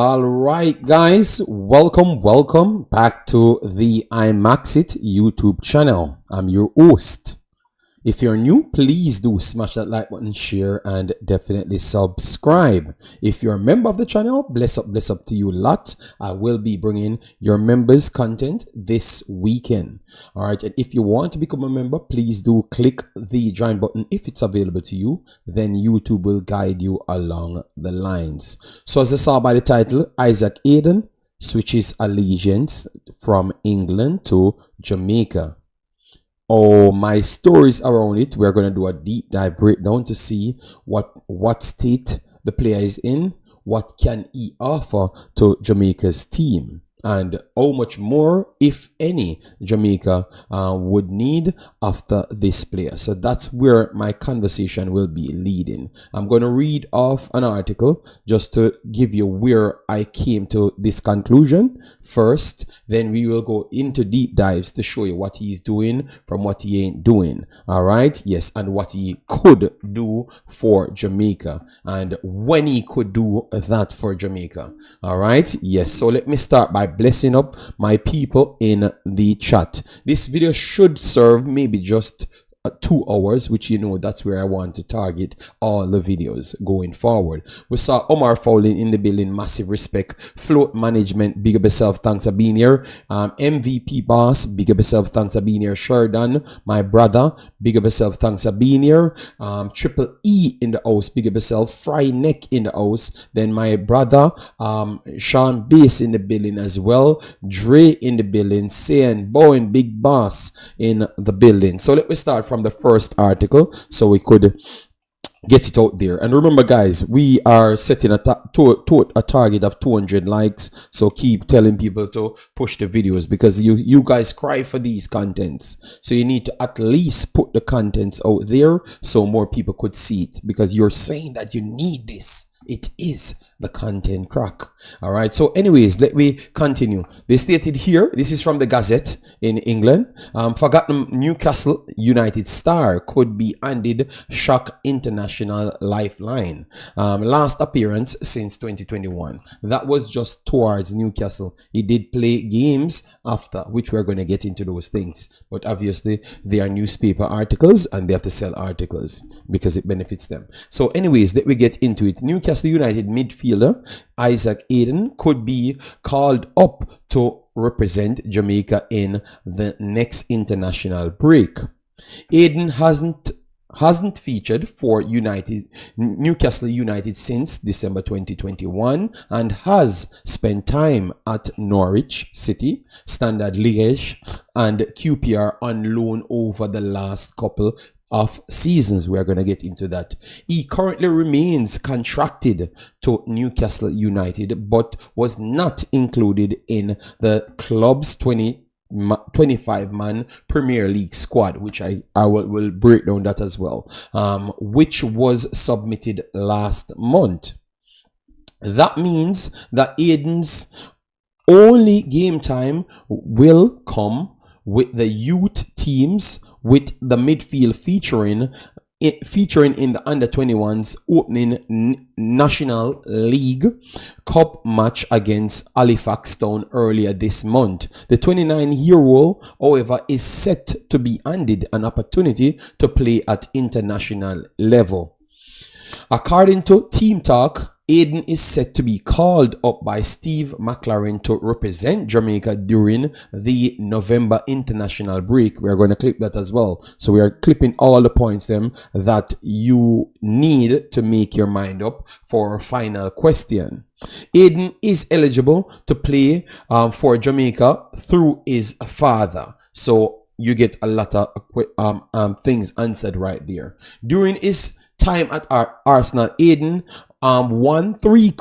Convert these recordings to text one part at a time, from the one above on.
All right, guys, welcome back to the Imaxit YouTube channel. I'm your host. If you're new, please do smash that like button, share, and definitely subscribe. If you're a member of the channel, bless up to you lot. I will be bringing your members content this weekend. All right, and if you want to become a member, please do click the join button if it's available to you. Then YouTube will guide you along the lines. So as I saw by the title, Hayden switches allegiance from England to Jamaica. Oh, my stories around it. We're going to do a deep dive breakdown to see what state the player is in, what can he offer to Jamaica's team, and how much more, if any, Jamaica would need after this player. So that's where my conversation will be leading. I'm going to read off an article just to give you where I came to this conclusion first. Then we will go into deep dives to show you what he's doing from what he ain't doing. All right. Yes. And what he could do for Jamaica and when he could do that for Jamaica. All right. Yes. So let me start by blessing up my people in the chat. This video should serve maybe just 2 hours, which you know that's where I want to target all the videos going forward. We saw Omar Fowling in the building, massive respect. Float management, big up yourself, thanks for being here. MVP boss, big up yourself, thanks for being here. Sheridan, my brother, big up yourself, thanks for being here. Triple E in the house, big up yourself. Fry Neck in the house. Then my brother Sean Bass in the building as well. Dre in the building. Sayan Bowen, big boss in the building. So let me start from the first article so we could get it out there. And remember, guys, we are setting a target of 200 likes, so keep telling people to push the videos because you guys cry for these contents, so you need to at least put the contents out there so more people could see it, because you're saying that you need this. It is the content crack. All right. So anyways, let me continue. They stated here, this is from the Gazette in England. Forgotten Newcastle United star could be handed shock international lifeline. Last appearance since 2021. That was just towards Newcastle. He did play games after, which we're going to get into those things. But obviously, they are newspaper articles and they have to sell articles because it benefits them. So anyways, let me get into it. Newcastle United midfielder Hayden could be called up to represent Jamaica in the next international break. Hayden hasn't featured for Newcastle United since December 2021 and has spent time at Norwich City, Standard Liège, and QPR on loan over the last couple of seasons. We are going to get into that. He currently remains contracted to Newcastle United but was not included in the club's 25-man Premier League squad, which I will break down that as well, which was submitted last month. That means that Hayden's only game time will come with the youth teams, with the midfield featuring in the under-21s opening National League Cup match against Halifax Town earlier this month. The 29-year-old, however, is set to be handed an opportunity to play at international level. According to Team Talk, Hayden is set to be called up by Steve Mcclaren to represent Jamaica during the November international break. We are going to clip that as well. So we are clipping all the points that you need to make your mind up for our final question. Hayden is eligible to play for Jamaica through his father. So you get a lot of things answered right there. During his time at Arsenal, Hayden won 3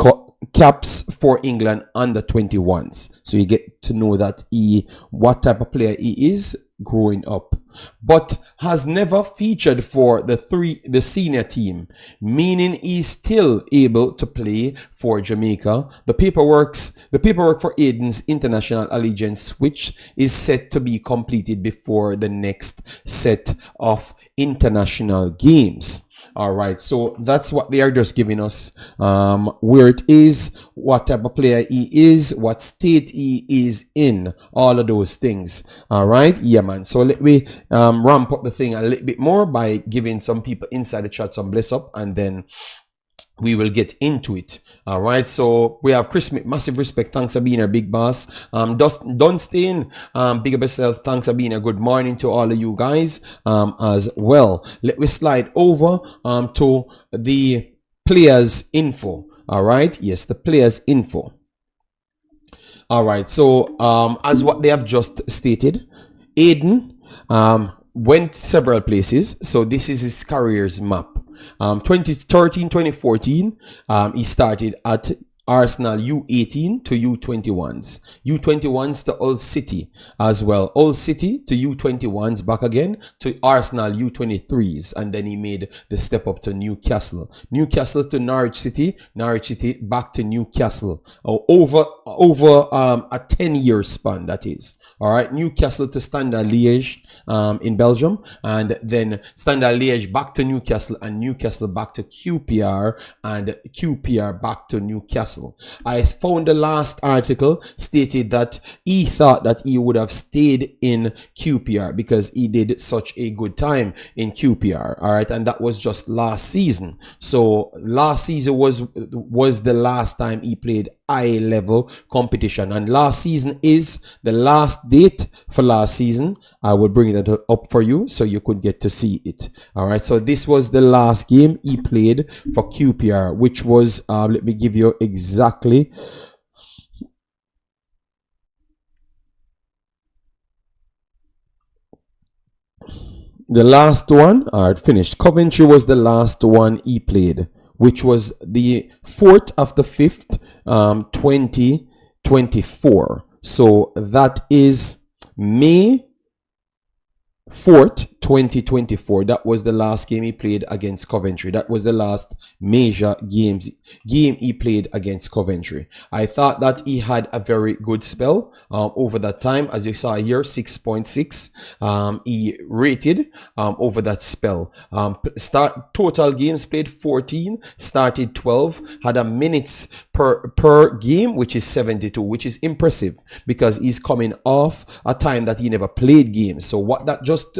caps for England under 21s. So you get to know that what type of player he is growing up, but has never featured for the senior team, meaning he's still able to play for Jamaica. The paperwork for Hayden's international allegiance switch is set to be completed before the next set of international games. All right, so that's what they are just giving us, where it is, what type of player he is, what state he is in, all of those things. All right, yeah, man. So let me ramp up the thing a little bit more by giving some people inside the chat some bless up, and then we will get into it. All right, so we have Chris, massive respect, thanks for being our big boss. Dunstan, big up yourself, thanks for being a good morning to all of you guys as well. Let me slide over to the players info. All right, yes, the players info. All right, so as what they have just stated, Hayden went several places, so this is his career's map. 2013, 2014, he started at Arsenal U18 to U21s, U21s to Hull City as well, Hull City to U21s, back again to Arsenal U23s, and then he made the step up to Newcastle, Newcastle to Norwich City, Norwich City back to Newcastle, over a 10-year span, that is. All right, Newcastle to Standard Liège in Belgium, and then Standard Liège back to Newcastle, and Newcastle back to QPR, and QPR back to Newcastle. I found the last article stated that he thought that he would have stayed in QPR because he did such a good time in QPR. All right, and that was just last season. So last season was the last time he played high level competition, and last season is the last date for last season. I will bring that up for you so you could get to see it. All right, so this was the last game he played for QPR, which was let me give you exactly. The last one, finished. Coventry was the last one he played, which was the 4th of the 5th, 2024. So that is May 4th, 2024. That was the last game he played against Coventry. That was the last major game he played against Coventry. I thought that he had a very good spell over that time. As you saw here, 6.6 he rated over that spell. Total games played 14, started 12, had a minutes per game, which is 72, which is impressive because he's coming off a time that he never played games. So what that just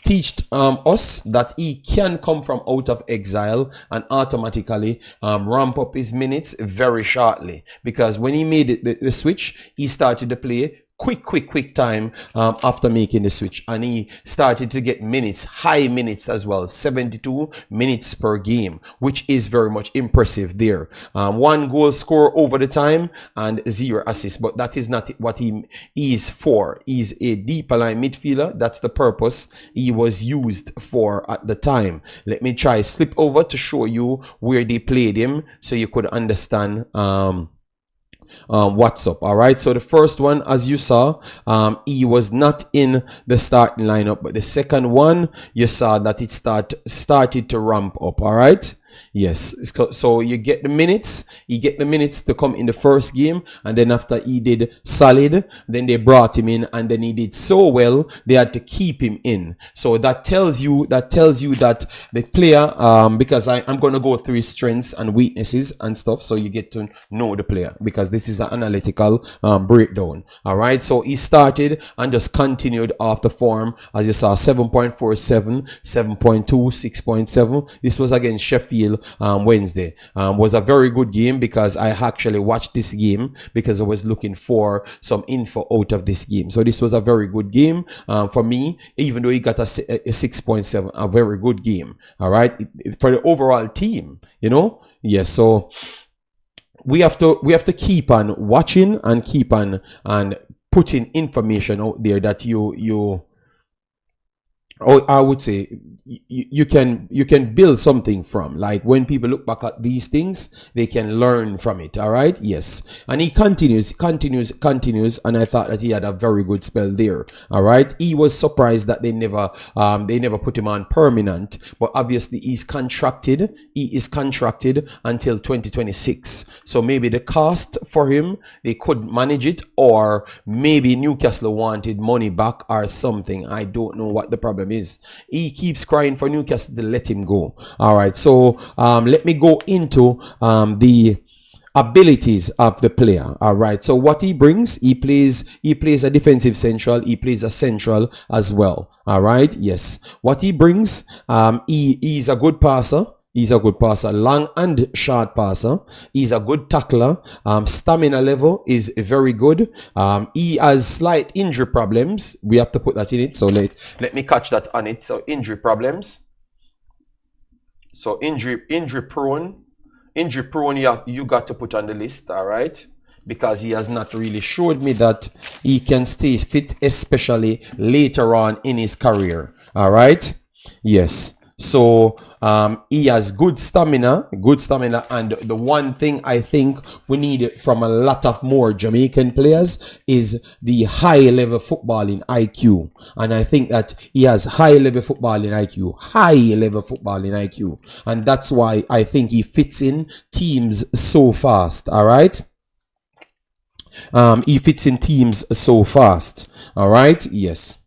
teached us that he can come from out of exile and automatically ramp up his minutes very shortly, because when he made the switch, he started to play quick time after making the switch, and he started to get minutes, high minutes as well, 72 minutes per game, which is very much impressive there. 1 goal score over the time and 0 assists, but that is not what he is for. He's a deep line midfielder. That's the purpose he was used for at the time. Let me try slip over to show you where they played him so you could understand what's up. All right, so the first one, as you saw, he was not in the starting lineup, but the second one, you saw that it started to ramp up. All right, yes, so you get the minutes, to come in the first game, and then after he did solid, then they brought him in, and then he did so well they had to keep him in. So that tells you that the player, because I'm going to go through his strengths and weaknesses and stuff, so you get to know the player, because this is an analytical breakdown. All right, so he started and just continued off the form, as you saw, 7.47, 7.2, 6.7. This was against Sheffield Wednesday. Was a very good game because I actually watched this game because I was looking for some info out of this game. So this was a very good game for me, even though he got a 6.7, a very good game. All right, for the overall team, you know. Yes, so we have to keep on watching and keep on and putting information out there that I would say you can build something from. Like when people look back at these things, they can learn from it. All right, yes. And he continues, and I thought that he had a very good spell there. All right, he was surprised that they never put him on permanent, but obviously he is contracted until 2026. So maybe the cost for him, they could manage it, or maybe Newcastle wanted money back or something. I don't know what the problem problem is. He keeps crying for Newcastle to let him go. All right, so let me go into the abilities of the player. All right, so what he brings, he plays a defensive central, he plays a central as well. All right, yes, what he brings, he's a good passer. He's a good passer, long and short passer. He's a good tackler. Stamina level is very good. He has slight injury problems. We have to put that in it. So let me catch that on it. So injury problems. So injury prone. Injury prone, you got to put on the list, all right? Because he has not really showed me that he can stay fit, especially later on in his career, all right? Yes. So he has good stamina, and the one thing I think we need from a lot of more Jamaican players is the high level footballing IQ, and I think that he has high level footballing IQ, and that's why I think he fits in teams so fast. All right. He fits in teams so fast. All right. Yes.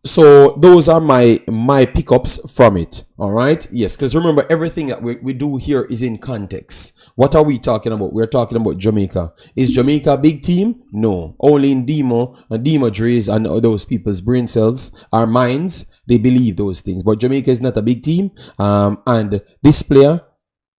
So those are my pickups from it. All right. Yes, because remember, everything that we do here is in context. What are we talking about? We're talking about Jamaica. Is Jamaica a big team? No. Only in Demo Dre's and those people's brain cells, our minds, they believe those things. But Jamaica is not a big team. And this player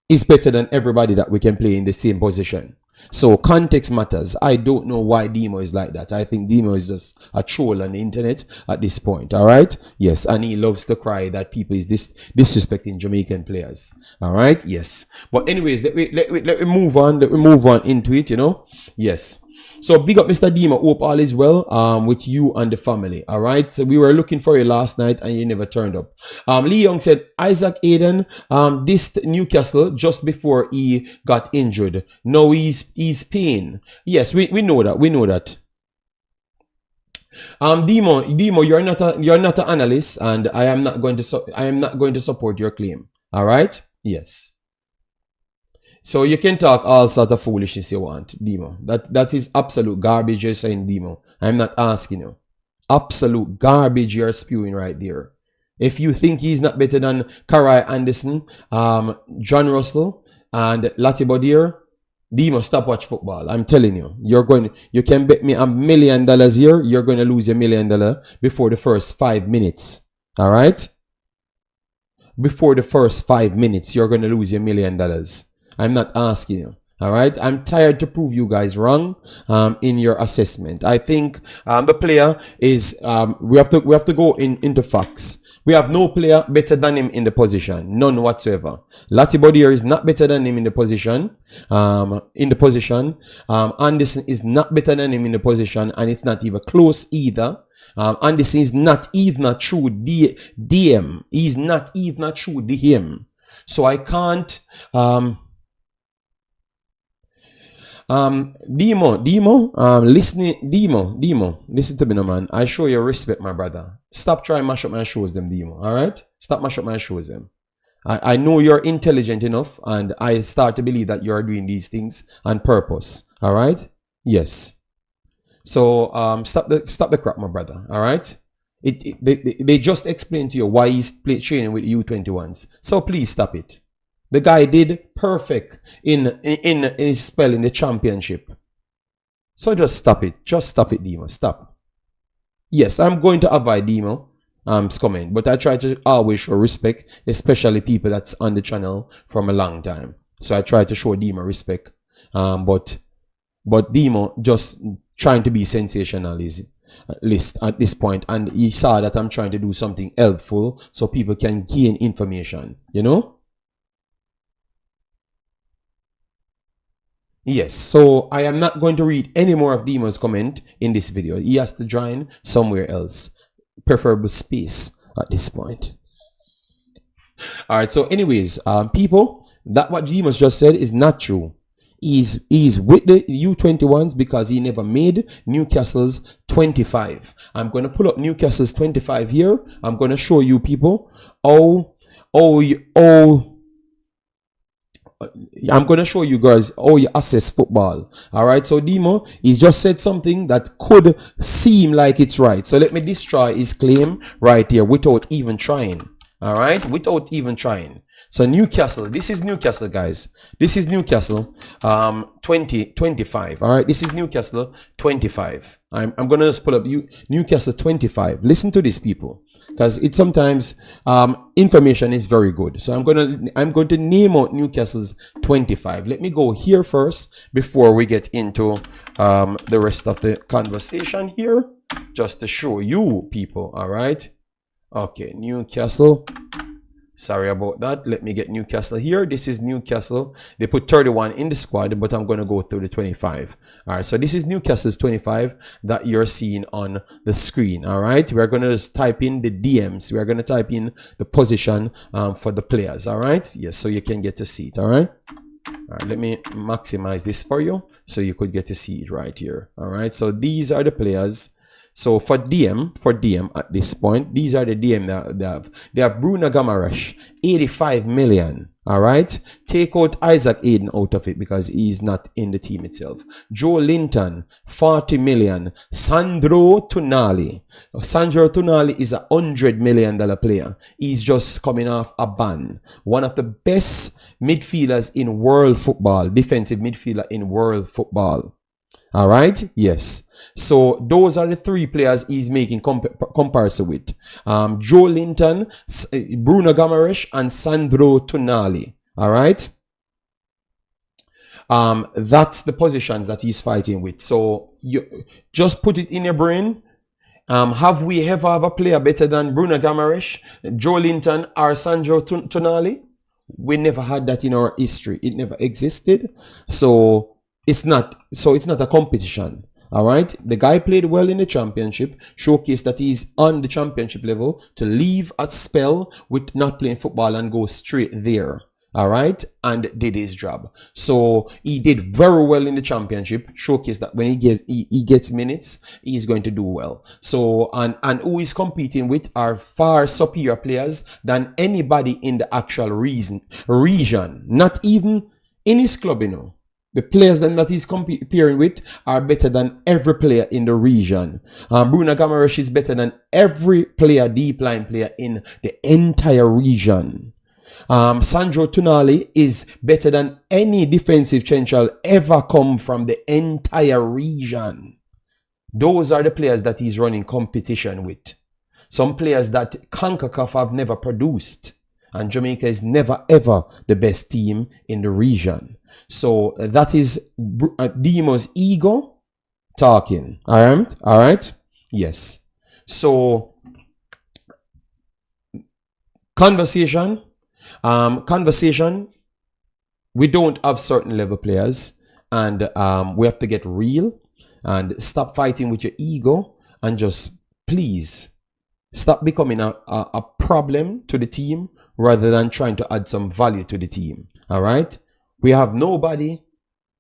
is better than everybody that we can play in the same position. So context matters. I don't know why Demo is like that. I think Demo is just a troll on the internet at this point. All right. Yes, and he loves to cry that people is disrespecting Jamaican players. All right. Yes. But anyways, let me move on. Let me move on into it. You know. Yes. So big up Mr. Demo. Hope all is well with you and the family. All right. So we were looking for you last night and you never turned up. Lee Young said Isaac Hayden this Newcastle just before he got injured. No, he's pain. Yes, we know that. We know that. Demo, you're not an analyst, and I am not going to support your claim. All right. Yes. So you can talk all sorts of foolishness you want, Demo. That is absolute garbage you're saying, Demo. I'm not asking you. Absolute garbage you're spewing right there. If you think he's not better than Karai Anderson, John Russell, and Lati Bodier, Demo, stop watch football. I'm telling you. You can bet me $1 million here. You're going to lose $1 million before the first 5 minutes. All right? Before the first 5 minutes, you're going to lose $1 million. I'm not asking you. All right. I'm tired to prove you guys wrong in your assessment. I think the player is we have to go into facts. We have no player better than him in the position, none whatsoever. Lati Bodier is not better than him in the position. Anderson is not better than him in the position, and it's not even close either. Anderson is not even a true DM. He's not even a true DM. So I can't. Demo, listen to me, no man. I show you respect, my brother. Stop trying to mash up my shows, them, Demo. All right? Stop mash up my shows, them. I know you're intelligent enough, and I start to believe that you're doing these things on purpose. All right? Yes. So stop the crap, my brother. All right? They just explained to you why he's training with U21s. So please stop it. The guy did perfect in his spell in the championship. So stop it, Demo. Stop. Yes, I'm going to avoid Demo comment, but I try to always show respect, especially people that's on the channel from a long time. So I try to show Demo respect. But Demo just trying to be sensationalist at this point, and he saw that I'm trying to do something helpful so people can gain information, you know. Yes, so I am not going to read any more of Demo's comment in this video. He has to join somewhere else, preferable space at this point. All right, so anyways, people, that what Demo's just said is not true. He's with the U21s because he never made Newcastle's 25. I'm going to pull up Newcastle's 25 here. I'm going to show you people I'm going to show you guys how you assess football. All right. So Demo, he just said something that could seem like it's right. So let me destroy his claim right here without even trying. All right. Without even trying. So Newcastle, this is Newcastle, guys. This is Newcastle 2025. All right. This is Newcastle 25. I'm going to just pull up Newcastle 25. Listen to these people, because it sometimes information is very good. So I'm going to name out Newcastle's 25. Let me go here first before we get into the rest of the conversation here, just to show you people. All right. Okay, Newcastle. Sorry about that. Let me get Newcastle here. This is Newcastle. They put 31 in the squad, but I'm going to go through the 25. All right. So this is Newcastle's 25 that you're seeing on the screen. All right. We're going to just type in the DMs. We're going to type in the position for the players. All right. Yes. So you can get to see it. All right. All right. Let me maximize this for you so you could get to see it right here. All right. So these are the players. So for DM at this point, these are the DM that they have. They have Bruno Guimaraes, 85 million. All right. Take out Isaac Hayden out of it because he's not in the team itself. Joe Linton, 40 million. Sandro Tonali. Sandro Tonali is a $100 million player. He's just coming off a ban. One of the best midfielders in world football, defensive midfielder in world football. All right. Yes. So those are the three players he's making comparison with. Joe Linton, Bruno Guimaraes, and Sandro Tonali. All right. That's the positions that he's fighting with. So you just put it in your brain. Have we ever have a player better than Bruno Guimaraes, Joe Linton, or Sandro Tonali? We never had that in our history. It never existed. So it's not a competition. All right. The guy played well in the championship, showcased that he's on the championship level, to leave a spell with not playing football and go straight there. All right. And did his job. So he did very well in the championship, showcased that when he gets minutes, he's going to do well. So, and who he's competing with are far superior players than anybody in the actual region, not even in his club, you know. The players that he's comparing with are better than every player in the region. Bruno Guimaraes is better than every player, deep line player in the entire region. Sandro Tonali is better than any defensive central ever come from the entire region. Those are the players that he's running competition with. Some players that Concacaf have never produced. And Jamaica is never ever the best team in the region. So that is Demo's ego talking. All right. Yes. So conversation. We don't have certain level players, and we have to get real and stop fighting with your ego and just please stop becoming a problem to the team rather than trying to add some value to the team. All right. We have nobody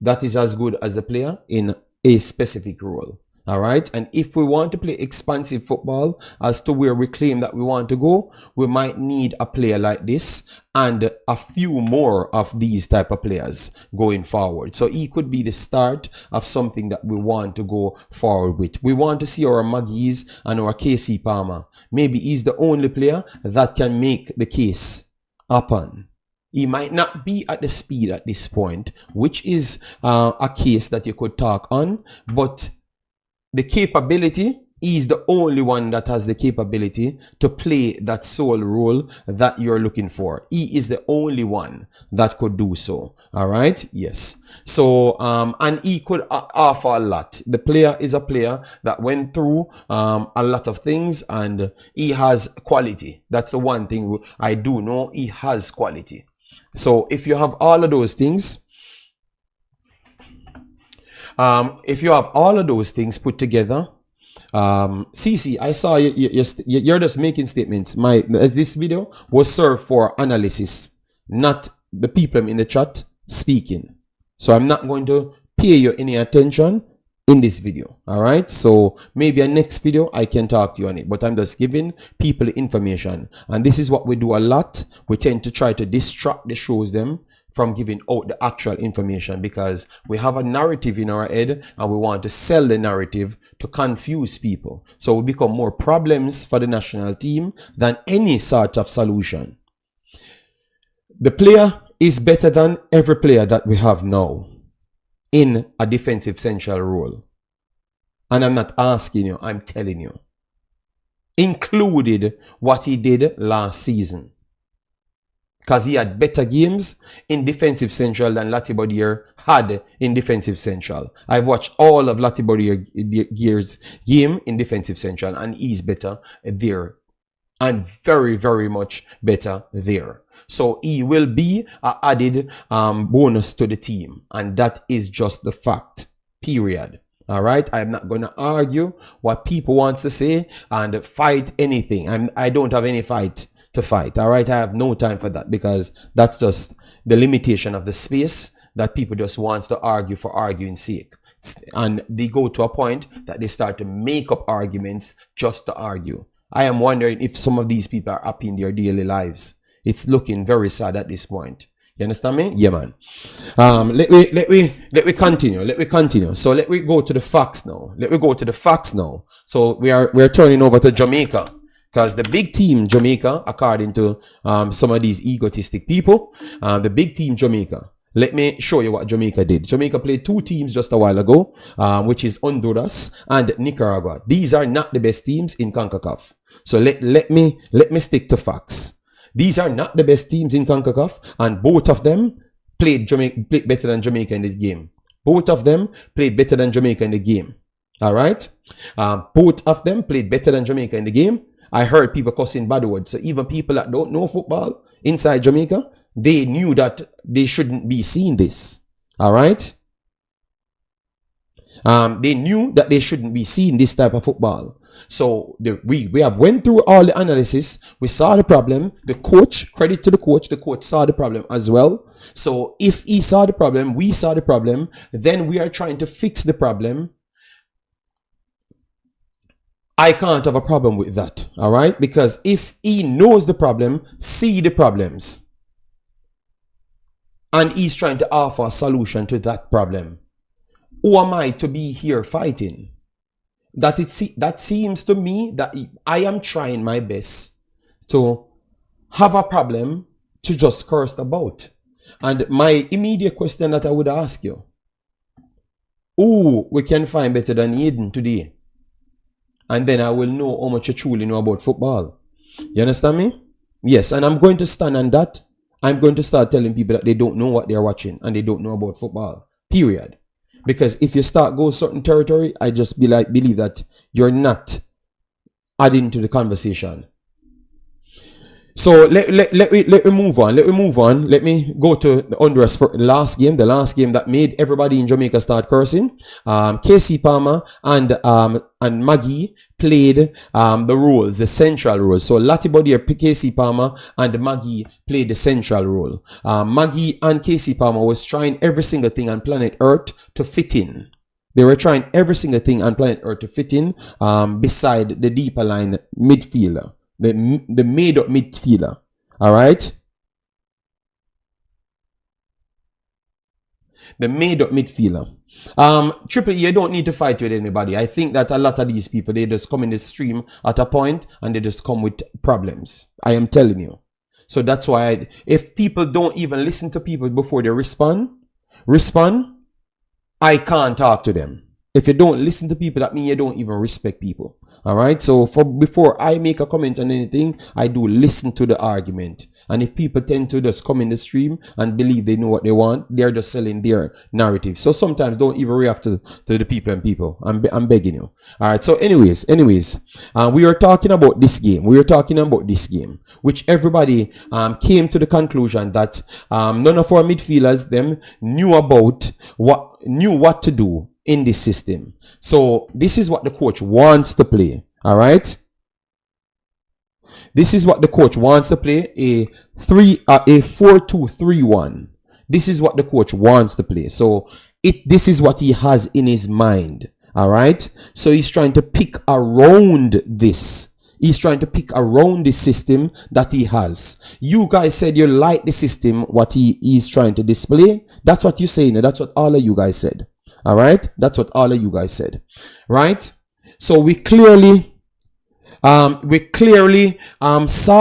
that is as good as a player in a specific role. All right. And if we want to play expansive football as to where we claim that we want to go, we might need a player like this and a few more of these type of players going forward. So he could be the start of something that we want to go forward with. We want to see our Maggies and our KC Palmer. Maybe he's the only player that can make the case happen. He might not be at the speed at this point, which is a case that you could talk on, but the capability, he's the only one that has the capability to play that sole role that you're looking for. He is the only one that could do so. All right. Yes. So, and he could offer a lot. The player is a player that went through a lot of things, and he has quality. That's the one thing I do know. He has quality. So if you have all of those things, put together, CC, I saw you're just making statements. This video was served for analysis, not the people in the chat speaking. So I'm not going to pay you any attention in this video. All right. So maybe a next video I can talk to you on it, but I'm just giving people information. And this is what we do a lot. We tend to try to distract the shows them from giving out the actual information, because we have a narrative in our head and we want to sell the narrative to confuse people. So we become more problems for the national team than any sort of solution. The player is better than every player that we have now in a defensive central role. And I'm not asking you, I'm telling you. Included what he did last season. Because he had better games in defensive central than Latibodier had in defensive central. I've watched all of Latibodier's game in defensive central, and he's better there. And very, very much better there. So he will be an added bonus to the team. And that is just the fact. Period. All right. I'm not going to argue what people want to say and fight anything. I don't have any fight to fight. All right. I have no time for that, because that's just the limitation of the space that people just wants to argue for arguing's sake. And they go to a point that they start to make up arguments just to argue. I am wondering if some of these people are happy in their daily lives. It's looking very sad at this point. You understand me? Yeah, man. Let me continue. So let me go to the facts now. So we're turning over to Jamaica, because the big team Jamaica, according to some of these egotistic people, the big team Jamaica. Let me show you what Jamaica did. Jamaica played two teams just a while ago, which is Honduras and Nicaragua. These are not the best teams in Concacaf. So let me stick to facts. These are not the best teams in Concacaf, and both of them played better than Jamaica in the game. Both of them played better than Jamaica in the game. All right? Both of them played better than Jamaica in the game. I heard people cussing bad words. So even people that don't know football inside Jamaica, they knew that they shouldn't be seeing this. All right? They knew that they shouldn't be seeing this type of football. So we have went through all the analysis. We saw the problem. The coach, credit to the coach saw the problem as well. So if he saw the problem, we saw the problem, then we are trying to fix the problem. I can't have a problem with that. All right? Because if he knows the problem, see the problems, and he's trying to offer a solution to that problem, who am I to be here fighting? That seems to me that I am trying my best to have a problem to just curse about. And my immediate question that I would ask you, who we can find better than Hayden today? And then I will know how much you truly know about football. You understand me? Yes, and I'm going to stand on that. I'm going to start telling people that they don't know what they're watching and they don't know about football. Period. Because if you start go certain territory, I just believe that you're not adding to the conversation. So let me move on. Let me go to the Honduras for the last game that made everybody in Jamaica start cursing. Casey Palmer and Maggie played the roles, the central roles. So Latibodier, Casey Palmer, and Maggie played the central role. Maggie and Casey Palmer was trying every single thing on planet Earth to fit in. They were trying every single thing on planet Earth to fit in beside the deeper line midfielder. The made-up midfielder. All right? The made-up midfielder. Triple E, you don't need to fight with anybody. I think that a lot of these people, they just come in the stream at a point and they just come with problems. I am telling you. So that's why if people don't even listen to people before they respond, I can't talk to them. If you don't listen to people, that means you don't even respect people. All right. So before I make a comment on anything, I do listen to the argument. And if people tend to just come in the stream and believe they know what they want, they're just selling their narrative. So sometimes don't even react to the people and people. I'm begging you. All right. So anyways, we are talking about this game. Which everybody came to the conclusion that none of our midfielders them knew what to do in this system. So this is what the coach wants to play. All right. This is what the coach wants to play, a 4-2-3-1. This is what the coach wants to play. So this is what he has in his mind. All right. So he's trying to pick around this. He's trying to pick around the system that he has. You guys said you like the system, what he is trying to display. That's what you're saying. That's what all of you guys said. All right. That's what all of you guys said. Right. So we clearly saw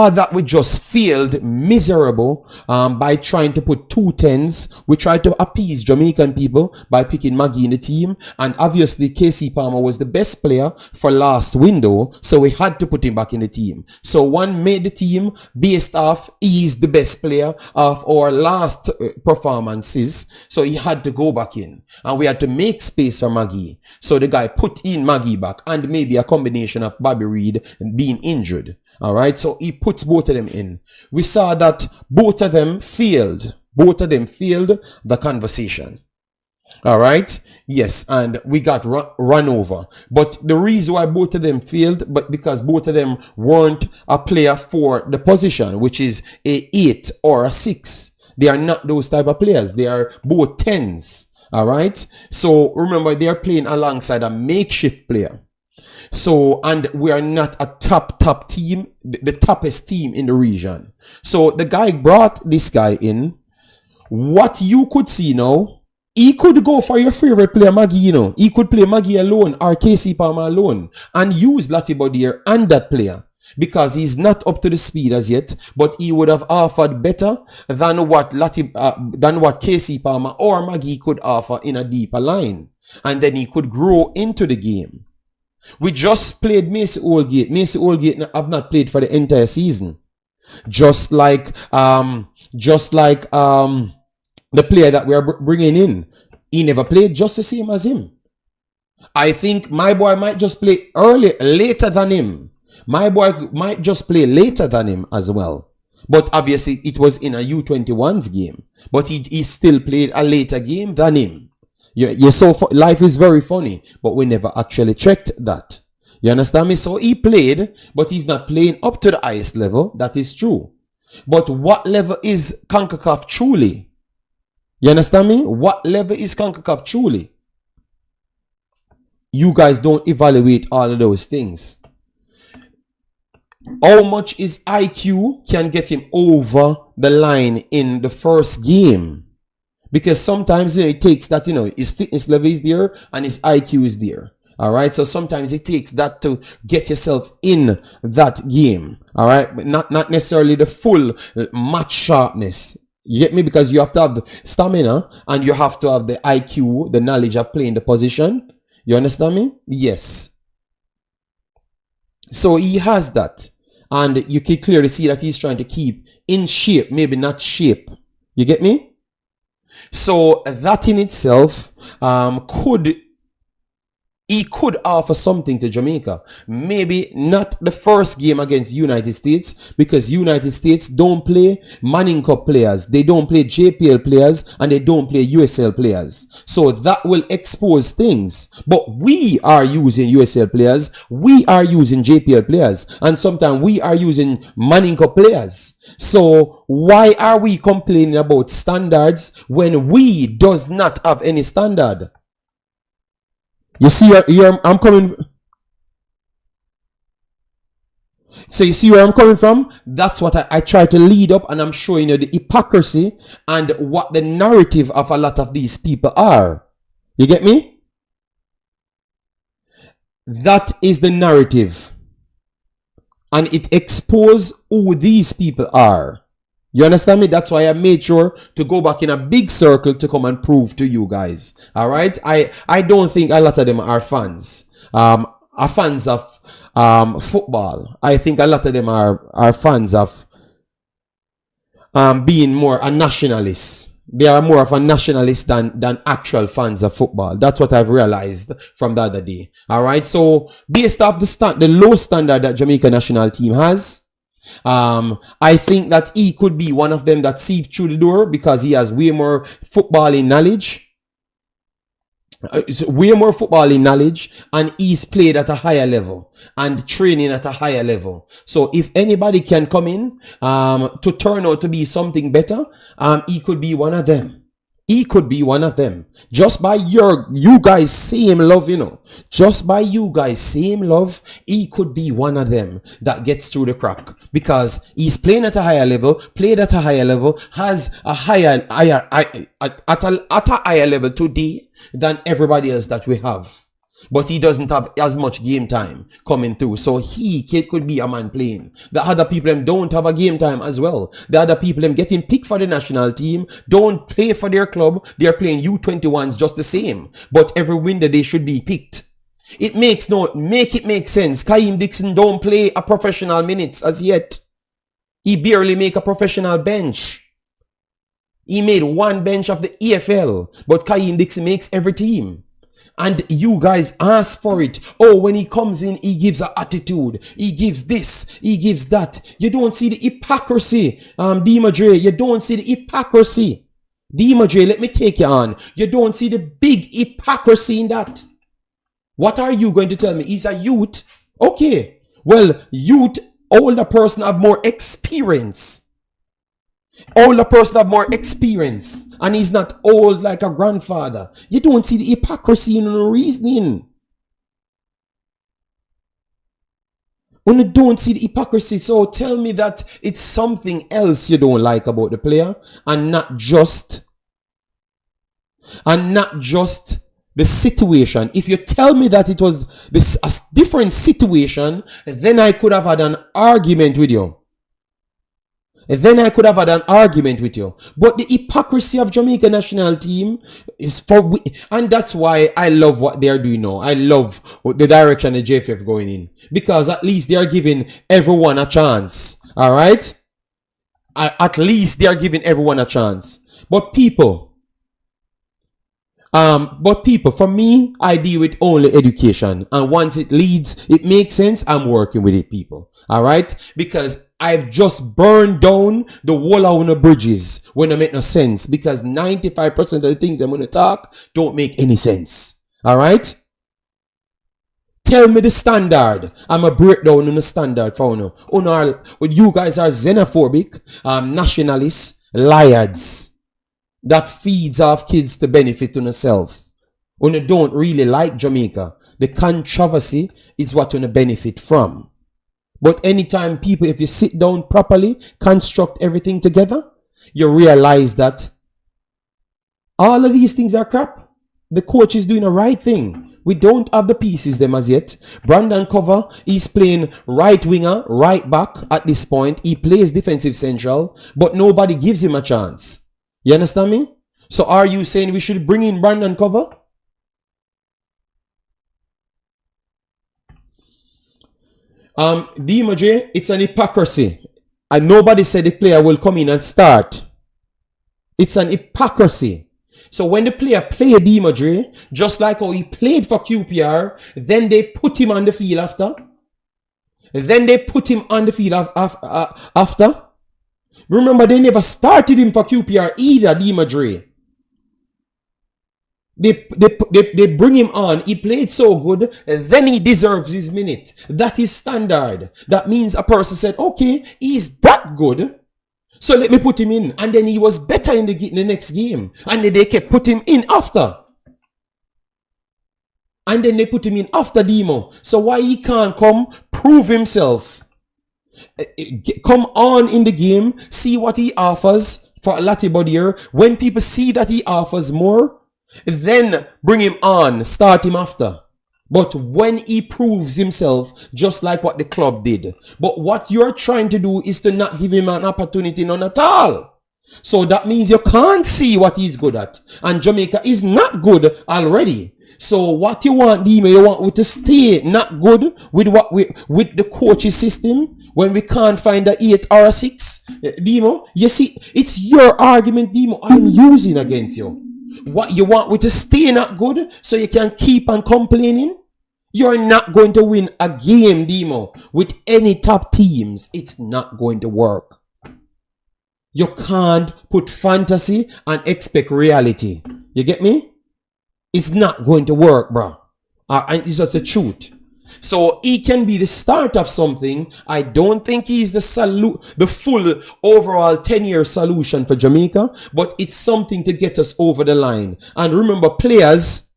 that we just failed miserable by trying to put 2 10s. We tried to appease Jamaican people by picking Maggie in the team, and obviously KC Palmer was the best player for last window, so we had to put him back in the team. So one made the team based off he's the best player of our last performances, so he had to go back in, and we had to make space for Maggie. So the guy put in Maggie back, and maybe a combination of Bobby Reed being injured. All right, so he puts both of them in. We saw that both of them failed. Both of them failed the conversation. All right, yes, and we got run over. But the reason why both of them failed, but because both of them weren't a player for the position, which is a 8 or a 6. They are not those type of players. They are both 10s. All right, so remember, they are playing alongside a makeshift player. So, and we are not a top team, the toughest team in the region. So the guy brought this guy in. What you could see now, he could go for your favorite player, Maggie, you know. He could play Maggie alone or KC Palmer alone and use Lati Bodier and that player, because he's not up to the speed as yet, but he would have offered better than what KC Palmer or Maggie could offer in a deeper line. And then he could grow into the game. We just played Macy Oldgate. Macy Oldgate have not played for the entire season. Just like the player that we are bringing in, he never played just the same as him. I think my boy might just play later than him. My boy might just play later than him as well. But obviously it was in a U21's game. But he still played a later game than him. Life is very funny, but we never actually checked that. You understand me? So he played, but he's not playing up to the highest level. That is true. But what level is Concacaf truly? You understand me? What level is Concacaf truly? You guys don't evaluate all of those things. How much is IQ can get him over the line in the first game? Because sometimes it takes that, his fitness level is there and his IQ is there. All right. So sometimes it takes that to get yourself in that game. All right. But not necessarily the full match sharpness. You get me? Because you have to have the stamina and you have to have the IQ, the knowledge of playing the position. You understand me? Yes. So he has that. And you can clearly see that he's trying to keep in shape, maybe not shape. You get me? So that in itself he could offer something to Jamaica. Maybe not the first game against United States, because United States don't play Manning Cup players. They don't play JPL players and they don't play USL players. So that will expose things. But we are using USL players. We are using JPL players. And sometimes we are using Manning Cup players. So why are we complaining about standards when we does not have any standard? You see where I'm coming. So you see where I'm coming from? That's what I try to lead up, and I'm showing you the hypocrisy and what the narrative of a lot of these people are. You get me? That is the narrative. And it exposes who these people are. You understand me? That's why I made sure to go back in a big circle to come and prove to you guys. All right. I don't think a lot of them are fans. Are fans of football. I think a lot of them are fans of being more a nationalist. They are more of a nationalist than actual fans of football. That's what I've realized from the other day. All right. So based off the low standard that Jamaica national team has, I think that he could be one of them that see through the door because he has way more footballing knowledge. And he's played at a higher level and training at a higher level. So if anybody can come in to turn out to be something better, he could be one of them. He could be one of them. Just by you guys same love, you know. Just by you guys same love, he could be one of them that gets through the crack. Because he's playing at a higher level, played at a higher level, has a higher at a higher level today than everybody else that we have. But he doesn't have as much game time coming through. So he could be a man playing. The other people them don't have a game time as well. The other people them getting picked for the national team don't play for their club. They're playing U21s just the same. But every window they should be picked. It makes it make sense. Kaim Dixon don't play a professional minutes as yet. He barely make a professional bench. He made one bench of the EFL. But Kaim Dixon makes every team. And you guys ask for it. Oh, when he comes in, he gives an attitude. He gives this. He gives that. You don't see the hypocrisy. Dre, you don't see the hypocrisy. Dre, let me take you on. You don't see the big hypocrisy in that. What are you going to tell me? He's a youth. Okay. Well, youth, older person have more experience. Older person have more experience. And he's not old like a grandfather. You don't see the hypocrisy in the reasoning. You don't see the hypocrisy. So tell me that it's something else you don't like about the player. And not just the situation. If you tell me that it was a different situation, then I could have had an argument with you. But the hypocrisy of Jamaica national team is and that's why I love what they're doing now. I love the direction the JFF going in. Because at least they are giving everyone a chance. Alright? At least they are giving everyone a chance. But people, for me, I deal with only education. And once it leads, it makes sense, I'm working with it, people. Alright? Because I've just burned down the wall of the bridges when it make no sense. Because 95% of the things I'm going to talk don't make any sense. Alright? Tell me the standard. I'm a breakdown on the standard for you. You guys are xenophobic, nationalists, liars. That feeds off kids to benefit on yourself. You don't really like Jamaica. The controversy is what you benefit from. But anytime people, if you sit down properly, construct everything together, you realize that all of these things are crap. The coach is doing the right thing. We don't have the pieces them as yet. Brandon Cover, he's playing right winger, right back at this point. He plays defensive central, but nobody gives him a chance. You understand me? So are you saying we should bring in Brandon Cover? J, it's an hypocrisy. And nobody said the player will come in and start. It's an hypocrisy. So when the player played J, just like how he played for QPR, then they put him on the field after. After. Remember, they never started him for QPR either, J. They bring him on. He played so good, then he deserves his minute. That is standard. That means a person said, okay, he's that good, so let me put him in. And then he was better in the next game. And then they kept putting him in after. And then they put him in after Demo. So why he can't come, prove himself, come on in the game, see what he offers for a latte body here. When people see that he offers more, then bring him on, start him after. But when he proves himself, just like what the club did. But what you're trying to do is to not give him an opportunity, none at all. So that means you can't see what he's good at. And Jamaica is not good already. So what you want, Demo, you want to stay not good with with the coaching system when we can't find a 8 or a 6? Demo, you see, it's your argument, Demo, I'm using against you. What you want with to stay not good so you can keep on complaining? You're not going to win a game, Demo, with any top teams. It's not going to work. You can't put fantasy and expect reality. You get me? It's not going to work, bro. And it's just the truth. So he can be the start of something. I don't think he's the full overall 10-year solution for Jamaica, but it's something to get us over the line. And remember, players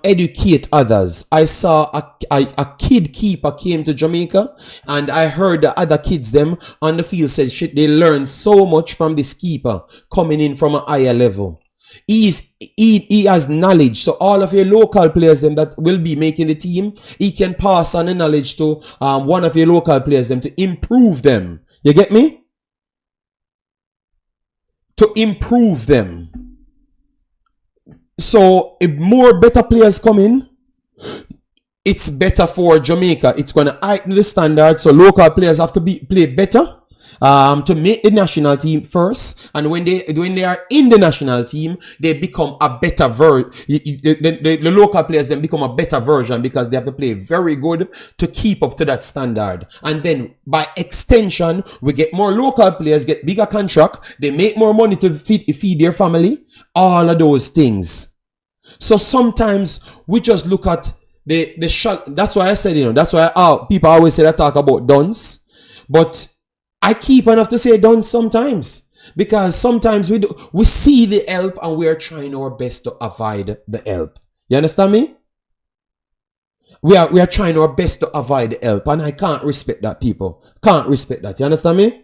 educate others. I saw a kid keeper came to Jamaica, and I heard the other kids them on the field said shit, they learned so much from this keeper coming in from a higher level. He has knowledge, so all of your local players them that will be making the team, he can pass on the knowledge to one of your local players them to improve them. You get me? To improve them. So if more better players come in, it's better for Jamaica. It's going to heighten the standard. So local players have to play better to make the national team first. And when they are in the national team, they become a better version. The local players then become a better version because they have to play very good to keep up to that standard. And then by extension, we get more local players, get bigger contract. They make more money to feed their family. All of those things. So sometimes we just look at the shot. That's why I said, that's why people always say I talk about duns. But I keep on have to say duns sometimes. Because sometimes we see the help and we are trying our best to avoid the help. You understand me? We are trying our best to avoid the help. And I can't respect that, people. Can't respect that. You understand me?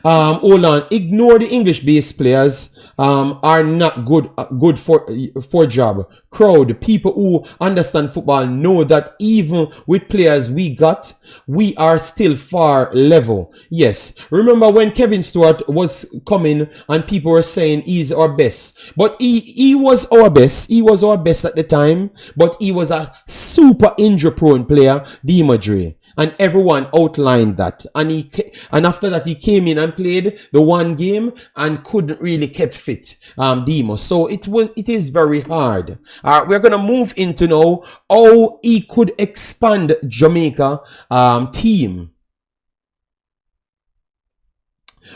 Hold on. Ignore the English-based players. Are not good for job. Crowd, people who understand football know that even with players we are still far level. Yes. Remember when Kevin Stewart was coming and people were saying he's our best. But he was our best. He was our best at the time. But he was a super injury prone player, Madre. And everyone outlined that. And after that, he came in and played the one game and couldn't really keep fit, Demo. So it is very hard. We're going to move into now how he could expand Jamaica team.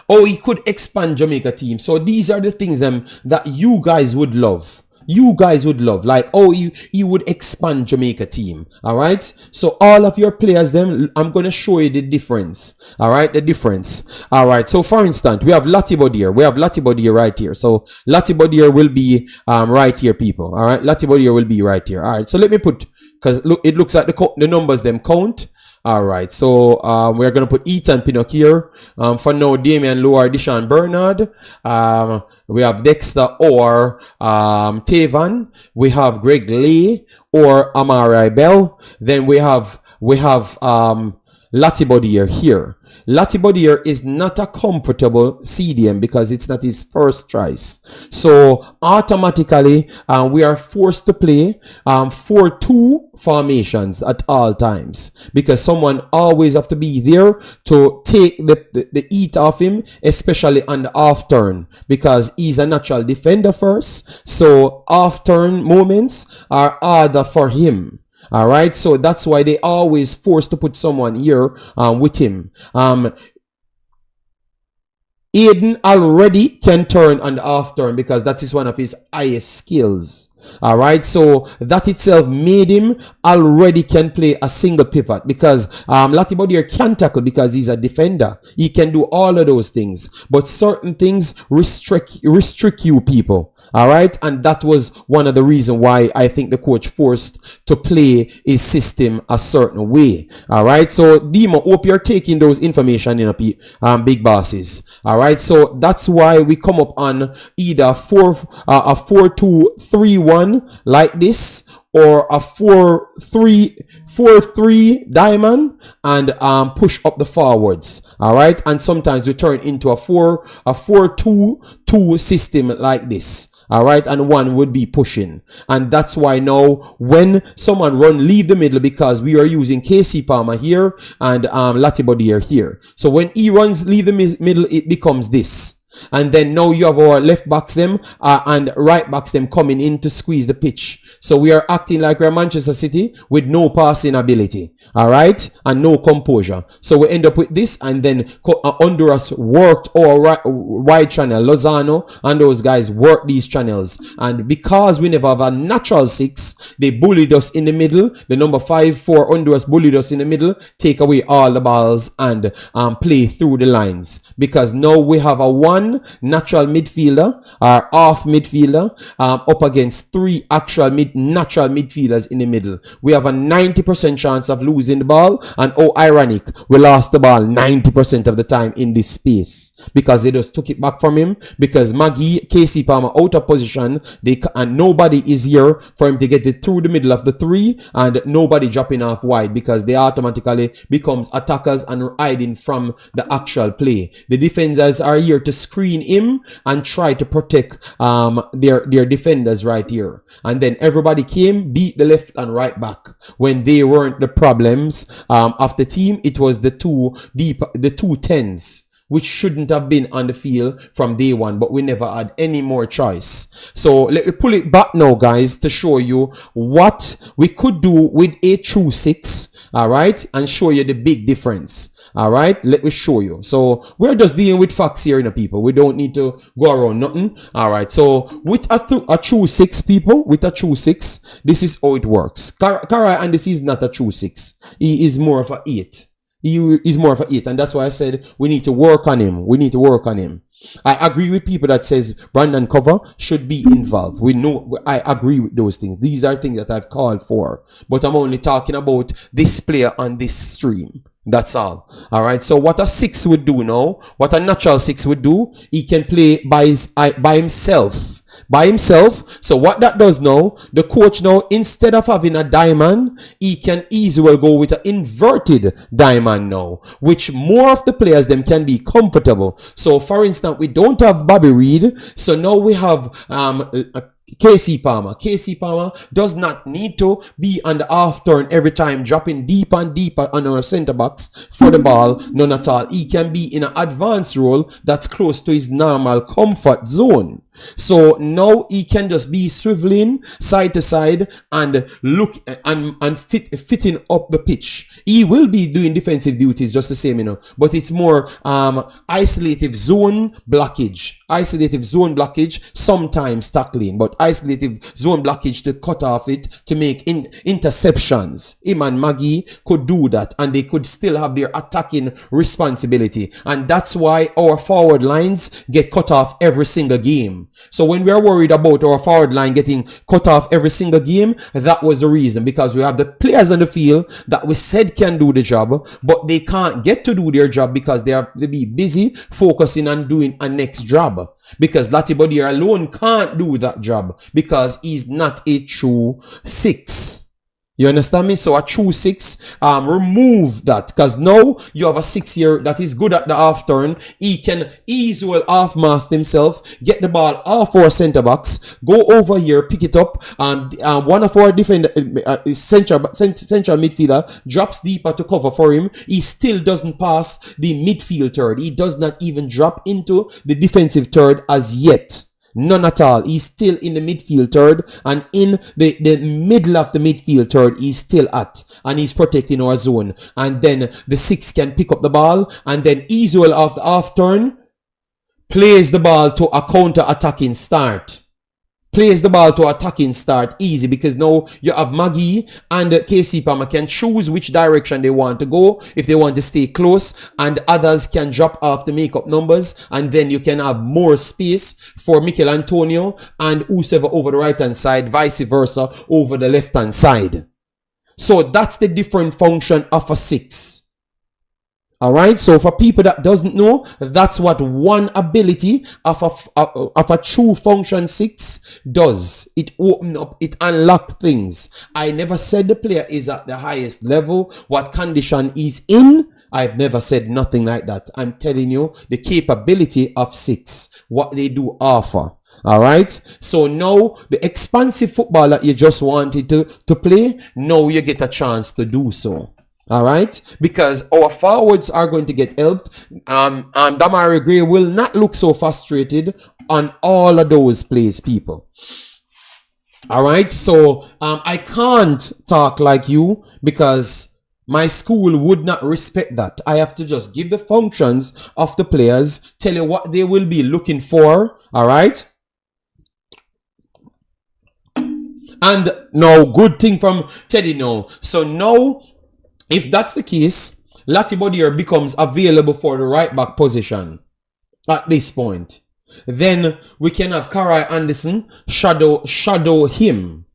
How he could expand Jamaica team. So these are the things that you guys would love. You guys would love, like, you would expand Jamaica team. All right. So all of your players, I'm going to show you the difference. All right. The difference. All right. So for instance, we have Latibodier. We have Latibodier right here. So Latibodier will be, right here, people. All right. Latibodier will be right here. All right. So let me put, because look, it looks like the numbers, them count. All right, so we're going to put Ethan Pinnock here. For now, Damian Lower, Deshaun Bernard. We have Dexter or Tavan. We have Greg Lee or Amari Bell. Then we have Latibodier here. Latibodier is not a comfortable CDM because it's not his first choice. So automatically we are forced to play 4-2 formations at all times because someone always have to be there to take the heat off him, especially on the off turn because he's a natural defender first. So off turn moments are harder for him. All right, so that's why they always forced to put someone here with him. Hayden already can turn on the off turn because that is one of his highest skills. All right, so that itself made him already can play a single pivot because Latibodier can tackle because he's a defender. He can do all of those things, but certain things restrict you, people. All right, and that was one of the reasons why I think the coach forced to play his system a certain way. All right, so Demo, hope you're taking those information in big bosses. All right, so that's why we come up on either a 4-2-3-1 like this or a 4-3 diamond and push up the forwards. All right, and sometimes we turn into a 4-2-2 system like this. All right, and one would be pushing, and that's why now when someone leave the middle because we are using KC Palmer here and Latibodier here. So when he leave the middle, it becomes this. And then now you have our left backs them and right backs them coming in to squeeze the pitch. So we are acting like we're Manchester City with no passing ability, all right, and no composure. So we end up with this, and then Honduras worked our wide channel. Lozano and those guys worked these channels, and because we never have a natural 6, they bullied us in the middle. The number 5 for Honduras bullied us in the middle, take away all the balls and play through the lines, because now we have a 1 natural midfielder or off midfielder up against 3 actual natural midfielders in the middle. We have a 90% chance of losing the ball, and oh ironic, we lost the ball 90% of the time in this space because they just took it back from him, because Maggie, Casey Palmer out of position, and nobody is here for him to get it through the middle of the 3, and nobody dropping off wide, because they automatically becomes attackers and hiding from the actual play. The defenders are here to screen him and try to protect their defenders right here, and then everybody came, beat the left and right back when they weren't the problems of the team. It was the two 10s which shouldn't have been on the field from day one, but we never had any more choice. So let me pull it back now, guys, to show you what we could do with a true 6, all right, and show you the big difference. All right, let me show you. So we're just dealing with facts here, people. We don't need to go around nothing. All right, so with a true 6, people, with a true 6, this is how it works. Karai, and this is not a true 6. He is more of a 8. He is more of an 8, and that's why I said we need to work on him. We need to work on him. I agree with people that says Brandon Cover should be involved. We know, I agree with those things. These are things that I've called for, but I'm only talking about this player on this stream. That's all. All right. So what a 6 would do now, what a natural 6 would do, he can play by himself. By himself. So what that does now, the coach now, instead of having a diamond, he can easily go with an inverted diamond now, which more of the players them can be comfortable. So for instance, we don't have Bobby Reed, so now we have Casey Palmer. Casey Palmer does not need to be on the half turn every time, dropping deeper and deeper on our centre backs for the ball. None at all. He can be in an advanced role that's close to his normal comfort zone. So now he can just be swiveling side to side and look and fitting up the pitch. He will be doing defensive duties just the same, but it's more isolative zone blockage. Isolative zone blockage, sometimes tackling, but isolative zone blockage to cut off it, to make interceptions. Him and Maggie could do that, and they could still have their attacking responsibility. And that's why our forward lines get cut off every single game. So when we are worried about our forward line getting cut off every single game, that was the reason, because we have the players on the field that we said can do the job, but they can't get to do their job because they be busy focusing on doing a next job. Because Latibodir alone can't do that job because he's not a true 6. You understand me? So a true 6, remove that, because now you have a 6 here that is good at the half turn. He can easily half mask himself, get the ball off our centre backs, go over here, pick it up, and one of our defender, central midfielder, drops deeper to cover for him. He still doesn't pass the midfield third. He does not even drop into the defensive third as yet. None at all. He's still in the midfield third, and in the middle of the midfield third he's still at, and he's protecting our zone. And then the 6 can pick up the ball, and then easily off the half turn plays the ball to a counter attacking start. Plays the ball to attacking start easy, because now you have Maggie and KC Palmer can choose which direction they want to go, if they want to stay close, and others can drop off to make up numbers, and then you can have more space for Mikel Antonio and whoever over the right hand side, vice versa over the left hand side. So that's the different function of a 6. All right, so for people that doesn't know, that's what one ability of a true function 6 does. It open up, it unlock things. I never said the player is at the highest level, what condition he's in. I've never said nothing like that. I'm telling you the capability of 6, what they do offer. All right, so now the expansive football that you just wanted to play, now you get a chance to do so. All right, because our forwards are going to get helped. And Damari Gray will not look so frustrated on all of those plays, people. All right, so I can't talk like you because my school would not respect that. I have to just give the functions of the players, tell you what they will be looking for. All right. And no, good thing from Teddy now. So now, if that's the case, Latibodier becomes available for the right back position at this point. Then we can have Karai Anderson shadow him.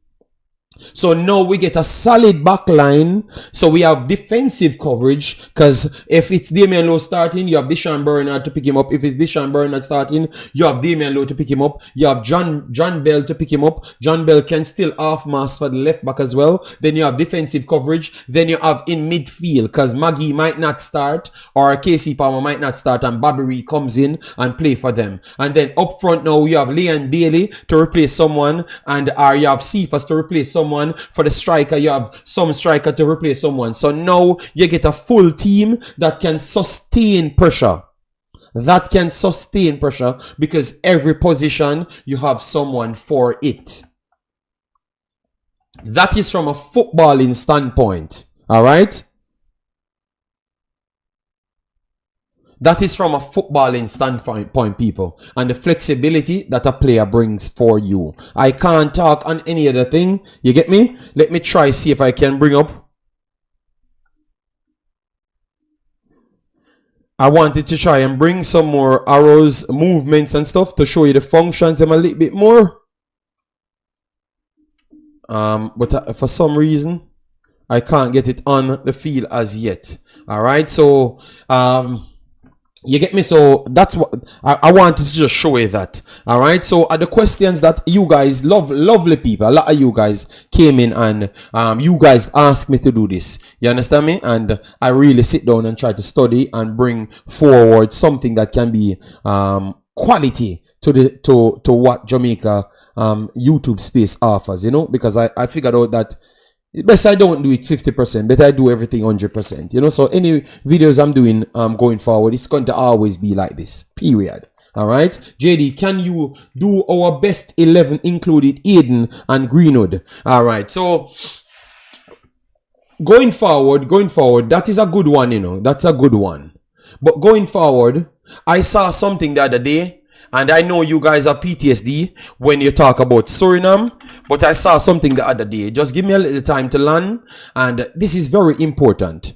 So now we get a solid back line. So we have defensive coverage, because if it's Damian Lowe starting, you have Deshaun Bernard to pick him up. If it's Deshaun Bernard starting, you have Damian Lowe to pick him up. You have John Bell to pick him up. John Bell can still half-mass for the left back as well. Then you have defensive coverage. Then you have in midfield, because Maggie might not start, or Casey Palmer might not start, and Bobby Reed comes in and play for them. And then up front now, you have Leon Bailey to replace someone, and you have Cephas to replace someone. For the striker, you have some striker to replace someone. So now you get a full team that can sustain pressure. That can sustain pressure because every position you have someone for it. That is from a footballing standpoint. All right. That is from a footballing standpoint, people, and the flexibility that a player brings for you. I can't talk on any other thing. You get me? Let me try see if I can bring up. I wanted to try and bring some more arrows, movements and stuff to show you the functions them a little bit more. But for some reason, I can't get it on the field as yet. All right, so you get me? So that's what I wanted to just show you that. All right. So the questions that you guys lovely people, a lot of you guys came in and you guys asked me to do this. You understand me? And I really sit down and try to study and bring forward something that can be quality to what Jamaica YouTube space offers. You know, because I figured out that best I don't do it 50%, but I do everything 100%. You know, so any videos I'm doing going forward, it's going to always be like this. Period. All right. JD, can you do our best 11 included Hayden and Greenwood? All right. So going forward, that is a good one. You know, that's a good one. But going forward, I saw something the other day. And I know you guys have PTSD when you talk about Suriname, but I saw something the other day. Just give me a little time to learn. And this is very important.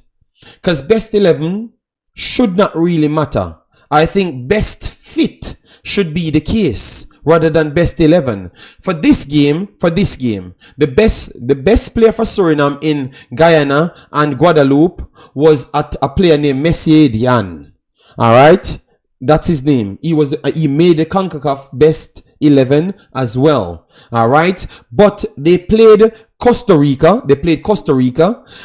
Because best 11 should not really matter. I think best fit should be the case rather than best 11. For this game, the best player for Suriname in Guyana and Guadeloupe was a player named Mcclaren. All right. That's his name. He made the Concacaf best 11 as well. All right. But they played Costa Rica.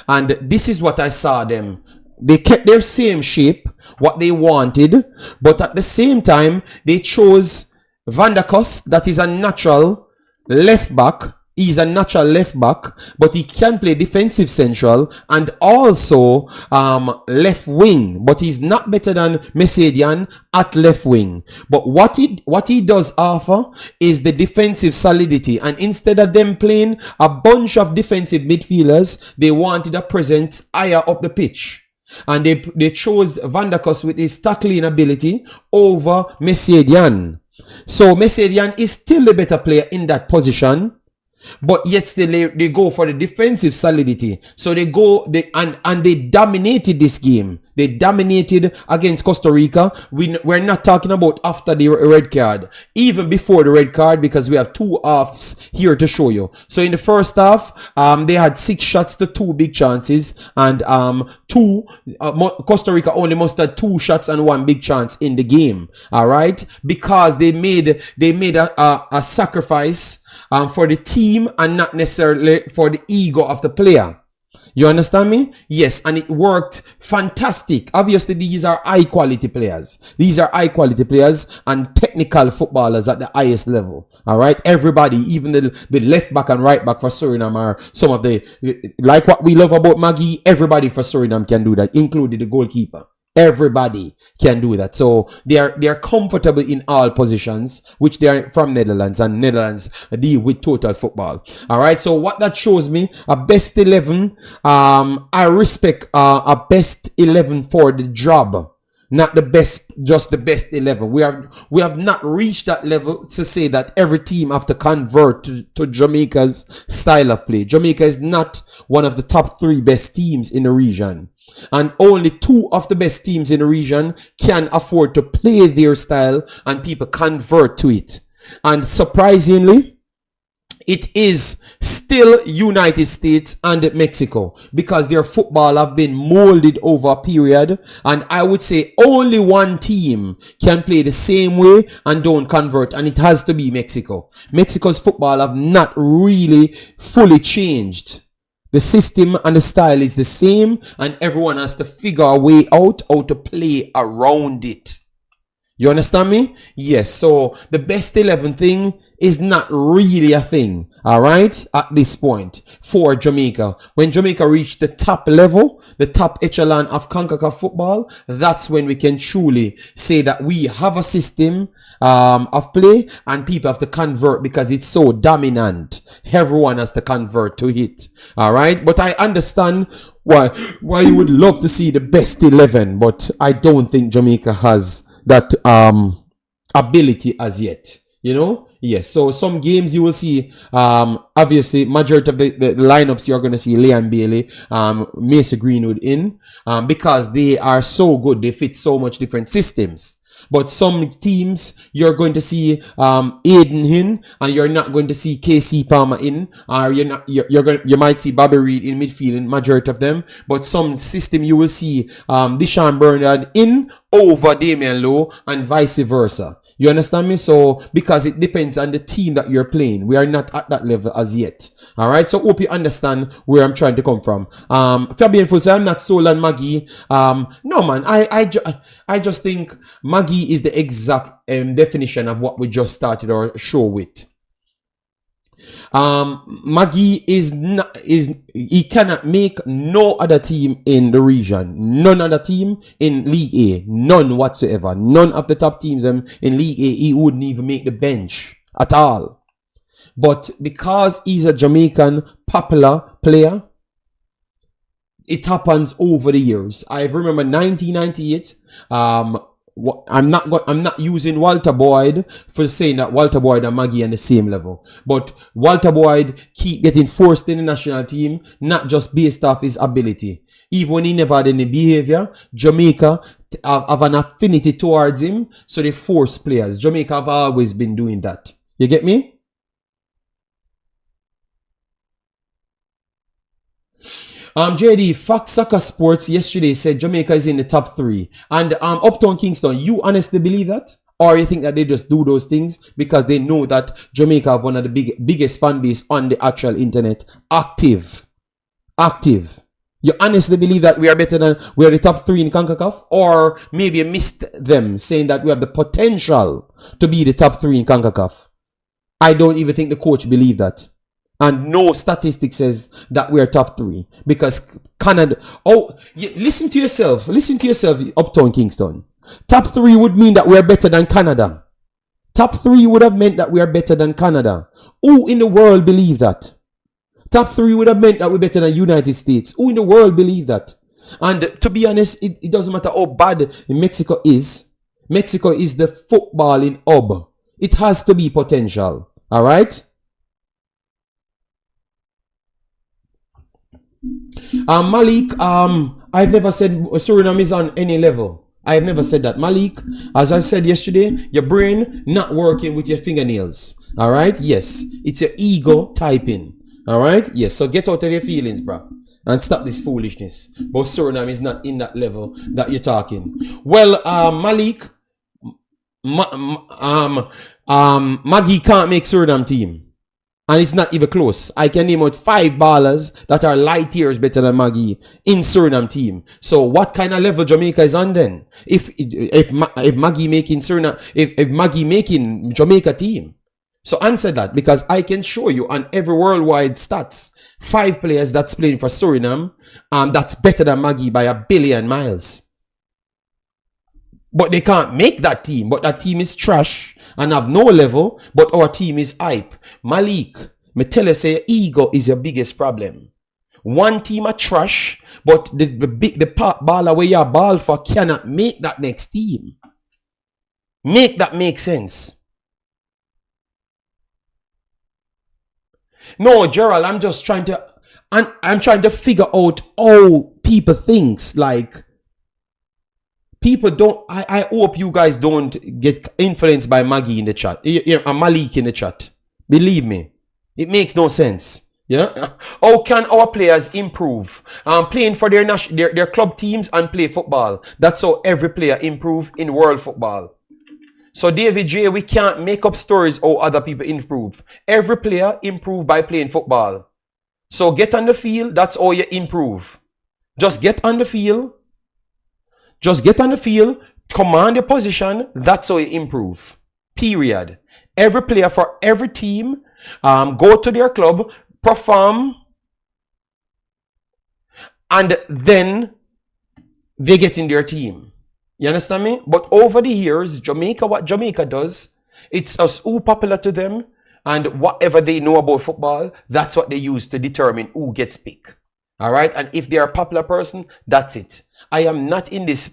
And this is what I saw them. They kept their same shape, what they wanted. But at the same time, they chose Van der Kust. That is a natural left back. He's a natural left back, but he can play defensive central and also left wing. But he's not better than Mcclaren at left wing. But what he does offer is the defensive solidity. And instead of them playing a bunch of defensive midfielders, they wanted a presence higher up the pitch. And they chose Van der Kust with his tackling ability over Mcclaren. So Mcclaren is still the better player in that position. But yet still they go for the defensive solidity. So they dominated this game. They dominated against Costa Rica. We're not talking about after the red card. Even before the red card, because we have 2 halves here to show you. So in the first half, they had 6 shots to 2 big chances. And Costa Rica only must have 2 shots and 1 big chance in the game. All right? Because they made a sacrifice for the team and not necessarily for the ego of the player. You understand me? Yes, and it worked fantastic. Obviously, these are high quality players. These are high quality players and technical footballers at the highest level. All right, everybody, even the left back and right back for Suriname are some of the, like what we love about Maggie. Everybody for Suriname can do that, including the goalkeeper. Everybody can do that. So they are comfortable in all positions, which they are from Netherlands, and Netherlands deal with total football. All right. So what that shows me, a best 11. I respect a best 11 for the job. Not the best, just the best 11. We have not reached that level to say that every team have to convert to Jamaica's style of play. Jamaica is not one of the top 3 best teams in the region. And only 2 of the best teams in the region can afford to play their style and people convert to it. And surprisingly, it is still United States and Mexico, because their football have been molded over a period, and I would say only one team can play the same way and don't convert, and it has to be Mexico. Mexico's football have not really fully changed. The system and the style is the same, and everyone has to figure a way out how to play around it. You understand me? Yes. So the best 11 thing is not really a thing, all right, at this point for Jamaica. When Jamaica reached the top level, the top echelon of Concacaf football, that's when we can truly say that we have a system of play, and people have to convert because it's so dominant. Everyone has to convert to it, all right? But I understand why you would love to see the best 11, but I don't think Jamaica has that ability as yet, you know. Yes, so some games you will see, obviously majority of the lineups you're going to see Liam Bailey, Mason Greenwood in, because they are so good, they fit so much different systems. But some teams you're going to see Hayden in, and you're not going to see KC Palmer in, or you might see Bobby Reed in midfield in majority of them. But some system you will see Deshaun Bernard in over Damian Lowe, and vice versa. You understand me? So, because it depends on the team that you're playing. We are not at that level as yet. All right. So, hope you understand where I'm trying to come from. Fabian Full said, I'm not sold on Maggie. No, man. I just think Maggie is the exact definition of what we just started our show with. Maggie he cannot make no other team in the region, none other team in League A, none whatsoever, none of the top teams in League A. He wouldn't even make the bench at all. But because he's a Jamaican popular player, it happens over the years. I remember 1998. I'm not using Walter Boyd for saying that Walter Boyd and Maggie are on the same level, but Walter Boyd keep getting forced in the national team, not just based off his ability. Even when he never had any behavior, Jamaica have an affinity towards him, so they force players. Jamaica have always been doing that. You get me? JD, Fox Soccer Sports yesterday said Jamaica is in the top 3. And Uptown Kingston, you honestly believe that? Or you think that they just do those things because they know that Jamaica have one of the biggest fan base on the actual internet? Active. You honestly believe that we are the top 3 in CONCACAF? Or maybe you missed them saying that we have the potential to be the top 3 in CONCACAF? I don't even think the coach believed that. And no statistic says that we're top 3, because Canada. Oh, listen to yourself, Uptown Kingston. Top 3 would mean that we're better than Canada. Top 3 would have meant that we are better than Canada. Who in the world believe that? Top 3 would have meant that we're better than United States. Who in the world believe that? And to be honest, it doesn't matter how bad Mexico is. Mexico is the footballing hub. It has to be potential. All right. Malik, I've never said Suriname is on any level. I've never said that. Malik, as I said yesterday, your brain not working with your fingernails. All right? Yes. It's your ego typing. All right? Yes. So get out of your feelings, bro. And stop this foolishness. But Suriname is not in that level that you're talking. Well, Malik, Maggie can't make Suriname team. And it's not even close. I can name out 5 ballers that are light years better than Maggie in Suriname team. So what kind of level Jamaica is on then? If Maggie making Suriname, if Maggie making Jamaica team. So answer that, because I can show you on every worldwide stats 5 players that's playing for Suriname that's better than Maggie by 1 billion miles. But they can't make that team. But that team is trash and have no level. But our team is hype. Malik, me tell you, say ego is your biggest problem. One team are trash, but the baller where you ball for cannot make that next team. Make that make sense. No, Gerald, I'm just trying to, I'm trying to figure out how people thinks. Like, people don't, I hope you guys don't get influenced by Maggie in the chat. Malik in the chat. Believe me. It makes no sense. Yeah? How can our players improve? Playing for their club teams and play football. That's how every player improve in world football. So David J, we can't make up stories how other people improve. Every player improve by playing football. So get on the field, that's how you improve. Just get on the field. Just get on the field, command your position, that's how you improve. Period. Every player for every team, go to their club, perform, and then they get in their team. You understand me? But over the years, Jamaica, what Jamaica does, it's us who popular to them, and whatever they know about football, that's what they use to determine who gets picked. All right, and if they are a popular person, that's it. I am not in this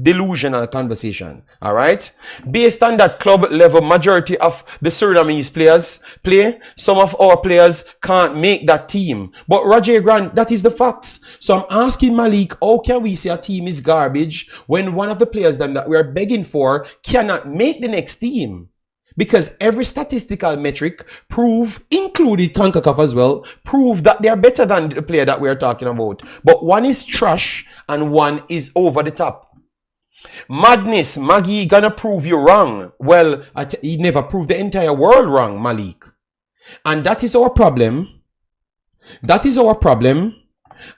delusional conversation. All right, based on that club level, majority of the Surinamese players play. Some of our players can't make that team. But Roger Grant, that is the facts. So I'm asking Malik, how can we say a team is garbage when one of the players that we are begging for cannot make the next team? Because every statistical metric prove, included Concacaf as well, prove that they are better than the player that we are talking about. But one is trash and one is over the top. Madness, Maggie gonna prove you wrong. Well, he never proved the entire world wrong, Malik. And that is our problem. That is our problem.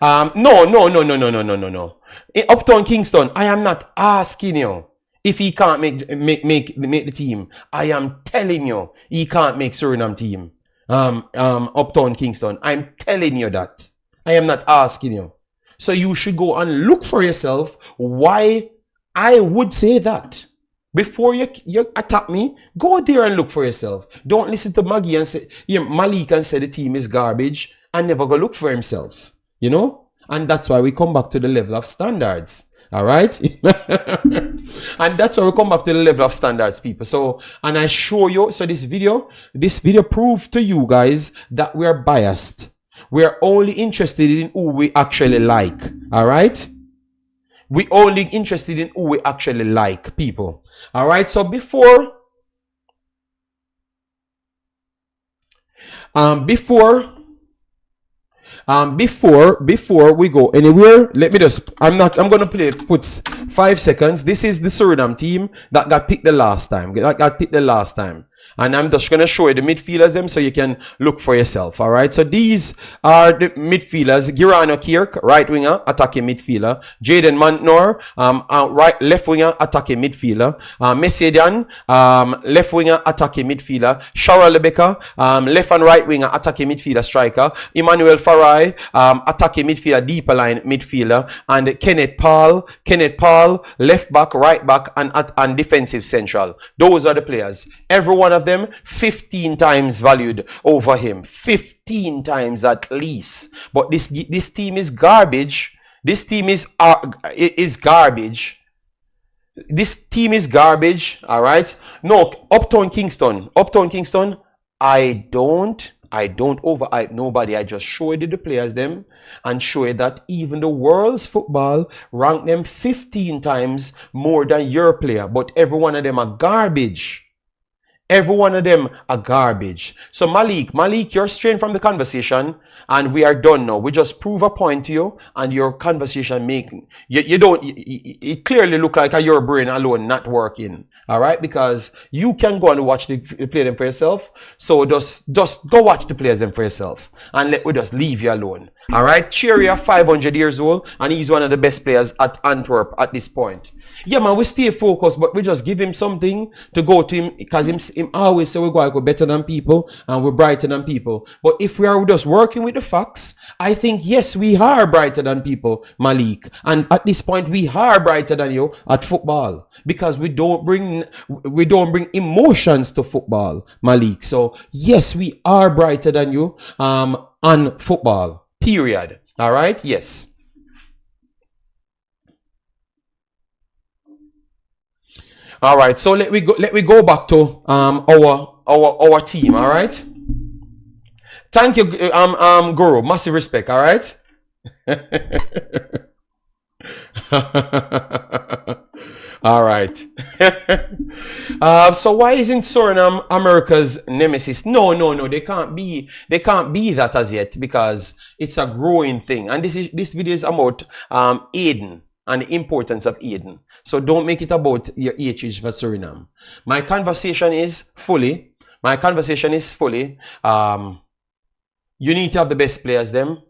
No. In Uptown Kingston, I am not asking you if he can't make the team. I am telling you, he can't make Suriname team. Uptown Kingston. I'm telling you that. I am not asking you. So you should go and look for yourself why I would say that. Before you attack me, go there and look for yourself. Don't listen to Maggie and say, Malik and say the team is garbage and never go look for himself. You know? And that's why we come back to the level of standards. All right. And that's why we come back to the level of standards, people. So, and I show you, so this video proves to you guys that we are biased. We are only interested in who we actually like. All right. We only interested in who we actually like, people. All right. So before we go anywhere, let me just, I'm gonna put 5 seconds. This is the Suriname team that got picked the last time. And I'm just gonna show you the midfielders them so you can look for yourself. All right. So these are the midfielders: Girano Kirk, right winger, attacking midfielder; Jaden Mantnor, left winger, attacking midfielder; Messedian, left winger, attacking midfielder; Shara Lebeka, left and right winger, attacking midfielder, striker; Emmanuel Farai, attacking midfielder, deeper line midfielder; and Kenneth Paul, left back, right back, and defensive central. Those are the players. Every one of them 15 times valued over him, 15 times at least. But this team is garbage. This team is garbage. This team is garbage. All right. No, Uptown Kingston. I don't overhype nobody. I just show you the players them and show you that even the world's football rank them 15 times more than your player. But every one of them are garbage. Every one of them are garbage. So Malik, you're straying from the conversation, and we are done now. We just prove a point to you, and your conversation making you don't. It clearly look like your brain alone not working. All right, because you can go and watch the play them for yourself. So just go watch the players them for yourself, and we just leave you alone. All right, Cheery, 500 years old, and he's one of the best players at Antwerp at this point. Yeah, man, we stay focused, but we just give him something to go to him, because him always say we go better than people and we're brighter than people. But if we are just working with the facts, I think, yes, we are brighter than people, Malik. And at this point, we are brighter than you at football, because we don't bring emotions to football, Malik. So, yes, we are brighter than you on football, period. All right? Yes. All right, so let we go back to our team. All right, thank you, Guru, massive respect. All right. All right. So why isn't Suriname America's nemesis? No, they can't be that as yet, because it's a growing thing, and this video is about Hayden and the importance of Hayden. So don't make it about your HH for Suriname. My conversation is fully, you need to have the best players them,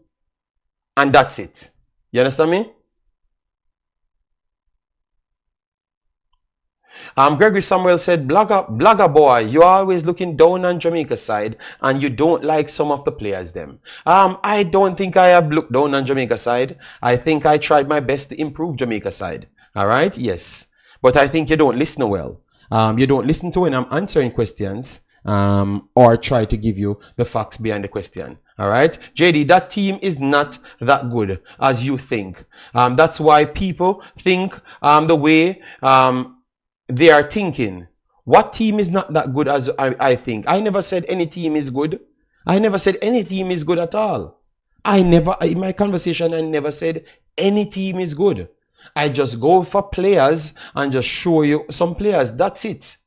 and that's it. You understand me? Gregory Samuel said, blogger boy, you're always looking down on Jamaica side, and you don't like some of the players them. I don't think I have looked down on Jamaica side. I think I tried my best to improve Jamaica side. All right, yes, but I think you don't listen well. You don't listen to when I'm answering questions, or try to give you the facts behind the question. All right, JD, that team is not that good as you think. That's why people think the way they are thinking. What team is not that good as I think? I never said any team is good. I never said any team is good at all. In my conversation, I never said any team is good. I just go for players and just show you some players. That's it.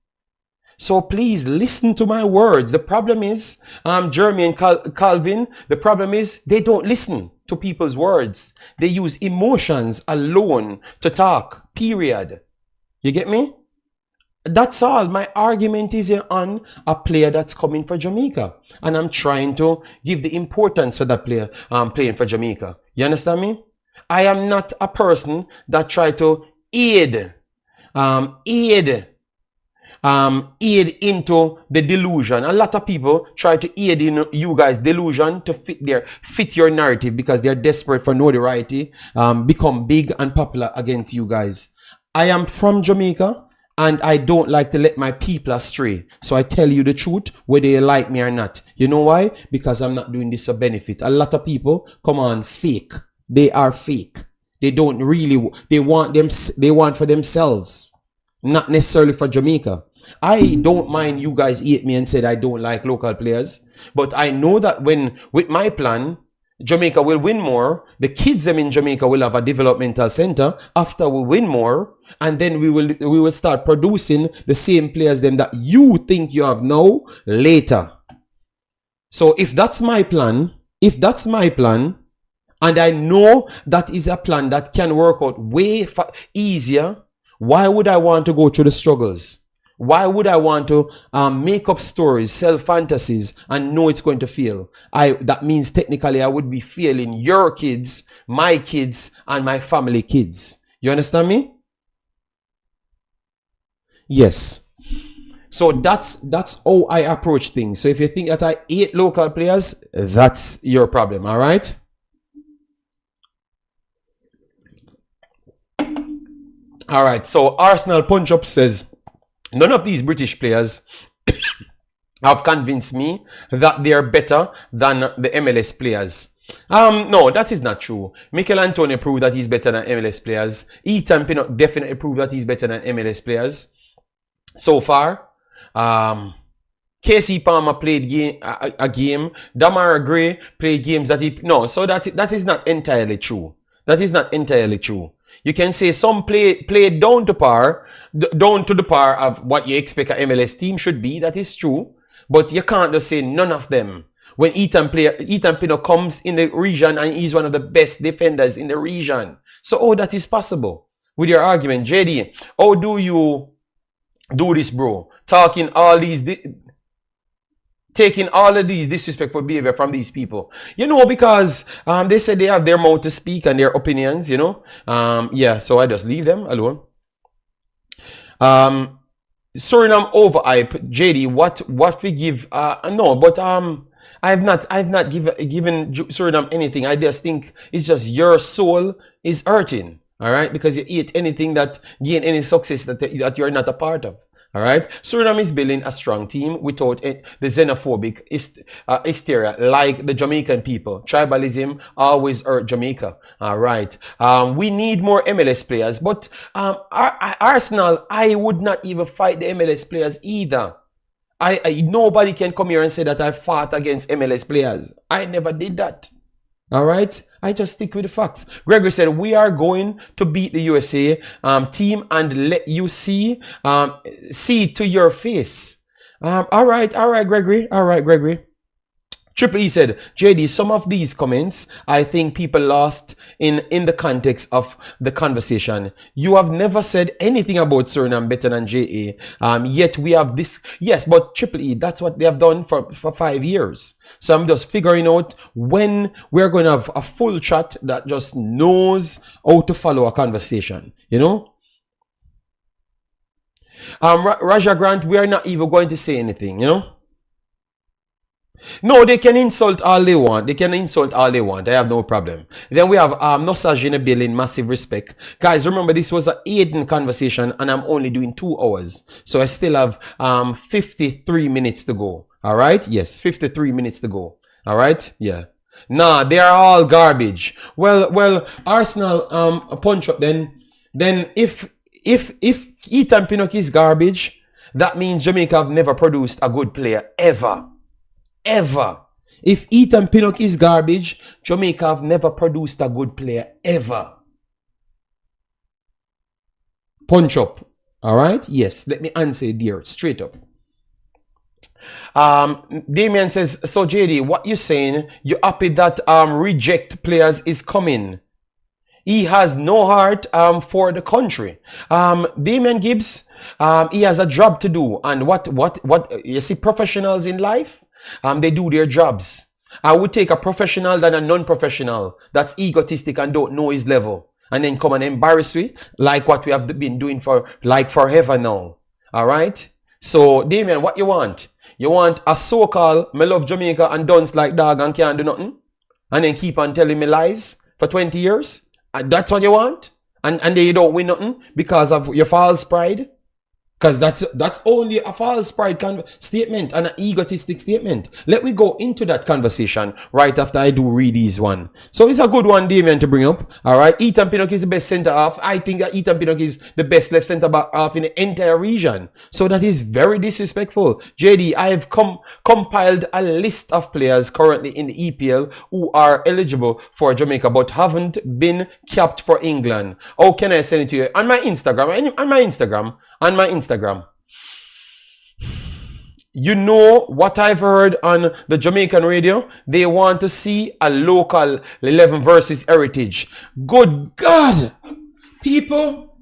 So please listen to my words. The problem is, Jeremy and Calvin, the problem is they don't listen to people's words. They use emotions alone to talk, period. You get me? That's all. My argument is on a player that's coming for Jamaica, and I'm trying to give the importance for that player playing for Jamaica. You understand me? I am not a person that try to aid into the delusion. A lot of people try to aid in you guys' delusion to fit your narrative, because they're desperate for notoriety, become big and popular against you guys. I am from Jamaica, and I don't like to let my people astray. So I tell you the truth, whether you like me or not. You know why? Because I'm not doing this for benefit. A lot of people, come on, fake. They are fake. They don't really, they want for themselves, not necessarily for Jamaica. I don't mind you guys hate me and said I don't like local players, but I know that with my plan, Jamaica will win more. The kids them in Jamaica will have a developmental center after we win more, and then we will start producing the same players them that you think you have now later. So if that's my plan, and I know that is a plan that can work out way easier, why would I want to go through the struggles? Why would I want to make up stories, sell fantasies, and know it's going to fail? That means technically I would be failing your kids, my kids, and my family kids. You understand me? Yes. So that's how I approach things. So if you think that I hate local players, that's your problem. All right? All right. So Arsenal Punch Up says, none of these British players have convinced me that they are better than the MLS players. No, that is not true. Mikel Antonio proved that he's better than MLS players. Ethan Pinnock definitely proved that he's better than MLS players. So far, KC Palmer played a game. Damara Gray played games that he... No, so that is not entirely true. That is not entirely true. You can say some play down to par, down to the par of what you expect an MLS team should be. That is true. But you can't just say none of them. When Ethan Pino comes in the region and he's one of the best defenders in the region. So, oh, that is possible. With your argument, JD, how do you do this, bro? Taking all of these disrespectful behavior from these people. You know, because they said they have their mouth to speak and their opinions, you know. Yeah, so I just leave them alone. Suriname overhype, JD, what we give no, but I've not given Suriname anything. I just think it's just your soul is hurting. All right, because you eat anything that gain any success that you're not a part of. All right, Suriname is building a strong team without the xenophobic hysteria like the Jamaican people. Tribalism always hurt Jamaica. All right, we need more MLS players, but Arsenal, I would not even fight the MLS players either. Nobody can come here and say that I fought against MLS players. I never did that. All right, I just stick with the facts. Gregory said we are going to beat the USA team and let you see to your face. All right, Gregory. Triple E said, JD, some of these comments, I think people lost in the context of the conversation. You have never said anything about Suriname better than JA. Yet we have this. Yes, but Triple E, that's what they have done for 5 years. So I'm just figuring out when we're going to have a full chat that just knows how to follow a conversation, you know? Raja Grant, we are not even going to say anything, you know? No, they can insult all they want. I have no problem. Then we have Nosaj in a building, massive respect. Guys, remember this was an Hayden conversation and I'm only doing 2 hours. So I still have 53 minutes to go. All right? Yes, 53 minutes to go. All right? Yeah. Nah, they are all garbage. Well, Arsenal punch up then if Ethan Pinnock is garbage, that means Jamaica have never produced a good player ever. If Ethan Pinnock is garbage, Jamaica have never produced a good player ever. Punch up. All right? Yes, let me answer dear, straight up. Damien says, so JD, what you saying? You happy that reject players is coming? He has no heart for the country. Damien Gibbs, he has a job to do. And what you see, professionals in life, they do their jobs. I would take a professional than a non-professional that's egotistic and don't know his level, and then come and embarrass me like what we have been doing for like forever now. All right. So Damien, what you want? You want a so-called me love Jamaica and dunce like dog and can't do nothing, and then keep on telling me lies for 20 years? And that's what you want? And then you don't win nothing because of your false pride? Because that's only a false pride statement and an egotistic statement. Let me go into that conversation right after I do read these one. So it's a good one, Damien, to bring up. All right, Ethan Pinnock is the best centre half. I think that Ethan Pinnock is the best left centre back half in the entire region. So that is very disrespectful. JD, I have compiled a list of players currently in the EPL who are eligible for Jamaica but haven't been capped for England. How can I send it to you? On my Instagram. On my Instagram. You know what I've heard on the Jamaican radio? They want to see a local 11 versus heritage. Good God! People,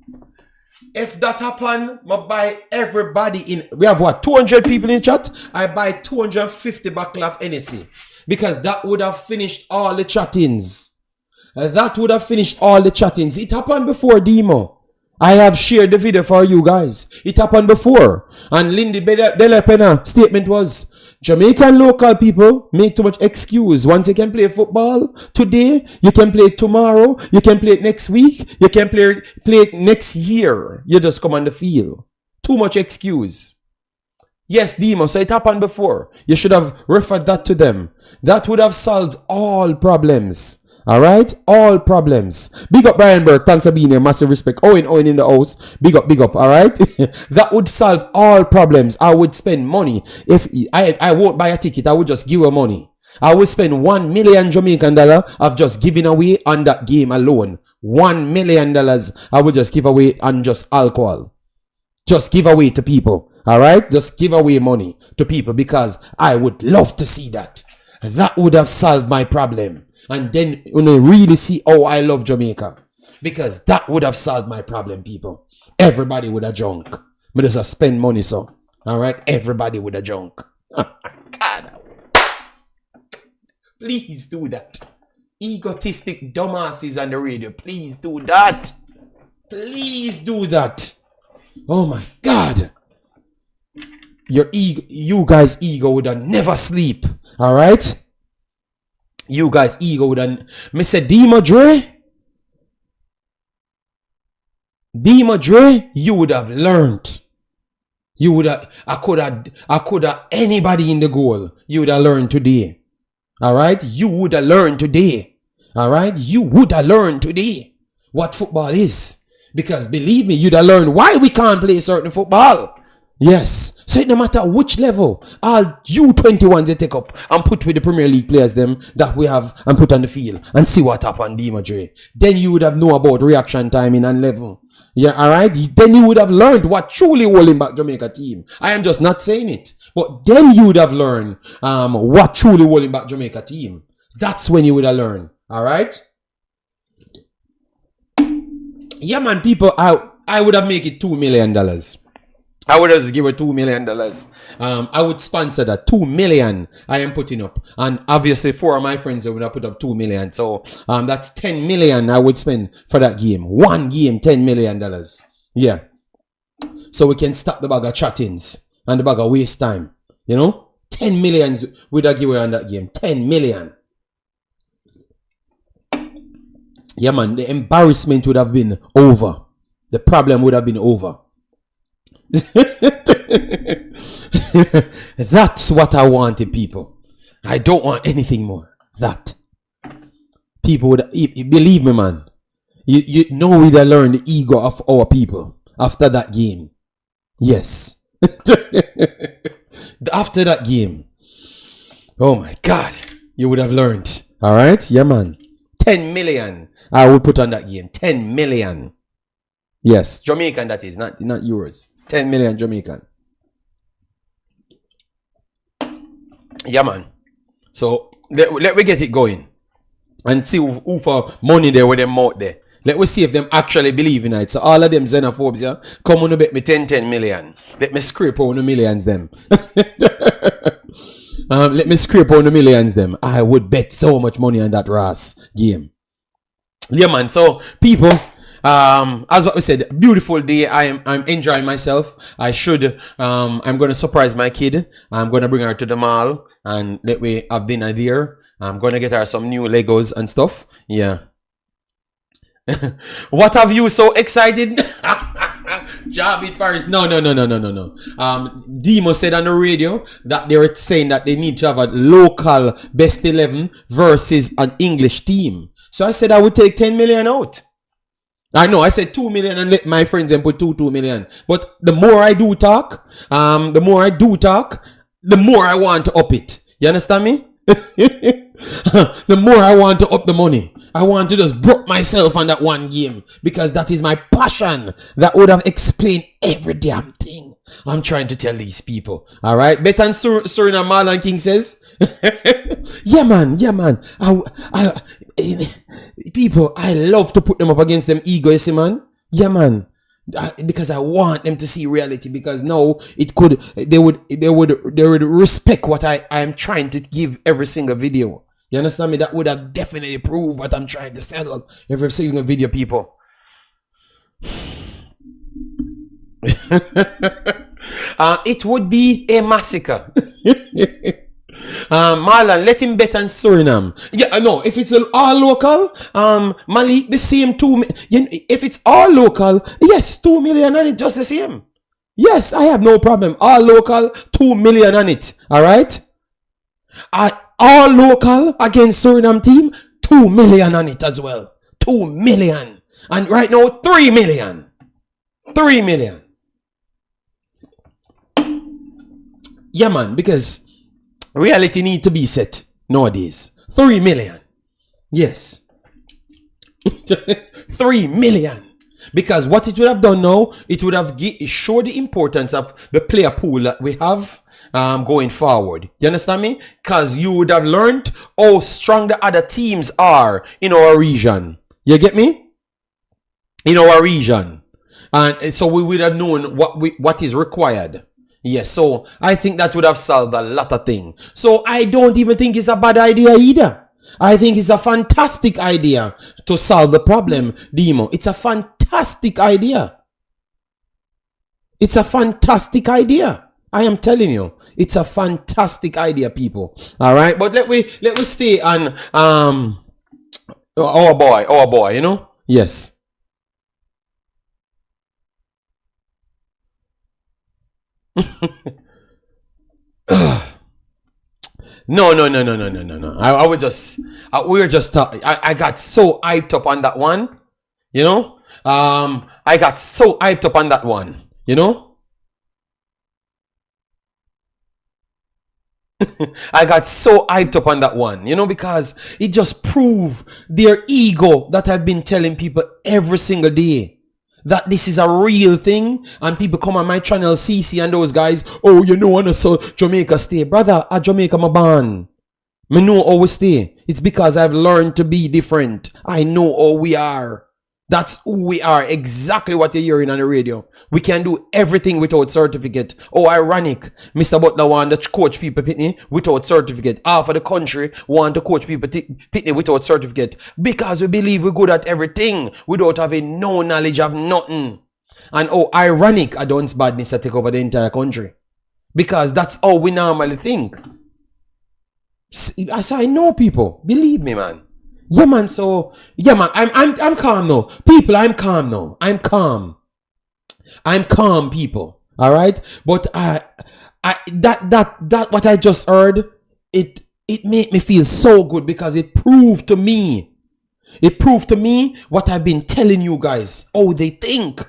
if that happen, I buy everybody in. We have what? 200 people in chat? I buy 250 bottle of NSC. Because that would have finished all the chattings. It happened before, Demo. I have shared the video for you guys. It happened before. And Lindy Delepena statement was, Jamaican local people make too much excuse. Once you can play football today, you can play it tomorrow, you can play it next week, you can play it next year. You just come on the field. Too much excuse. Yes, Demo, so it happened before. You should have referred that to them. That would have solved all problems. All right, all problems. Big up Brian Burke, thanks for being here, massive respect. Owen in the house, big up. All right, that would solve all problems. I would spend money if I won't buy a ticket. I would just give her money. I will spend $1 million Jamaican dollar of just giving away on that game alone. $1 million I will just give away on just alcohol. Just give away to people. All right? Just give away money to people because I would love to see that. That would have solved my problem. And then you know, really see how I love Jamaica. Because that would have solved my problem, people. Everybody would have drunk. But just spend money, so. All right? Everybody would have drunk. God. Please do that. Egotistic dumbasses on the radio. Please do that. Please do that. Oh my God. Your ego, you guys' ego would have never sleep. All right? You guys' ego would have. Me say, Dre, you would have learned. You would have. I could have anybody in the goal. You would have learned today. All right? You would have learned today. All right? You would have learned today what football is. Because believe me, you'd have learned why we can't play certain football. Yes. So it no matter which level, all U21s they take up and put with the Premier League players them that we have and put on the field and see what happened, Dre. Then you would have known about reaction timing and level. Yeah, all right? Then you would have learned what truly holding back Jamaica team. I am just not saying it. But then you would have learned what truly holding back Jamaica team. That's when you would have learned. All right? Yeah, man, people, I would have made it $2 million. I would have just give her $2 million. I would sponsor that. $2 million I am putting up. And obviously 4 of my friends would have put up $2 million. So that's $10 million I would spend for that game. One game, $10 million. Yeah. So we can stop the bag of chattings and the bag of waste time. You know? 10 million would have give away on that game. 10 million. Yeah, man, the embarrassment would have been over. The problem would have been over. That's what I wanted, people. I don't want anything more. That. People would, believe me, man. You know we'd have learned the ego of our people after that game. Yes. After that game. Oh my God. You would have learned. All right? Yeah, man. 10 million. I would put on that game. 10 million. Yes. Jamaican, that is. Not euros. 10 million Jamaican. Yeah, man. So, let me get it going. And see who for money there with them out there. Let me see if them actually believe in it. So, all of them xenophobes, yeah, come on to bet me 10 million. Let me scrape on the millions, them. Let me scrape on the millions, them. I would bet so much money on that Ras game. Yeah, man. So, people, as what we said, beautiful day. I'm enjoying myself. I'm gonna surprise my kid. I'm gonna bring her to the mall and let me have dinner there. I'm gonna get her some new Legos and stuff. Yeah. What have you so excited? Job in Paris. No. Demo said on the radio that they were saying that they need to have a local best 11 versus an English team. So I said I would take 10 million out. I know I said 2 million and let my friends then put 2 million. But the more I do talk, the more I want to up it. You understand me? The more I want to up the money. I want to just broke myself on that one game because that is my passion. That would have explained every damn thing I'm trying to tell these people. All right, Betan Suriname Marlon King says, yeah, man. People, I love to put them up against them ego, you see, man. Yeah, man. Because I want them to see reality. Because now they would respect what I am trying to give every single video. You understand me? That would have definitely proved what I'm trying to sell every single video, people. It would be a massacre. Marlon, let him bet on Suriname. Yeah, I know. If it's all local, Malik, the same 2 million. If it's all local, yes, 2 million on it, just the same. Yes, I have no problem. All local, 2 million on it. All right. All local against Suriname team, 2 million on it as well. 2 million. And right now, 3 million. 3 million. Yeah, man, because reality need to be set. nowadays. 3 million. Yes. 3 million. Because what it would have done now, it would have showed the importance of the player pool that we have going forward. You understand me? Because you would have learned how strong the other teams are in our region. You get me? In our region. And so we would have known what is required. Yes, so I think that would have solved a lot of things. So I don't even think it's a bad idea either. I think it's a fantastic idea to solve the problem, Demo. It's a fantastic idea. It's a fantastic idea. I am telling you, it's a fantastic idea, people. All right, but let me stay on our boy, you know? Yes. No. I would just, we were just talking. I got so hyped up on that one, you know. I got so hyped up on that one, you know. I got so hyped up on that one, you know, because it just proved their ego that I've been telling people every single day. That this is a real thing, and people come on my channel, CC and those guys, oh, you know, I saw Jamaica stay. Brother, at Jamaica, my born. I know how we stay. It's because I've learned to be different. I know how we are. That's who we are. Exactly what you're hearing on the radio. We can do everything without certificate. Oh, ironic. Mr. Butler want to coach people Pitney without certificate. Half of the country want to coach people Pitney without certificate. Because we believe we're good at everything without having no knowledge of nothing. And oh, ironic, I don't badness to take over the entire country. Because that's how we normally think. So I know people. Believe me, man. Yeah, man. So yeah, man. I'm calm now. People, I'm calm now. I'm calm. I'm calm, people. All right. But that what I just heard, it made me feel so good because it proved to me. It proved to me what I've been telling you guys. How they think.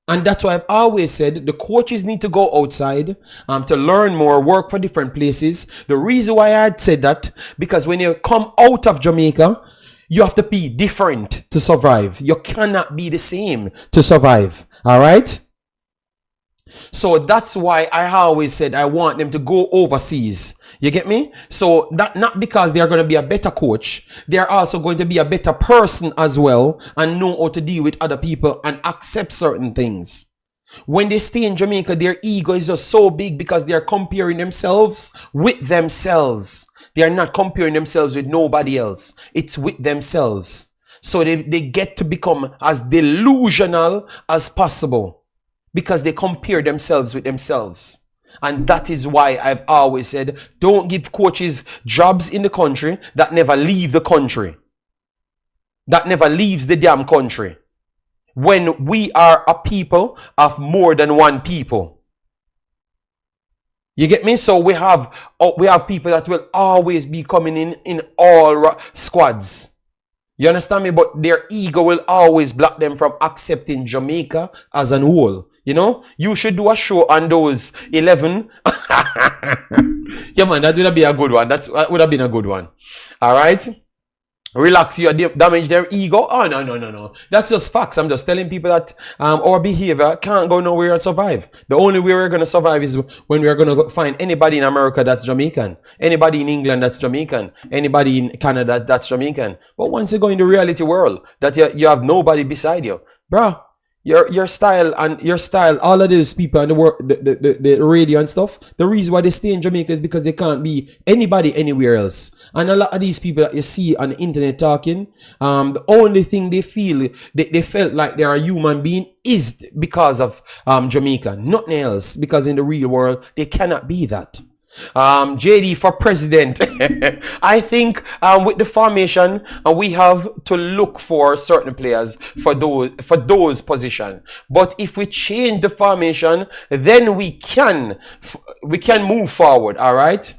And that's why I've always said the coaches need to go outside to learn more, work for different places. The reason why I had said that, because when you come out of Jamaica, you have to be different to survive. You cannot be the same to survive. All right? So that's why I always said I want them to go overseas. You get me? So that not because they're going to be a better coach, they're also going to be a better person as well and know how to deal with other people and accept certain things. When they stay in Jamaica, their ego is just so big because they're comparing themselves with themselves. They are not comparing themselves with nobody else. It's with themselves. So they get to become as delusional as possible. Because they compare themselves with themselves. And that is why I've always said, don't give coaches jobs in the country that never leave the country. That never leaves the damn country. When we are a people of more than one people. You get me? So we have people that will always be coming in all squads. You understand me? But their ego will always block them from accepting Jamaica as an whole. You know, you should do a show on those 11. Yeah, man, that would be a good one. That would have been a good one. All right. Relax, you damage their ego. Oh, no. That's just facts. I'm just telling people that our behavior can't go nowhere and survive. The only way we're going to survive is when we're going to find anybody in America that's Jamaican. Anybody in England that's Jamaican. Anybody in Canada that's Jamaican. But once you go in the reality world, that you have nobody beside you. Bruh. Your style, all of these people and the radio and stuff, the reason why they stay in Jamaica is because they can't be anybody anywhere else. And a lot of these people that you see on the internet talking, the only thing they feel, they felt like they're a human being is because of Jamaica. Nothing else. Because in the real world, they cannot be that. JD for president. I think with the formation we have to look for certain players for those positions. But if we change the formation, then we can move forward. All right.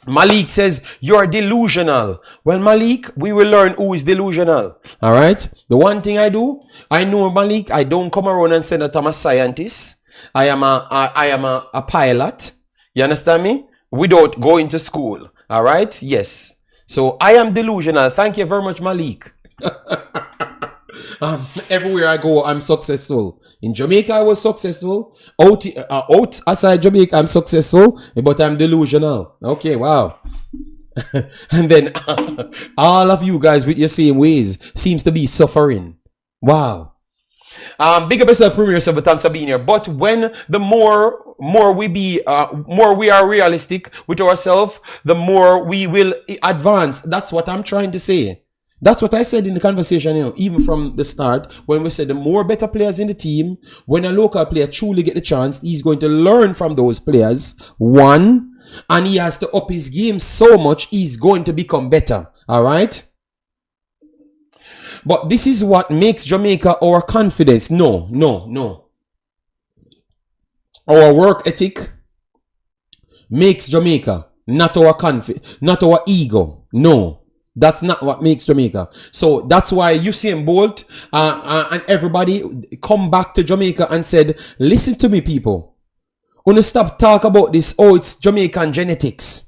Malik says you're delusional. Well, Malik, we will learn who is delusional. All right. The one thing I know Malik, I don't come around and say that I'm a scientist. I am a pilot. You understand me? Without going to school. All right? Yes. So I am delusional. Thank you very much, Malik. Everywhere I go, I'm successful. In Jamaica, I was successful. Out outside Jamaica, I'm successful, but I'm delusional. Okay, wow. And then all of you guys with your same ways seems to be suffering. Wow. Big up yourself, Premier Silverton Sabine. But when the more we are realistic with ourselves, the more we will advance. That's what I'm trying to say. That's what I said in the conversation, you know, even from the start, when we said the more better players in the team, when a local player truly get the chance, he's going to learn from those players. One, and he has to up his game so much, he's going to become better. All right? But this is what makes Jamaica our confidence. No. Our work ethic makes Jamaica, not our ego. No. That's not what makes Jamaica. So that's why Usain Bolt and everybody come back to Jamaica and said, listen to me, people. Wanna stop talk about this, oh, it's Jamaican genetics.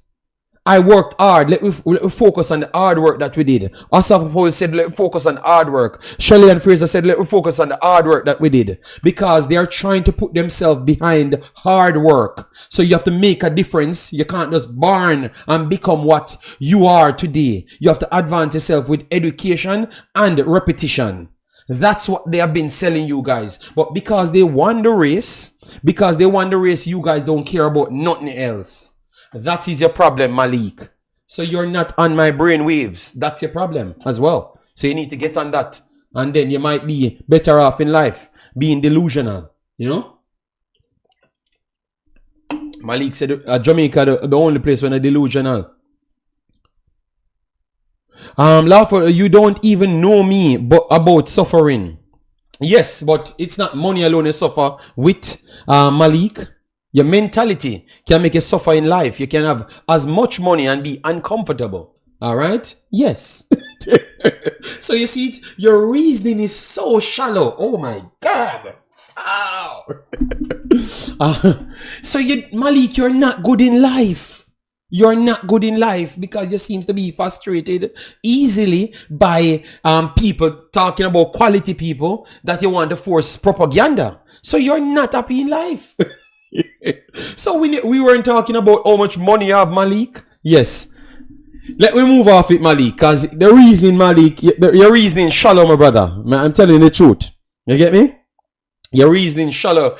I worked hard. Let me focus on the hard work that we did. Asaf Paul said, let me focus on hard work. Shelley and Fraser said, let me focus on the hard work that we did. Because they are trying to put themselves behind hard work. So you have to make a difference. You can't just burn and become what you are today. You have to advance yourself with education and repetition. That's what they have been selling you guys. But because they won the race, you guys don't care about nothing else. That is your problem, Malik. So you're not on my brain waves. That's your problem as well. So you need to get on that. And then you might be better off in life being delusional. You know? Malik said Jamaica the only place when I'm delusional. Laughter, you don't even know me about suffering. Yes, but it's not money alone you suffer with, Malik. Your mentality can make you suffer in life. You can have as much money and be uncomfortable. All right? Yes. So you see, your reasoning is so shallow. Oh my God. Ow. So Malik, you're not good in life. You're not good in life because you seem to be frustrated easily by people talking about quality people that you want to force propaganda. So you're not happy in life. So we weren't talking about how much money you have, Malik. Yes. Let me move off it, Malik, because the reason, Malik, your reasoning shallow, my brother. I'm telling you the truth. You get me? Your reasoning shallow.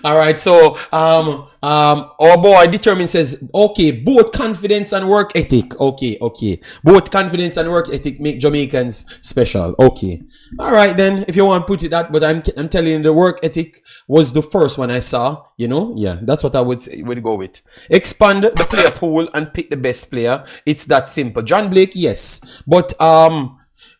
All right, so our boy Determined says, okay, both confidence and work ethic. Okay. Both confidence and work ethic make Jamaicans special. Okay. All right then, if you want to put it that, but I'm telling you the work ethic was the first one I saw, you know? Yeah, that's what I would go with. Expand the player pool and pick the best player. It's that simple. John Blake, yes. But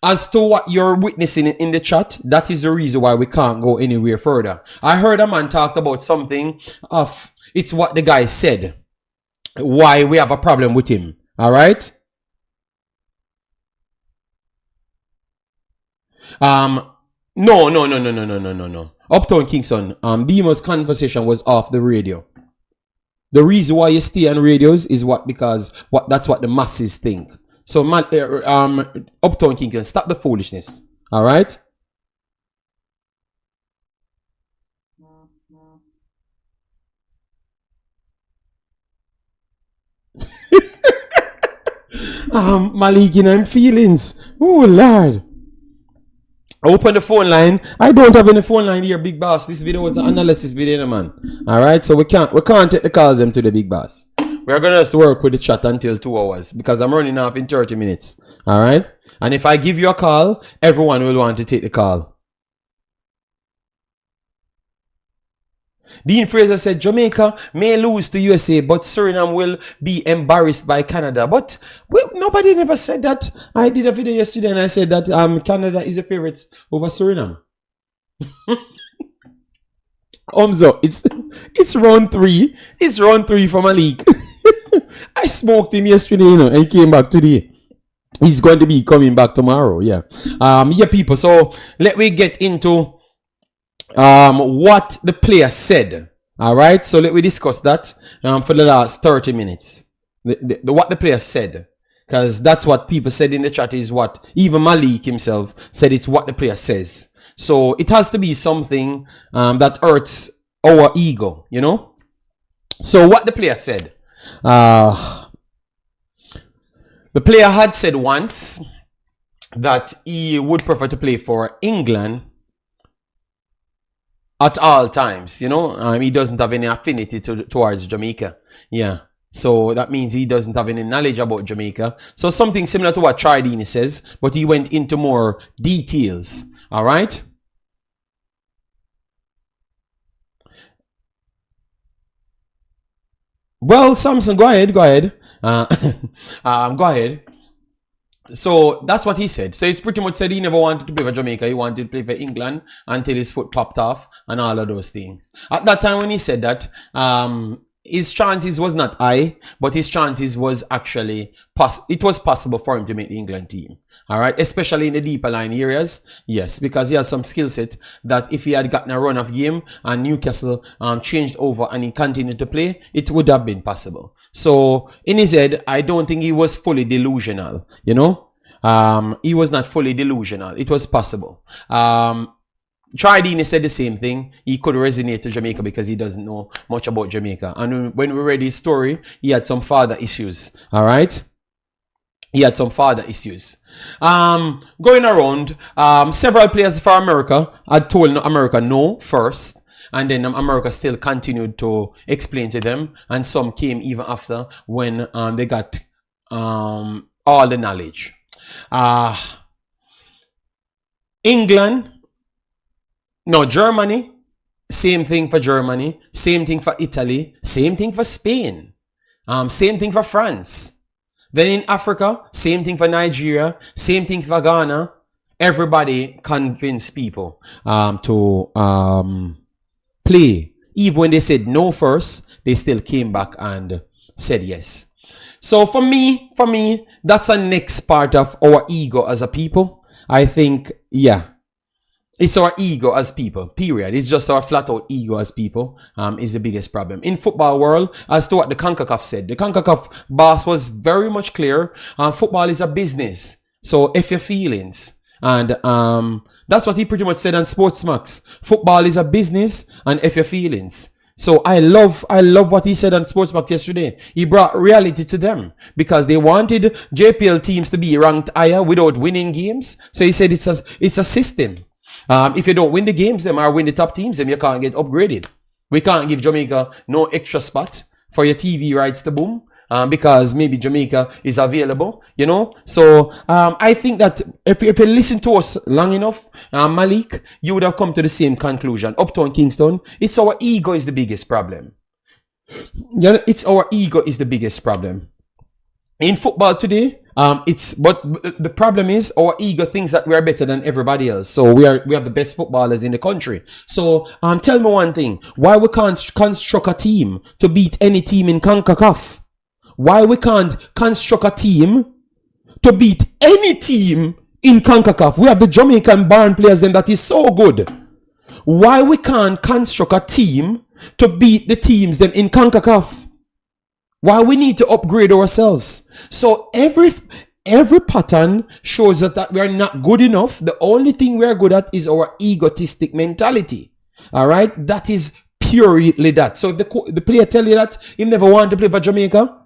as to what you're witnessing in the chat, that is the reason why we can't go anywhere further. I heard a man talked about something of, it's what the guy said, why we have a problem with him. All right? No. Uptown Kingston, Demo's conversation was off the radio. The reason why you stay on radios is that's what the masses think. So, Uptown Kingston, stop the foolishness. All right? Malik, in feelings. Oh, Lord. Open the phone line. I don't have any phone line here, big boss. This video was an analysis video, man. All right? So, we can't take the calls them to the big boss. We're going to have to work with the chat until 2 hours because I'm running off in 30 minutes. All right? And if I give you a call, everyone will want to take the call. Dean Fraser said, Jamaica may lose to USA, but Suriname will be embarrassed by Canada. But nobody never said that. I did a video yesterday and I said that Canada is a favorite over Suriname. So it's round 3. It's round 3 for Malik. I smoked him yesterday, you know, and he came back today. He's going to be coming back tomorrow. Yeah. Yeah, people. So let me get into what the player said. All right, so let we discuss that for the last 30 minutes. What the player said, because that's what people said in the chat is what even Malik himself said. It's what the player says. So it has to be something that hurts our ego, you know. So what the player said, the player had said once that he would prefer to play for England at all times, you know. He doesn't have any affinity towards Jamaica. Yeah. So that means he doesn't have any knowledge about Jamaica. So something similar to what Tridini says, but he went into more details. All right. Well, Samson, go ahead. Go ahead. Go ahead. So that's what he said. So it's pretty much said he never wanted to play for Jamaica. He wanted to play for England until his foot popped off and all of those things. At that time when he said that, his chances was not high, but his chances was actually it was possible for him to make the England team. All right, especially in the deeper line areas. Yes, because he has some skill set that if he had gotten a run of game and Newcastle changed over and he continued to play, it would have been possible. So in his head, I don't think he was fully delusional. You know, he was not fully delusional. It was possible. Tridini said the same thing. He could resonate to Jamaica because he doesn't know much about Jamaica. And when we read his story, he had some father issues. All right. He had some father issues. Going around, several players for America had told America no first. And then America still continued to explain to them. And some came even after when they got all the knowledge. England. No, Germany, same thing for Germany, same thing for Italy, same thing for Spain, same thing for France. Then in Africa, same thing for Nigeria, same thing for Ghana. Everybody convinced people to play. Even when they said no first, they still came back and said yes. So for me, that's a next part of our ego as a people. I think, yeah. It's our ego as people, period. It's just our flat out ego as people is the biggest problem. In football world, as to what the Concacaf said, the Concacaf boss was very much clear. Football is a business. So if your feelings. And that's what he pretty much said on Sports Max. Football is a business and if your feelings. So I love what he said on Sports Max yesterday. He brought reality to them because they wanted JPL teams to be ranked higher without winning games. So he said it's a system. If you don't win the games, them or win the top teams, then you can't get upgraded. We can't give Jamaica no extra spot for your TV rights to boom because maybe Jamaica is available, you know. So I think that if you listen to us long enough, Malik, you would have come to the same conclusion. Uptown Kingston, it's our ego is the biggest problem. Yeah, it's our ego is the biggest problem. In football today, but the problem is our ego thinks that we are better than everybody else. So we have the best footballers in the country. So tell me one thing: why we can't construct a team to beat any team in Concacaf? Why we can't construct a team to beat any team in Concacaf? We have the Jamaican born players then that is so good. Why we can't construct a team to beat the teams them in Concacaf? Why we need to upgrade ourselves? So every pattern shows that we are not good enough. The only thing we are good at is our egotistic mentality. All right, that is purely that. So if the player tell you that he never want to play for Jamaica,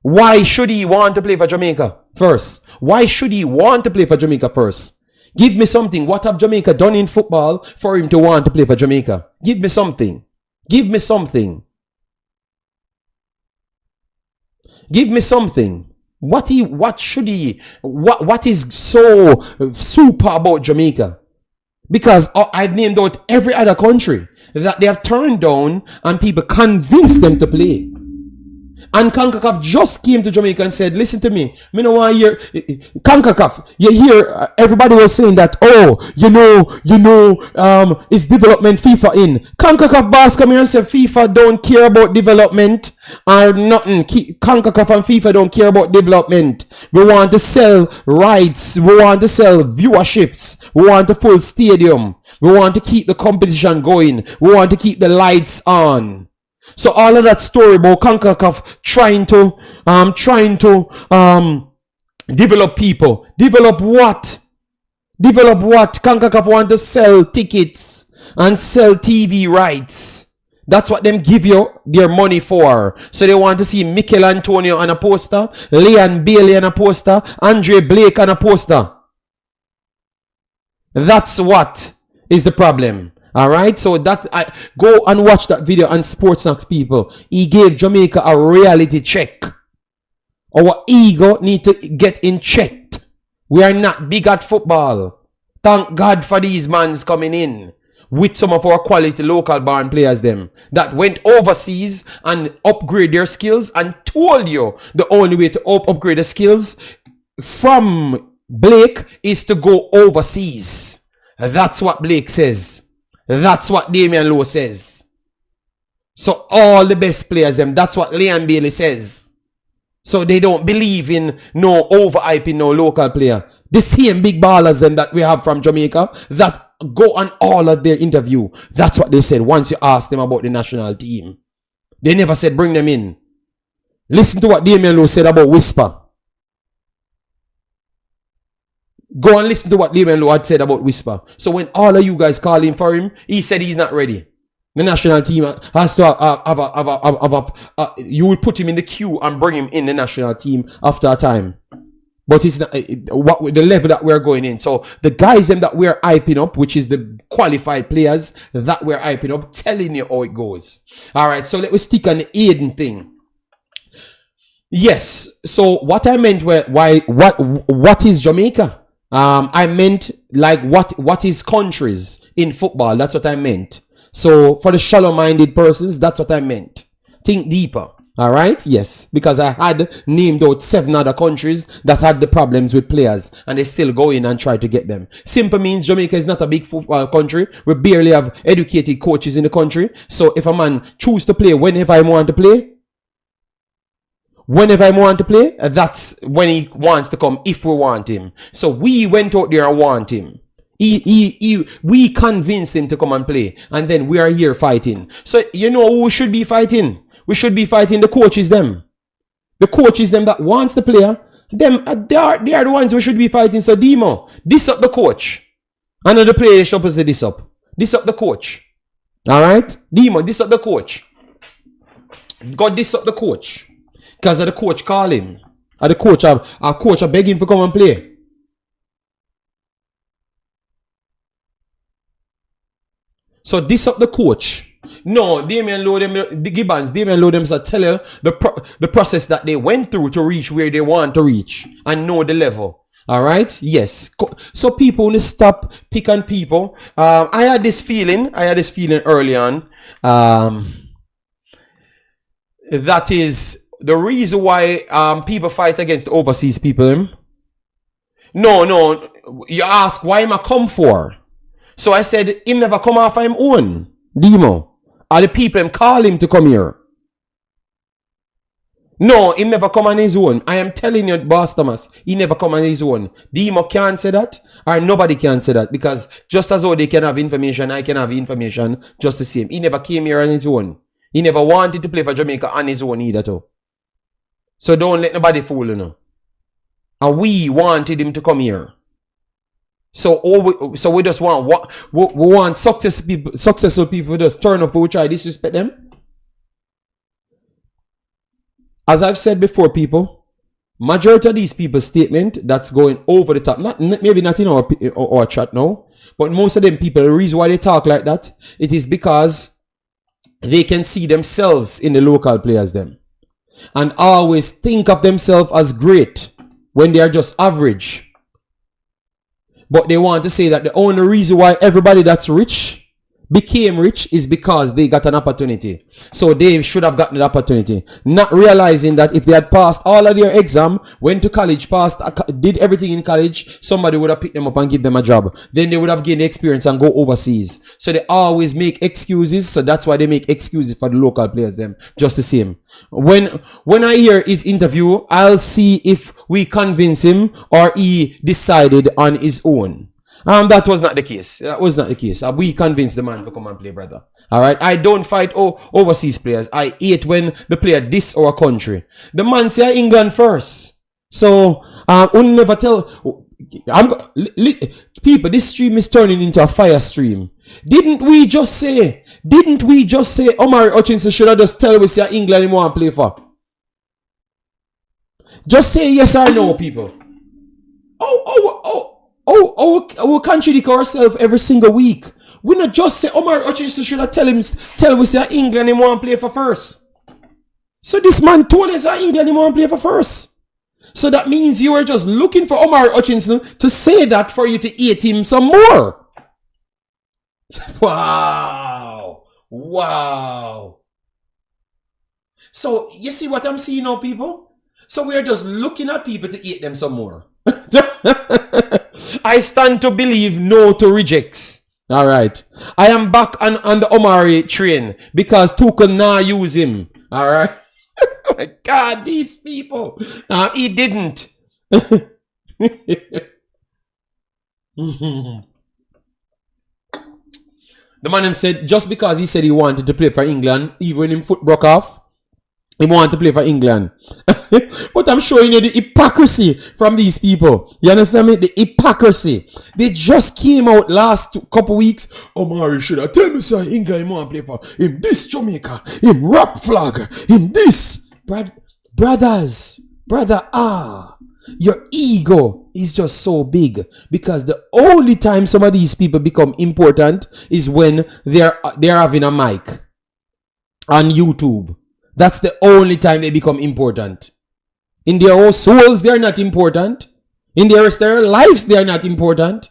why should he want to play for Jamaica first? Why should he want to play for Jamaica first? Give me something. What have Jamaica done in football for him to want to play for Jamaica? Give me something. Give me something. Give me something. What is so super about Jamaica? Because I've named out every other country that they have turned down and people convinced them to play. And Concacaf just came to Jamaica and said, listen to me, me no want to hear Concacaf. You hear everybody was saying that, oh, it's development FIFA in. Concacaf boss come here and say FIFA don't care about development or nothing. Concacaf and FIFA don't care about development. We want to sell rights. We want to sell viewerships. We want a full stadium. We want to keep the competition going. We want to keep the lights on. So all of that story about Concacaf trying to develop people. Develop what? Develop what? Concacaf want to sell tickets and sell TV rights. That's what them give you their money for. So they want to see Mikel Antonio on a poster, Leon Bailey on a poster, Andre Blake on a poster. That's what is the problem. Alright, so that I go and watch that video on Sports Snacks, people. He gave Jamaica a reality check. Our ego need to get in checked. We are not big at football. Thank God for these mans coming in with some of our quality local born players them that went overseas and upgrade their skills and told you the only way to upgrade the skills from Blake is to go overseas. That's what Blake says. That's what Damian Lowe says. So all the best players them, that's what Leon Bailey says. So they don't believe in no overhyping no local player. The same big ballers them that we have from Jamaica that go on all of their interview. That's what they said once you ask them about the national team. They never said bring them in. Listen to what Damian Lowe said about Whisper. Go and listen to what Damian Lowe had said about Whisper. So when all of you guys call him for him, he said he's not ready. The national team has to you will put him in the queue and bring him in the national team after a time. But it's not what the level that we're going in. So the guys them that we're hyping up, which is the qualified players that we're hyping up, telling you how it goes. All right, so let me stick on the Hayden thing. Yes. So what I meant what is Jamaica? I meant like what is countries in football. That's what I meant. So for the shallow-minded persons, that's what I meant. Think deeper. All right? Yes. Because I had named out 7 other countries that had the problems with players. And they still go in and try to get them. Simple means Jamaica is not a big football country. We barely have educated coaches in the country. So if a man choose to play whenever I want to play, that's when he wants to come, if we want him. So we went out there and want him. We convinced him to come and play. And then we are here fighting. So you know who we should be fighting? We should be fighting the coaches them. The coaches them that wants the player. Them, they are the ones we should be fighting. So Demo, diss up the coach. Another player shop is the diss up. Diss up the coach. Alright? Demo, diss up the coach. Go diss up the coach. Because of the coach call him. Or the coach, our coach beg him to come and play. So this up the coach. No, Damian Lowe them, the Gibbons, Damian Lowe them tell you the process that they went through to reach where they want to reach and know the level. All right. Yes. So people want to stop pick on people. I had this feeling early on. That is the reason why people fight against overseas people. No. You ask why am I come for? So I said him never come off him own. Demo. Are the people him call him to come here? No, he never come on his own. I am telling you, Boss Thomas, he never come on his own. Demo can't say that, or nobody can say that, because just as though they can have information, I can have information just the same. He never came here on his own. He never wanted to play for Jamaica on his own either too. So don't let nobody fool you know. And we wanted him to come here. So we just want we want successful people just turn up, we try disrespect them. As I've said before, people, majority of these people's statement that's going over the top, maybe not in our chat now, but most of them people, the reason why they talk like that, it is because they can see themselves in the local players them, and always think of themselves as great when they are just average. But they want to say that the only reason why everybody that's rich became rich is because they got an opportunity. So they should have gotten the opportunity. Not realizing that if they had passed all of their exam, went to college, did everything in college, somebody would have picked them up and give them a job. Then they would have gained the experience and go overseas. So they always make excuses. So that's why they make excuses for the local players them. Just the same. When I hear his interview, I'll see if we convince him or he decided on his own. That was not the case. That was not the case. We convinced the man to come and play, brother. All right. I don't fight overseas players. I hate when the player diss our country. The man say England first. So we'll never tell. People, this stream is turning into a fire stream. Didn't we just say Omari Hutchinson should have just tell us that England he want to play for? Just say yes or no, people. We contradict ourselves every single week. We not just say Omari Hutchinson should have tell us that England he want to play for first. So this man told us that England he want to play for first. So that means you were just looking for Omari Hutchinson to say that for you to hate him some more. Wow. So you see what I'm seeing now, people? So we're just looking at people to hate them some more. I stand to believe no to rejects. All right. I am back on the Omari train because Tuchel now use him. All right. Oh my God, these people. He didn't. The man him said just because he said he wanted to play for England, even when him foot broke off, he wanted to play for England. But I'm showing you the hypocrisy from these people. You understand me? The hypocrisy. They just came out last couple weeks. Omari should have tell me so England want to play for him this Jamaica, him rap flag, him this. Brother, your ego is just so big because the only time some of these people become important is when they're having a mic on YouTube. That's the only time they become important. In their own souls, they're not important. In the rest of their lives, they're not important.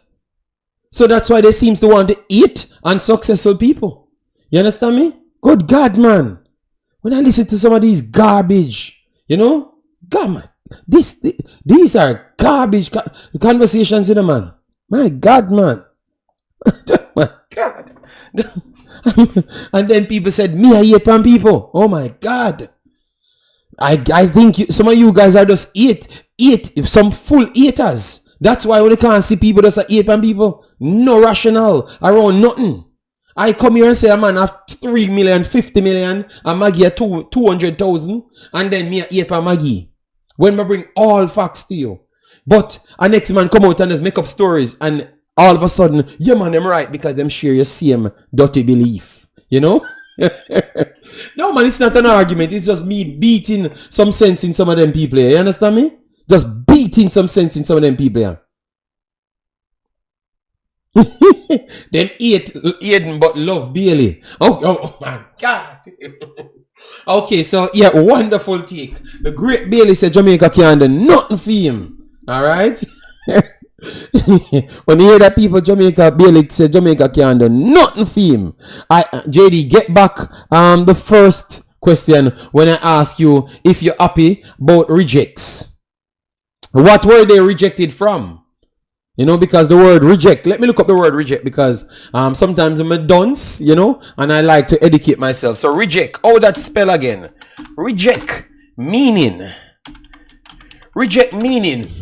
So that's why they seem to want to eat on successful people. You understand me? Good God, man. When I listen to some of these garbage, you know, God, man, these are garbage conversations, you know, man. My God, man. My God. And then people said, me, I hate pan people. Oh my God. I think some of you guys are just some full haters. That's why when you can't see people just hate pan people. No rationale around nothing. I come here and say a man have 3 million, 50 million, and Maggie at 200,000, and then me hate pan Maggie. When I bring all facts to you. But a next man come out and just make up stories, and all of a sudden, yeah man, I'm right because them share your same dirty belief. You know? No man, it's not an argument. It's just me beating some sense in some of them people here. You understand me? Just beating some sense in some of them people here. Them hate Hayden but love Bailey. Oh my God. Okay, so yeah, wonderful take. The great Bailey said Jamaica can't do nothing for him. Alright? When you hear that people Bailey said Jamaica can't do nothing for him. JD, get back the first question when I ask you if you're happy about rejects. What were they rejected from? You know, because the word reject, let me look up the word reject because sometimes I'm a dunce, you know, and I like to educate myself. So reject, how that spell again? Reject meaning,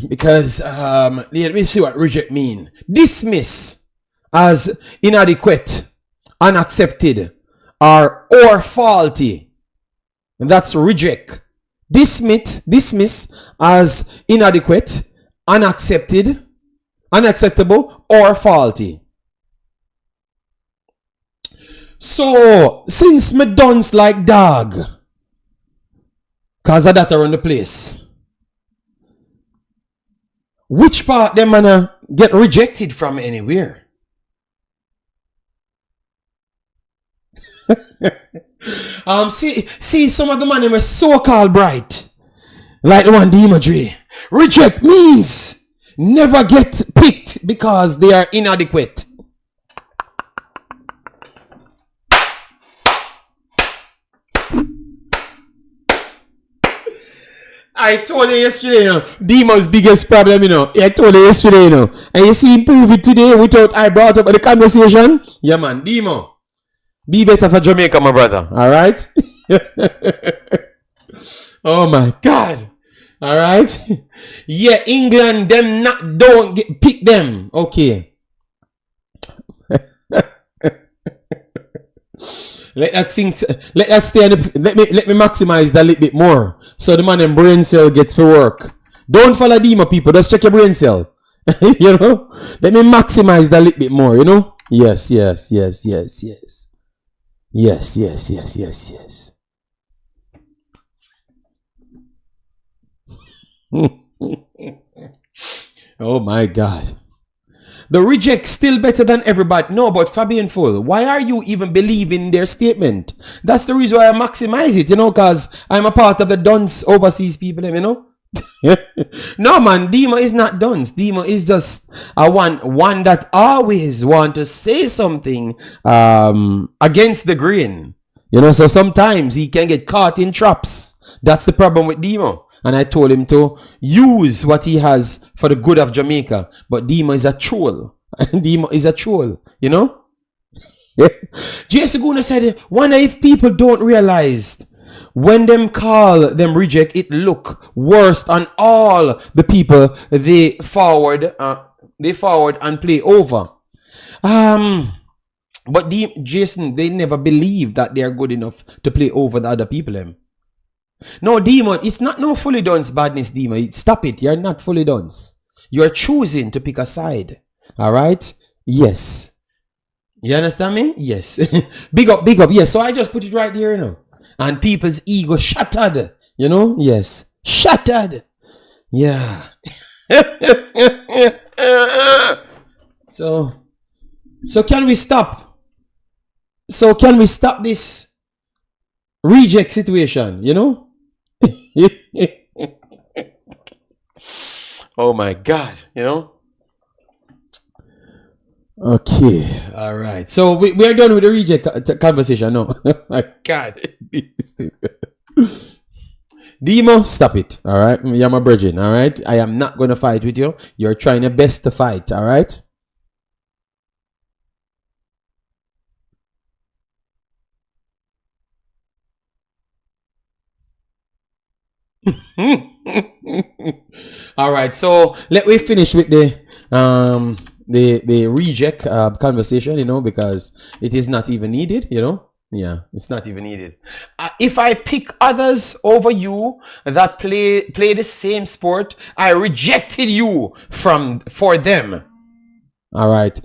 because let me see what reject mean. Dismiss as inadequate, unaccepted, or faulty. And that's reject. Dismiss as inadequate, unacceptable, or faulty. So, since me dunce like dog, cause of that around the place, which part them manna get rejected from anywhere? See some of the man were so-called bright, like the one the imagery. Reject means never get picked because they are inadequate. I told you yesterday, you know, Demo's biggest problem, you know. I told you yesterday, you know. And you see him prove it today without I brought up the conversation. Yeah, man. Demo, be better for Jamaica, my brother. All right? Oh, my God. All right? Yeah, England, them not, don't pick them. Okay. Let that sink. Let that stay. Let me maximize that a little bit more. So the man in brain cell gets to work. Don't follow Dima, people. Just check your brain cell. You know. Let me maximize that a little bit more. You know. Yes. Yes. Yes. Yes. Yes. Yes. Yes. Yes. Yes. Yes. Oh my God. The reject still better than everybody. No, but Fabian Full, why are you even believing their statement? That's the reason why I maximize it, you know, because I'm a part of the Duns overseas people, you know. No, man, Dima is not Duns. Dima is just a one that always want to say something against the grain. You know, so sometimes he can get caught in traps. That's the problem with Dima. And I told him to use what he has for the good of Jamaica. But Dima is a troll. Dima is a troll, you know? Jay Saguna said, wonder if people don't realize when them call them reject, it look worse on all the people they forward and play over. But Jason, they never believe that they are good enough to play over the other people. No, Dima, it's not no fully done's badness, Dima. Stop it. You're not fully done's. You're choosing to pick a side. All right? Yes. You understand me? Yes. Big up. Yes. So I just put it right here, you know. And people's ego shattered. You know? Yes. Shattered. Yeah. So can we stop? So can we stop this reject situation, you know? Oh my God, you know. Okay, all right. So we are done with the reject conversation. No, my God, Demo, stop it. All right, you're my virgin. All right, I am not gonna fight with you. You're trying your best to fight. All right. All right, so let me finish with the reject conversation, you know, because it is not even needed, you know. Yeah, it's not even needed. If I pick others over you that play the same sport, I rejected you for them. All right.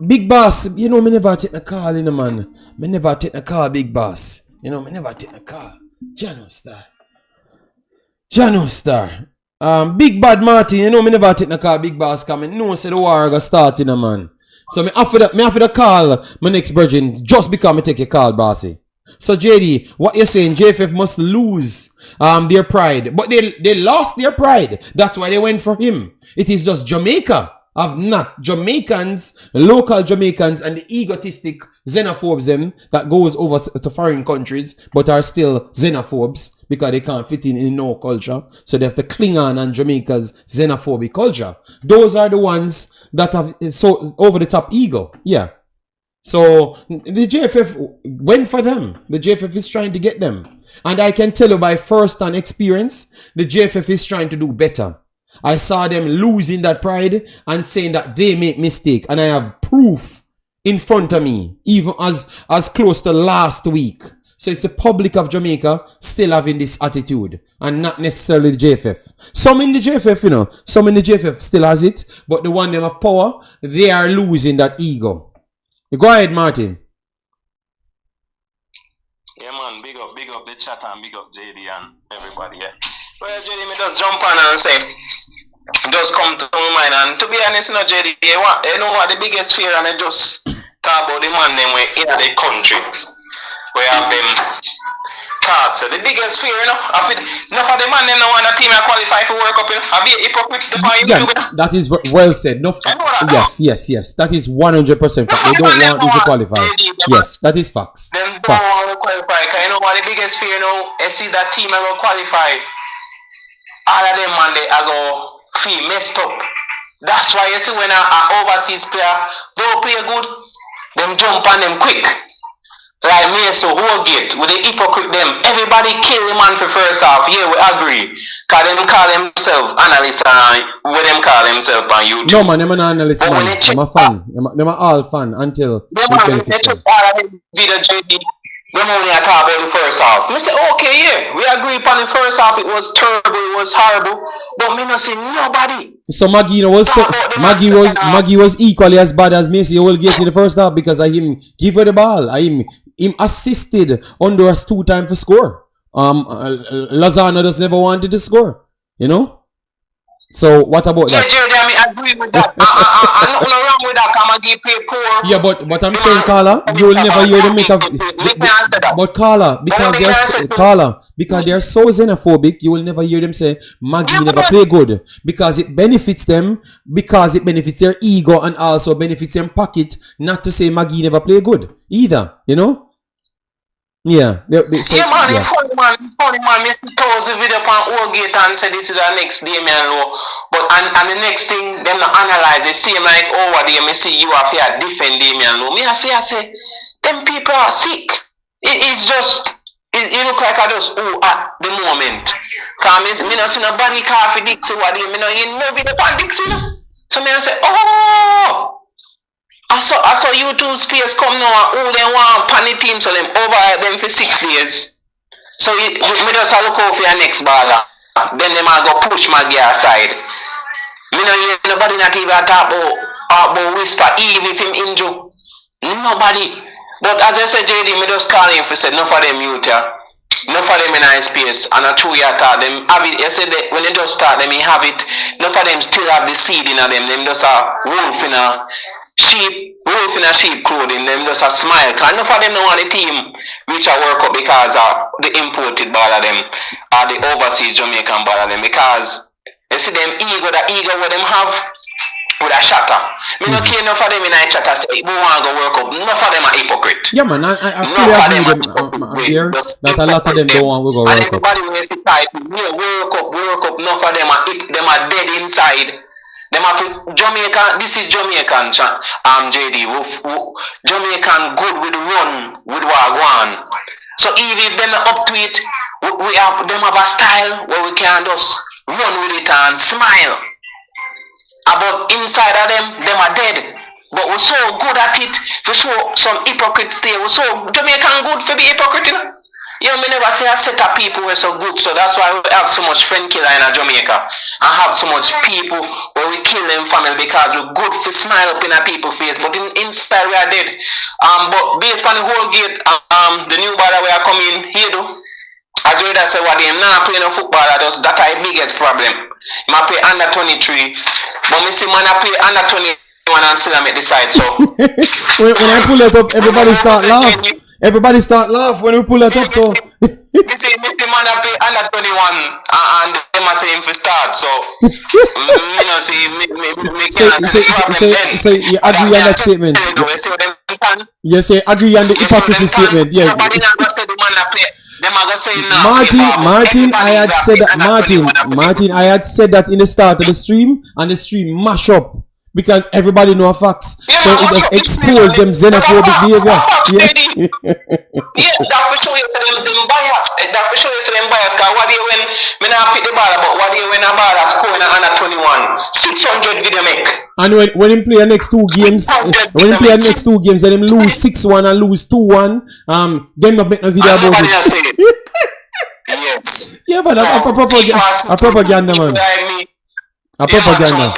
Big boss, you know, me never take a call, you know, man. Me never take a call, big boss. You know, me never take a call. Jano Star. Big Bad Martin, you know me never take no call big boss coming. No, say the war go start in a man. So me offer the call my next virgin just because me take a call, bossy. So JD, what you're saying, JFF must lose their pride. But they lost their pride. That's why they went for him. It is just Jamaica of not Jamaicans, local Jamaicans, and the egotistic xenophobes them that goes over to foreign countries but are still xenophobes because they can't fit in no culture, so they have to cling on Jamaica's xenophobic culture. Those are the ones that have so over the top ego. Yeah. So the JFF went for them. The JFF is trying to get them, and I can tell you by first-hand experience, the JFF is trying to do better. I saw them losing that pride and saying that they make mistake. And I have proof in front of me, even as close to last week. So it's the public of Jamaica still having this attitude and not necessarily the JFF. Some in the JFF, you know, some in the JFF still has it, but the one them of power, they are losing that ego. Go ahead, Martin. Yeah, man, big up the chat and big up JD and everybody, yeah. Well, JD, me just jump on and say, just come to my mind. And to be honest, you know, JD, you know what the biggest fear, and I just talk about the man them way in the country. We have them cards. So the biggest fear, you know, enough of the man them no want a team to qualify for World Cup, you know. Have you hypocrite the point? Yeah, that is well said. No, yes. That is 100% fact. They don't want you to qualify. Yes, that is facts. Them don't want to qualify. Because you know what the biggest fear, you know, I see that team I go qualify. All of them, man, they are go feel messed up. That's why you see when an overseas player don't play good, them jump on them quick. Like me, so Holgate, with the hypocrite them, everybody kill the man for first half. Yeah, we agree. Cause them call themselves analysts and what them call themselves on YouTube. No man, them an analyst man. I'm a fan. Them are all fan until they benefits took all of the video JD. Them only I talk about the first half. Me say, okay, yeah, we agree upon the first half. It was terrible, it was horrible. But me not see nobody. So Maggie was equally as bad as Messi Holgate in the first half because I him give her the ball. I him assisted Honduras 2 times for score. Lozano just never wanted to score. You know? So what about that? Yeah, Jerry, I mean, I agree with that. I'm not wrong with that. I'm gonna play poor. Yeah, but I'm saying, Carla, you will never hear them make a. But Carla, because they're so xenophobic, you will never hear them say Maggie never play good because it benefits them, because it benefits their ego and also benefits their pocket. Not to say Maggie never play good either, you know. Yeah, funny man. Mr. Toes the video on Holgate and said this is our next Damian Lowe. But and the next thing, them not analyze it, seem like over there, me see you have to defend Damian Lowe. Me have to say, them people are sick. It's just, it look like I just at the moment. Cause me not see nobody coffee Dixie what me not hear no video on Dixie. So me I say, oh. I saw YouTube space come now and all them want panny team so them over them for 6 days. So me just look out for your next baller. Then them a go push my gear aside. Me no hear nobody not even talk about whisper even if him injure. Nobody. But as I said JD, me just call him for say enough of them youth here. Enough of them in high space and a true year thought them have it. You said that when they just start them have it. Enough of them still have the seed in them. Them just a wolf in a wolf in a sheep clothing, them just a smile. Cause enough of them don't want the team which a work up because of the imported ball of them or the overseas Jamaican ball of them. Because you see them ego what them have with a shatter. Me no care enough of them in a chatter say we want to go work up. Enough of them are hypocrite. Yeah man, I fully agree with them here that a lot of them don't want to go work up. Everybody when you see type, work up, enough of them are dead inside. Them have Jamaican, this is Jamaican, JD. Jamaican good with run, with wagwan. So even if they're not up to it, we have them have a style where we can just run with it and smile. But inside of them are dead. But we're so good at it, for sure some hypocrites there. We're so Jamaican good for be hypocrite, you know? Yeah, me never say a set of people were so good, so that's why we have so much friend killer in Jamaica and have so much people where we kill them family because we're good for smile up in our people's face, but inside we are dead. But based on the whole gate, the new baller we are coming here though, as you already said, what they not playing no football, that's the biggest problem. I play under 23, but me see man I play under 21 and still I make the side, so when I pull it up, everybody start laugh. Everybody start laugh when we pull it up, so. You see, Mr. Man, I play under 21 and them are saying for start, so. You know, see, so you agree on that statement? You say agree on the hypocrisy statement, yeah. Martin, I had said that. Martin, I had said that in the start of the stream, and the stream mash up. Because everybody know facts, yeah, so it just expose them xenophobic behavior. Yeah, that for sure you say them bias. That for sure you say them bias. Cause what do you when me not pick the ball, but what do you when a ball scoring under 21, 600 video make. And when him play the next 2 games, then him lose 6-1 and lose 2-1. Them not make no video about it. Yes. Yeah, but a propaganda man. A propaganda.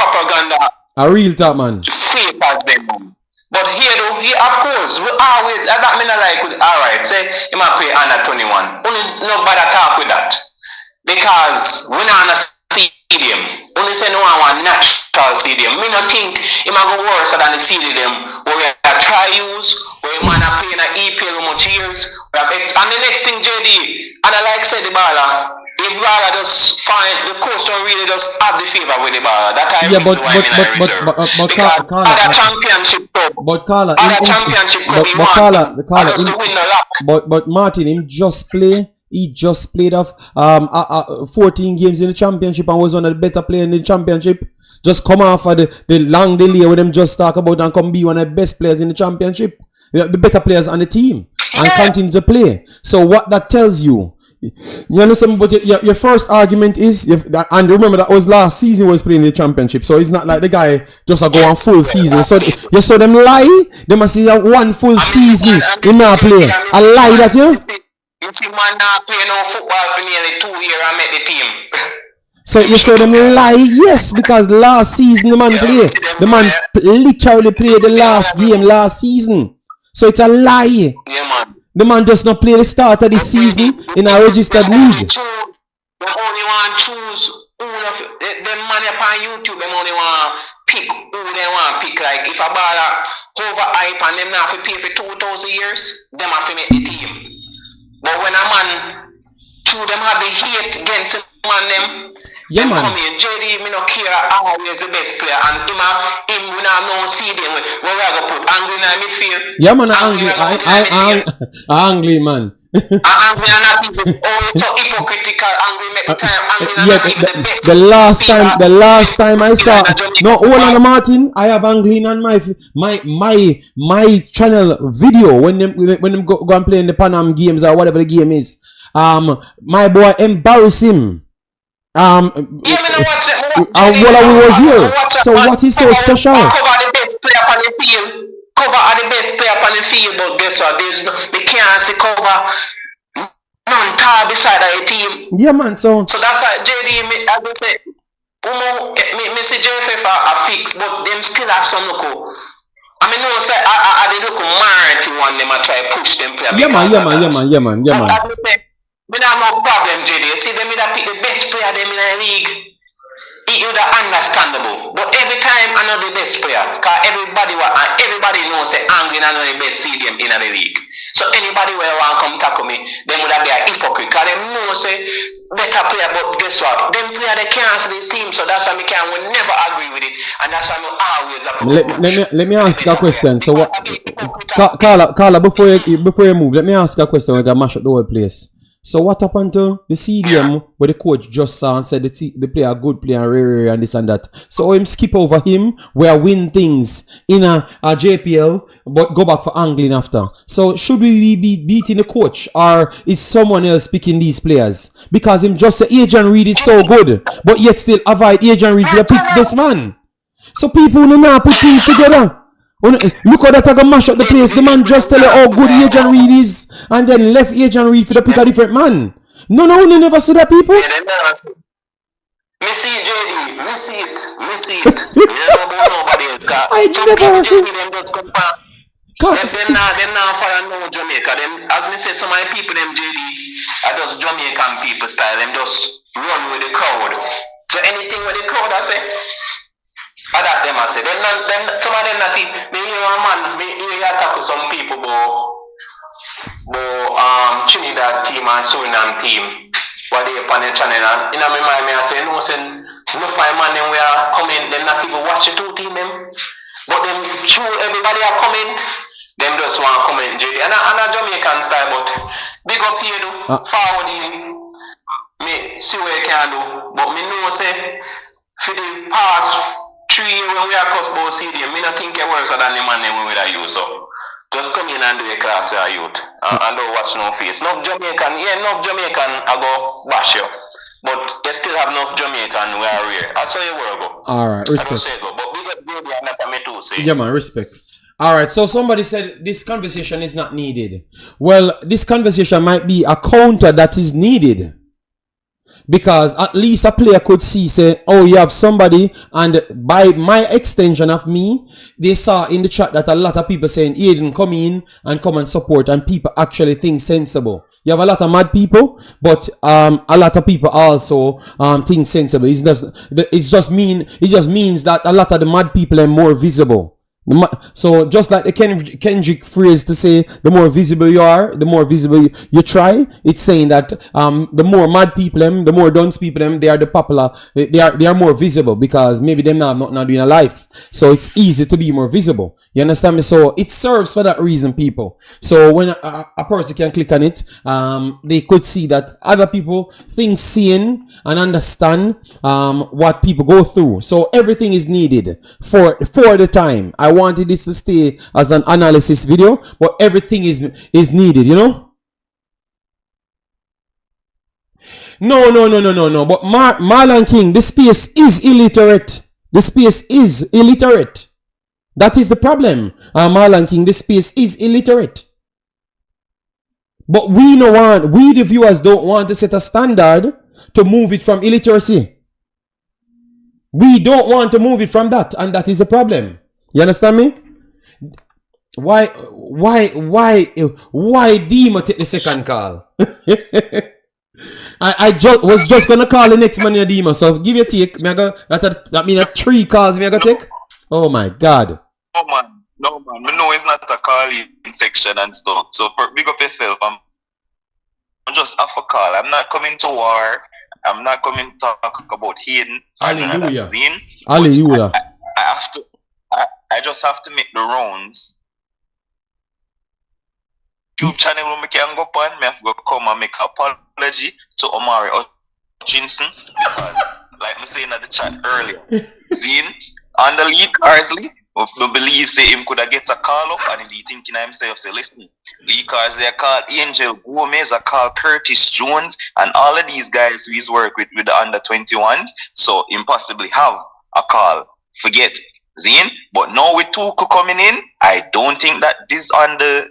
A real talk, man. Fake as them, man. But here, though, of course, that mean I like with, alright, say, you might play under 21. Only nobody talk with that. Because we're not on a stadium. Only say no one natural stadium. Me not think it might go worse than the stadium where we have try-use, where we might play in an EPL much years. And the next thing, JD, and I like say the baller, if Bala just find the coach don't really just have the favor with the Bala. That I but Martin, him just play. He just played off 14 games in the championship and was one of the better players in the championship. Just come off of the long delay with them just talk about and come be one of the best players in the championship. The better players on the team. and continue to play. So what that tells you, you understand? But your first argument is, and remember that was last season was playing the championship, so it's not like the guy just a go on full season. So you saw them lie. They must see one full season in not play. A lie that you. You see, man, not play no football for nearly 2 years. I met the team. So you saw them lie, yes, because last season the man played. The man literally played the last game last season. So it's a lie. Yeah, man. The man does not play the start of the season in a registered league. They only want to choose who of them man upon YouTube. They only want to pick who they want to pick. Like if a baller over hype and them not have to pay for 2,000 years, them have to make the team. But when a man, them have the hate against him and them. Yeah, man. Come in, JD, me no care always the best player, and him we not know see them when we are gonna put Angry in the midfield. Yeah, man, Angry, man. Angry are not even so hypocritical. Angry make the time. Angry are not even the best. The last time I saw no, hold on, Martin. I have Angling on my channel video when them go and play in the Panam games or whatever the game is. My boy embarrass him. Yeah, me no watch it. While we was here. So what is so special? Cover the best player on the field. Cover are the best player on the field, but guess what? They can't see cover none tar beside the team. Yeah, man. So that's why JD, as I say, me see JFF are fixed, but them still have some look. I mean, no, say I did look Marty one them I try push them player. Yeah, man. We don't have no problem, JD. You see, them either pick the best player them in the league. It would understandable. But every time I know the best player, because everybody knows say Angry I know the best stadium in the league. So anybody where want come tackle me, them would be a hypocrite. Because them know say better player, but guess what? Them player they can't see this team, so that's why we never agree with it. And that's why we always have to let me ask you a question. So what Carla, before you move, let me ask you a question. We can mash up the whole place. So what happened to the CDM where the coach just saw and said the player a good player and rare and this and that? So him skip over him where win things in a JPL but go back for angling after. So should we be beating the coach or is someone else picking these players? Because him just say Agent Reed is so good but yet still avoid Agent Reed to pick this man. So people will not put things together. Look how that I gonna mash up the place. The man just tell you how good Agent Reed is and then left Agent Reed for the pick a different man. No, you never see that people. Yeah, me see JD, me see it. You don't know nobody else. I never. Them just come back. Them not follow no Jamaica. Them, as me say, some of the people them JD are just Jamaican people style. Them just run with the crowd. So anything with the crowd, I say. That them I say. Then some of them not me hear a man, me hear attack some people Trinidad team and Suriname team what they upon the channel and in my mind I say no five man them we are coming, them not even watch the two team them. But them true everybody are coming, them just want to comment JD. And a Jamaican style, but big up here though, forward in me see what you can do. But me know say for the past 3 years when we are cross both stadium, me not think it works than the man them we would have used. So just come in and do a class of youth and don't watch no face. Enough Jamaican I go bash you. But you still have enough Jamaican we are here. That's how you work. Alright, respect. But big up baby and not me too say. Yeah man, respect. Alright, so somebody said this conversation is not needed. Well, this conversation might be a counter that is needed. Because at least a player could see, say, oh, you have somebody, and by my extension of me, they saw in the chat that a lot of people saying, Hayden, come in and come and support, and people actually think sensible. You have a lot of mad people, but a lot of people also think sensible. It just means that a lot of the mad people are more visible. So just like the Kendrick phrase to say, the more visible you are, the more visible you try. It's saying that the more mad people the more dunce people they are the popular. They are more visible because maybe them not doing a life. So it's easy to be more visible. You understand me? So it serves for that reason, people. So when a person can click on it, they could see that other people think, seeing and understand what people go through. So everything is needed for the time. I wanted this to stay as an analysis video, but everything is needed, you know. No. But Marlon King, the space is illiterate. The space is illiterate. That is the problem. Marlon King, the space is illiterate. But we the viewers don't want to set a standard to move it from illiteracy. We don't want to move it from that, and that is the problem. You understand me? Why Demo take the second call? I was just gonna call the next man in Demo, so give your take. That means 3 calls me I go take. Oh my God. No man, we know it's not a calling section and stuff. So for big up yourself, I'm just off a call. I'm not coming to war. I'm not coming to talk about Hayden. Hallelujah. Hallelujah. I just have to make the rounds. YouTube channel when we can go on, I have to come and make an apology to Omari Hutchinson because, like I saying in the chat earlier, Zine on the league, Arsley, we believe say him could get a call up and he thinking himself say, listen, because they call Angel Gomez, I call Curtis Jones, and all of these guys who's work with the under 21s, so impossibly have a call. Forget Zine, but now with Tuku coming in, I don't think that this on the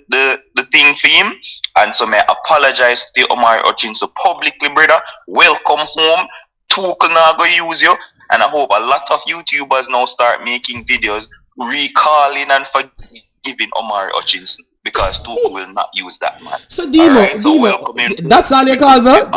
thing for him. And so may I apologize to Omari Hutchinson publicly, brother. Welcome home. Tuku now go use you. And I hope a lot of YouTubers now start making videos recalling and forgiving Omari Hutchinson. Because Tuku will not use that, man. So Demo, that's all you call that?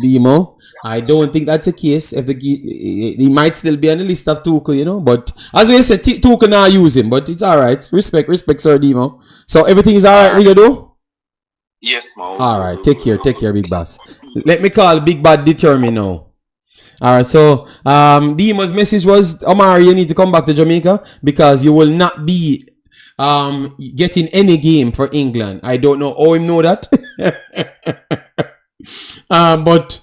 Demo, I don't think that's the case. If he might still be on the list of Tuku, you know. But as we said, Tuku now use him, but it's all right. Respect, sir, Demo. So everything is all right with you, do? Yes, man. All right, take care, big boss. Let me call Big Bad Determine now. All right, so Demo's message was, Omari, you need to come back to Jamaica because you will not be getting any game for England. I don't know how him know that. But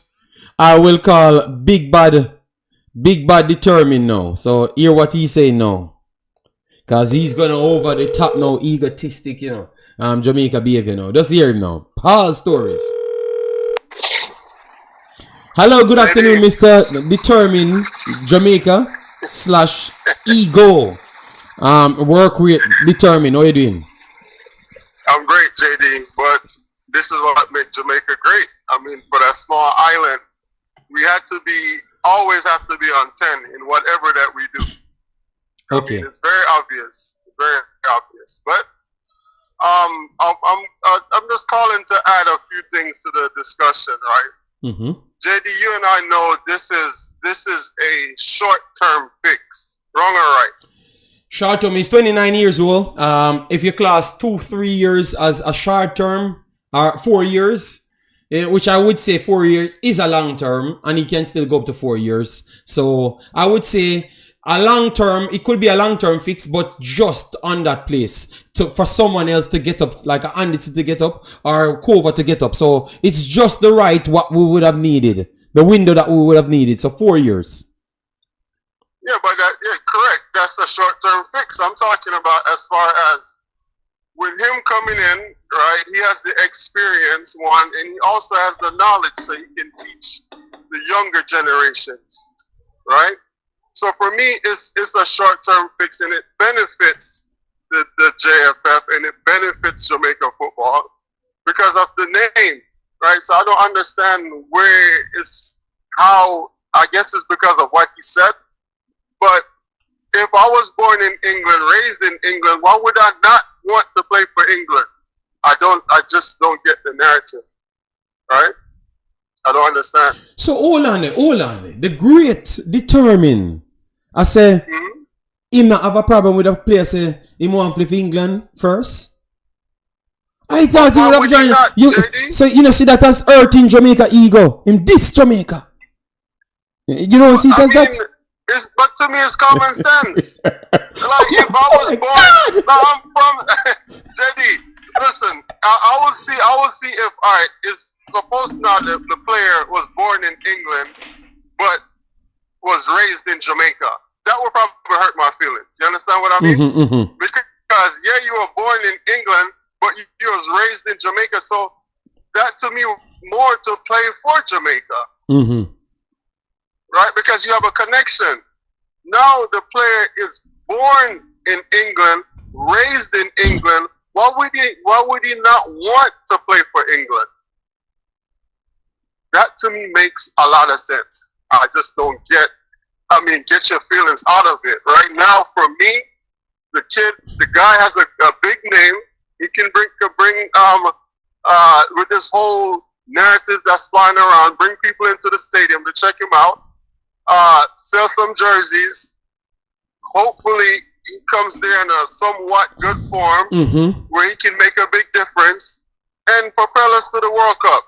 I will call Big Bad Determined now. So hear what he's saying now. Cause he's gonna over the top now, egotistic, you know. Jamaica behavior now. Just hear him now. Pause stories. Hello, good afternoon, Mr. Determined Jamaica / ego. Work with Determined. How you doing? I'm great, JD, but this is what makes Jamaica great. I mean, for that small island, we always have to be on 10 in whatever that we do. Okay. I mean, it's very obvious, But I'm just calling to add a few things to the discussion, right? Mm-hmm. JD, you and I know this is a short-term fix. Wrong or right? Short term is 29 years old. If you class 2-3 years as a short term, or 4 years, which I would say 4 years is a long term, and he can still go up to 4 years. So I would say a long term, it could be a long term fix, but just on that place for someone else to get up, like Andy to get up or Cover to get up. So it's just the right what we would have needed, the window that we would have needed. So 4 years. Yeah, but correct. That's a short-term fix. I'm talking about as far as with him coming in, right? He has the experience, one, and he also has the knowledge, so he can teach the younger generations, right? So for me, it's a short-term fix, and it benefits the JFF and it benefits Jamaica football because of the name, right? So I don't understand how. I guess it's because of what he said. But if I was born in England, raised in England, why would I not want to play for England? I just don't get the narrative, right? I don't understand. So hold on. The great Determined. I say, he not have a problem with a player say he want to play for England first. I thought he would have joined you. So you know, see that as hurting Jamaica ego in this Jamaica. You know, see that. But to me, it's common sense. Like if I was born, I'm from JD. Listen, I will see if it's supposed now that the player was born in England, but was raised in Jamaica. that would probably hurt my feelings. You understand what I mean? Because yeah, you were born in England, but you was raised in Jamaica, so that to me more to play for Jamaica, right? Because you have a connection. Now the player is born in England, raised in England. Why would he not want to play for England? That to me makes a lot of sense. I just don't get. I mean, get your feelings out of it. Right now, for me, the guy has a big name. He can bring with this whole narrative that's flying around, bring people into the stadium to check him out, sell some jerseys. Hopefully, he comes there in a somewhat good form where he can make a big difference and propel us to the World Cup.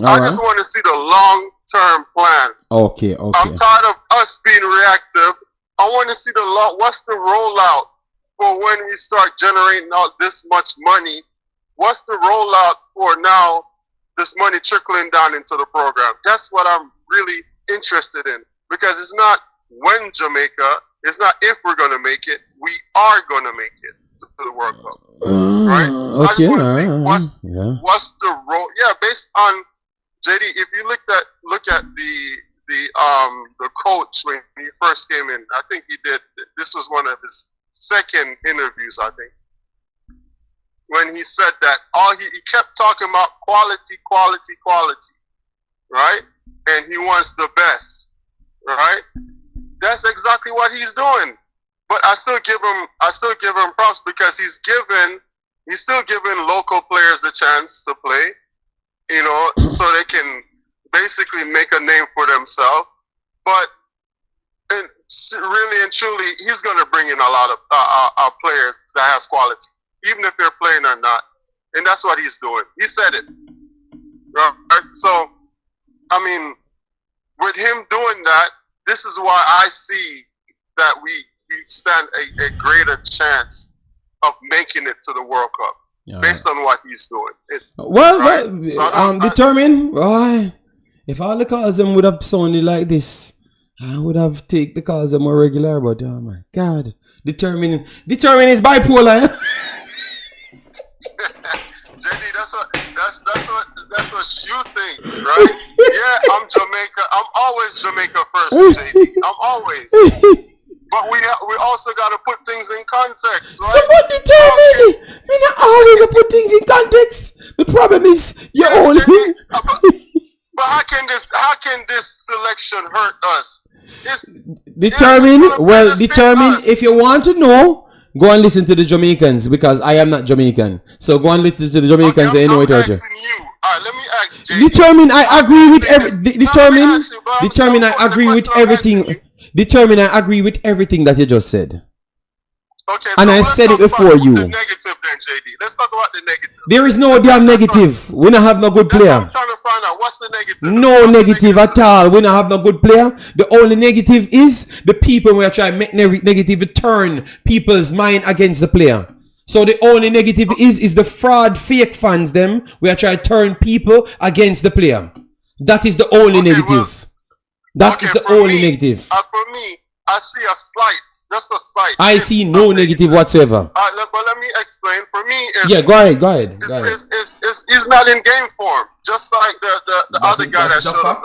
I just want to see the long-term plan. Okay. I'm tired of us being reactive. I want to see what's the rollout for when we start generating out this much money. What's the rollout for now, this money trickling down into the program? That's what I'm really interested in. Because it's not when Jamaica, it's not if we're going to make it. We are going to make it to the World Cup. Right? So I just want to see what's the role. Yeah, based on JD, if you look at the coach when he first came in, I think this was one of his second interviews, I think, when he said that he kept talking about quality, right? And he wants the best, right? That's exactly what he's doing. But I still give him props because he's still giving local players the chance to play. You know, so they can basically make a name for themselves. But really and truly, he's going to bring in a lot of players that has quality, even if they're playing or not. And that's what he's doing. He said it. Right? So, I mean, with him doing that, this is why I see that we stand a greater chance of making it to the World Cup. Based on what he's doing. Determine why. If all the calls them would have sounded like this, I would have take the calls them more regular. But oh my God, determine is bipolar. JD, that's what you think, right? Yeah, I'm Jamaica. I'm always Jamaica first, JD. I'm always. But we also got to put things in context, right? Somebody determine. We not always put things in context. The problem is you only. But how can this selection hurt us? Determine. If you want to know, go and listen to the Jamaicans because I am not Jamaican. So go and listen to the Jamaicans and you know it hurt you. Alright, let me ask Jay. Determine. I agree with Determine. I agree with everything. Determine, I agree with everything that you just said. Okay, and I said it before you. The negative then, JD. Let's talk about the negative. There is no damn negative. We don't have no good player. I'm trying to find out what's the negative. No negative at all. We don't have no good player. The only negative is the people we are trying to make negative turn people's mind against the player. So the only negative is the fraud fake fans them. We are trying to turn people against the player. That is the only negative. That is the only negative. For me, I see a slight, just a slight. I see no negative whatsoever. But let me explain. For me, go ahead. He's not in game form, just like the other guy that showed up.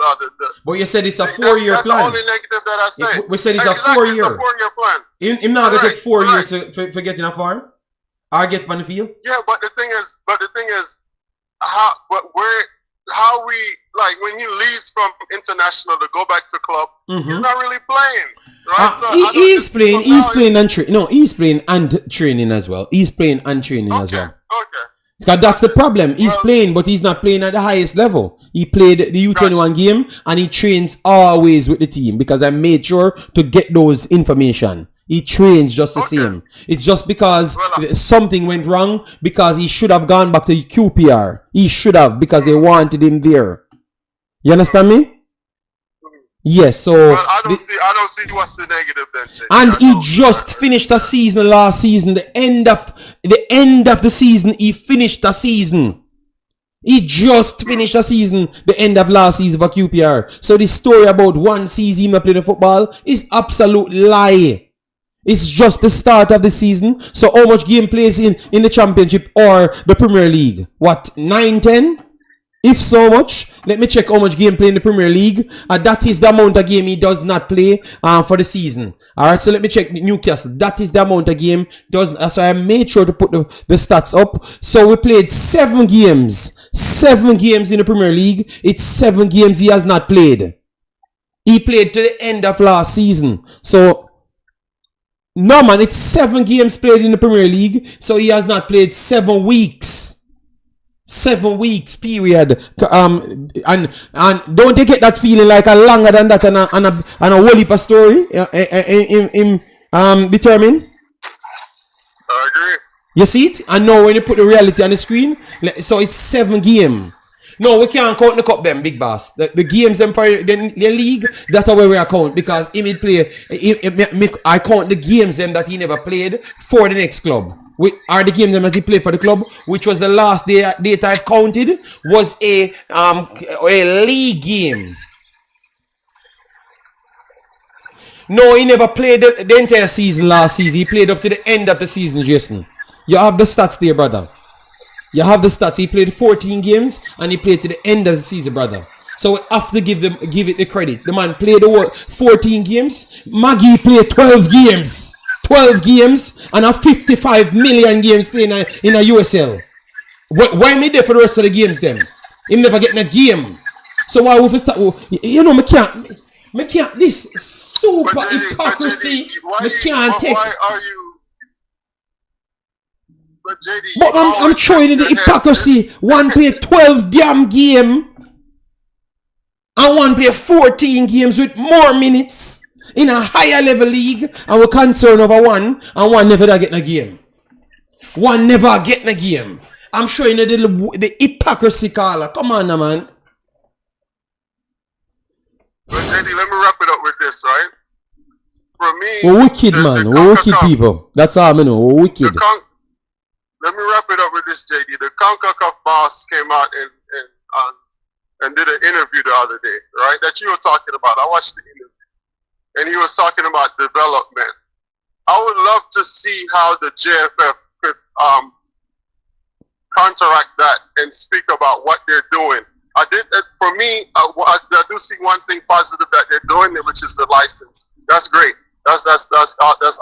But you said it's a 4-year plan. That's the only negative that I said. We said it's a 4-year. It's a 4-year plan. Him not gonna take 4 years for getting a farm. Or get on the field. Yeah, but the thing is, how we, like, when he leaves from international to go back to club, he's not really playing, right? He's playing and training. No, he's playing and training as well. He's playing and training as well. Okay. Because that's the problem. He's playing, but he's not playing at the highest level. He played the U21 game and he trains always with the team because I made sure to get those information. He trains just the same. It's just because something went wrong because he should have gone back to QPR. He should have because they wanted him there. You understand me? Yes, so I don't see what's the negative then. And he just finished a season last season. The end of the season, he finished a season. He just finished the season, the end of last season for QPR. So the story about one season him playing football is absolute lie. It's just the start of the season. So how much game plays in the championship or the Premier League? What, 9, 10? If so much, let me check how much game play in the Premier League. That is the amount of game he does not play for the season. Alright, so let me check Newcastle. That is the amount of game. So I made sure to put the stats up. So we played 7 games. 7 games in the Premier League. It's 7 games he has not played. He played to the end of last season. So, no man, it's 7 games played in the Premier League. So he has not played 7 weeks. 7 weeks period, and don't you get that feeling like a longer than that and a whole heap of story determine? I agree. You see it? And now when you put the reality on the screen, so it's 7 games. No, we can't count the cup them, big boss. The games them for the league, that's where we account because he will play. I count the games them that he never played for the next club. Are the games that he played for the club, which was the last date I've counted, was a league game. No, he never played the entire season last season. He played up to the end of the season, Jason. You have the stats there, brother. You have the stats. He played 14 games and he played to the end of the season, brother. So we have to give it the credit. The man played 14 games. Maggie played 12 games. 12 games and a 55 million games playing in a USL. Why me there for the rest of the games then? Him never getting a game. So why we start? You know, me can't. This super hypocrisy. Me can't take. Why are you? But JD, but I'm showing you the hypocrisy. One play 12 damn game, and one play 14 games with more minutes. In a higher level league, and we're concerned over one, and one never get in a game. One never get in a game. I'm showing you the hypocrisy caller. Come on, now, man. But JD, let me wrap it up with this, right? For me, we're wicked, man. We're wicked people. That's all I know. We're wicked. Let me wrap it up with this, JD. The Concacaf boss came out and did an interview the other day, right? That you were talking about. I watched the interview. And he was talking about development. I would love to see how the JFF could counteract that and speak about what they're doing. For me, I do see one thing positive that they're doing, which is the license. That's great. That's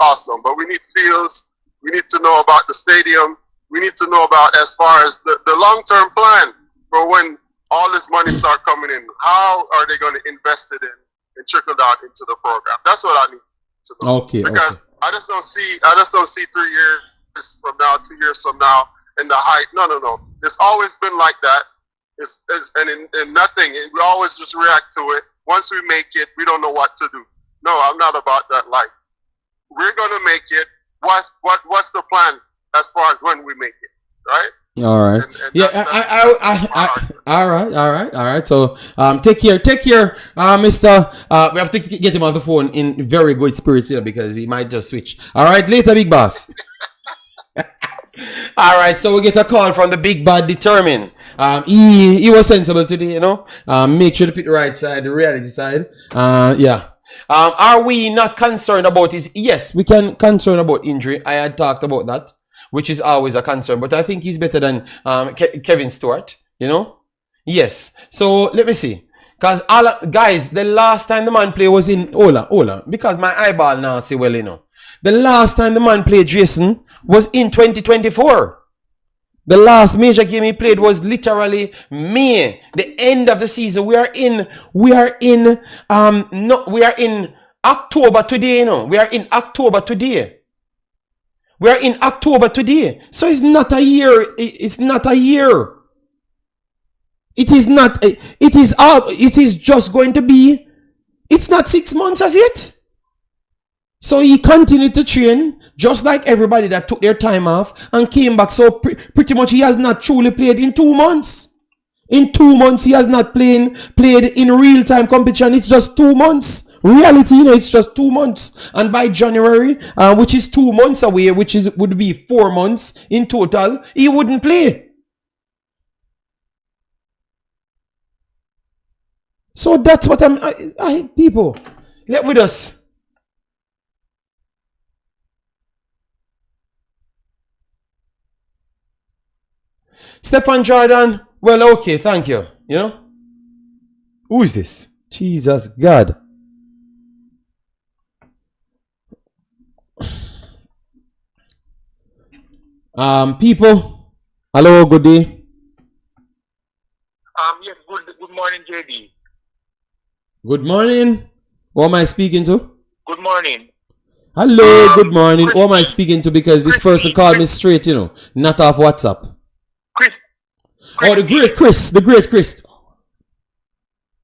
awesome. But we need fields. We need to know about the stadium. We need to know about as far as the long-term plan for when all this money start coming in. How are they going to invest it in? And trickle down into the program. That's what I need to know. Okay. Because I just don't see 3 years from now, 2 years from now, and the hype. No. It's always been like that. And nothing. We always just react to it. Once we make it, we don't know what to do. No, I'm not about that life. We're gonna make it. What's the plan as far as when we make it, right? All right. All right. So, take care, Mister. We have to get him off the phone in very good spirits here because he might just switch. All right, later, big boss. All right. So we get a call from the big bad determined. He was sensible today, you know. Make sure to pick the right side, the reality side. Yeah. Are we not concerned about his? Yes, we can concern about injury. I had talked about that, which is always a concern. But I think he's better than Kevin Stewart, you know? Yes. So, let me see. Because, guys, the last time the man played was in... Hola. Because my eyeball now see well, you know. The last time the man played, Jason, was in 2024. The last major game he played was literally May, the end of the season. We are in October today, you know. We are in October today. So it's not a year. It's not a year. It is not. It is just going to be. It's not 6 months as yet. So he continued to train just like everybody that took their time off and came back. So pretty much he has not truly played in 2 months. In 2 months he has not played in real time competition. It's just 2 months. Reality, you know, it's just 2 months. And by January, which is 2 months away, which would be 4 months in total, he wouldn't play. So that's what people, let with us. Stefan Jordan, well, okay, thank you. You know? Who is this? Jesus God. People, hello, good day. Yes, good morning, JD. Good morning. Who am I speaking to? Good morning. Hello, good morning. Who am I speaking to? Because this person called me straight, you know, not off WhatsApp. Chris. Oh, the great Chris.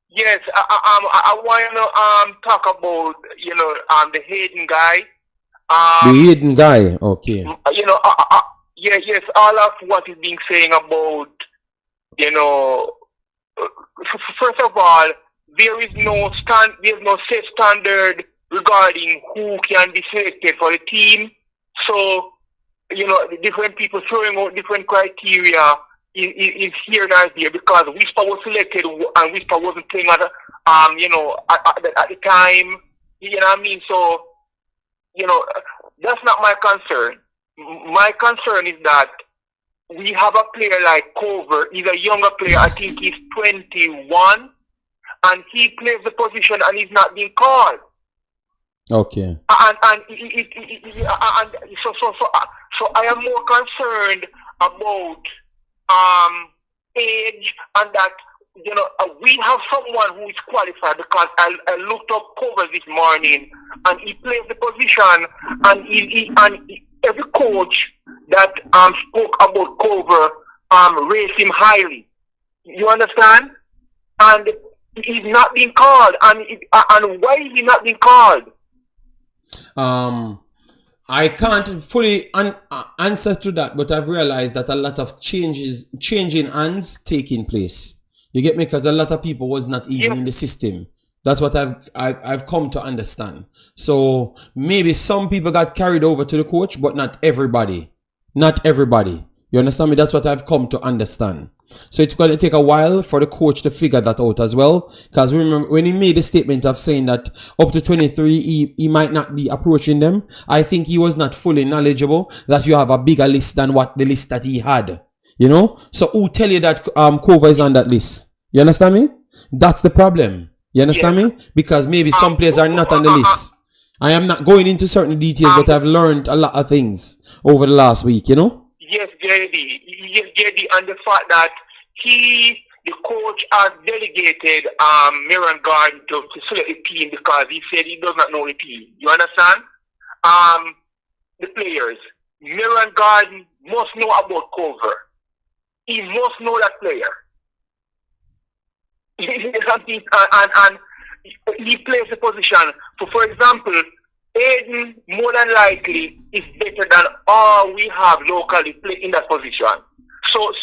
Yes, I want to talk about, the Hayden guy. The Hayden guy, okay. Yes, all of what is being saying about, first of all, there's no set standard regarding who can be selected for the team. So, the different people throwing out different criteria is here and there, because Whisper was selected and Whisper wasn't playing at the time. You know what I mean? So, that's not my concern. My concern is that we have a player like Cover. He's a younger player. I think he's 21, and he plays the position and he's not being called. Okay. So I am more concerned about age, and that we have someone who is qualified, because I looked up Cover this morning and he plays the position, and every coach that spoke about Cover raised him highly. You understand? And he's not being called, and why is he not being called? I can't fully answer to that, but I've realized that a lot of changing hands taking place. You get me? Because a lot of people was not even in the system. That's what I've come to understand. So maybe some people got carried over to the coach, but not everybody. Not everybody. You understand me? That's what I've come to understand. So it's going to take a while for the coach to figure that out as well. Because remember, when he made a statement of saying that up to 23, he might not be approaching them, I think he was not fully knowledgeable that you have a bigger list than what the list that he had. You know? So who tell you that Cover is on that list? You understand me? That's the problem. You understand me? Because maybe some players are not on the list. I am not going into certain details, but I've learned a lot of things over the last week, you know? Yes, JD. Yes, JD, and the fact that the coach has delegated Miran Garden to select the team, because he said he does not know the team. You understand? The players. Miran Garden must know about Cover. He must know that player. And he plays the position. So, for example, Hayden more than likely is better than all we have locally play in that position. So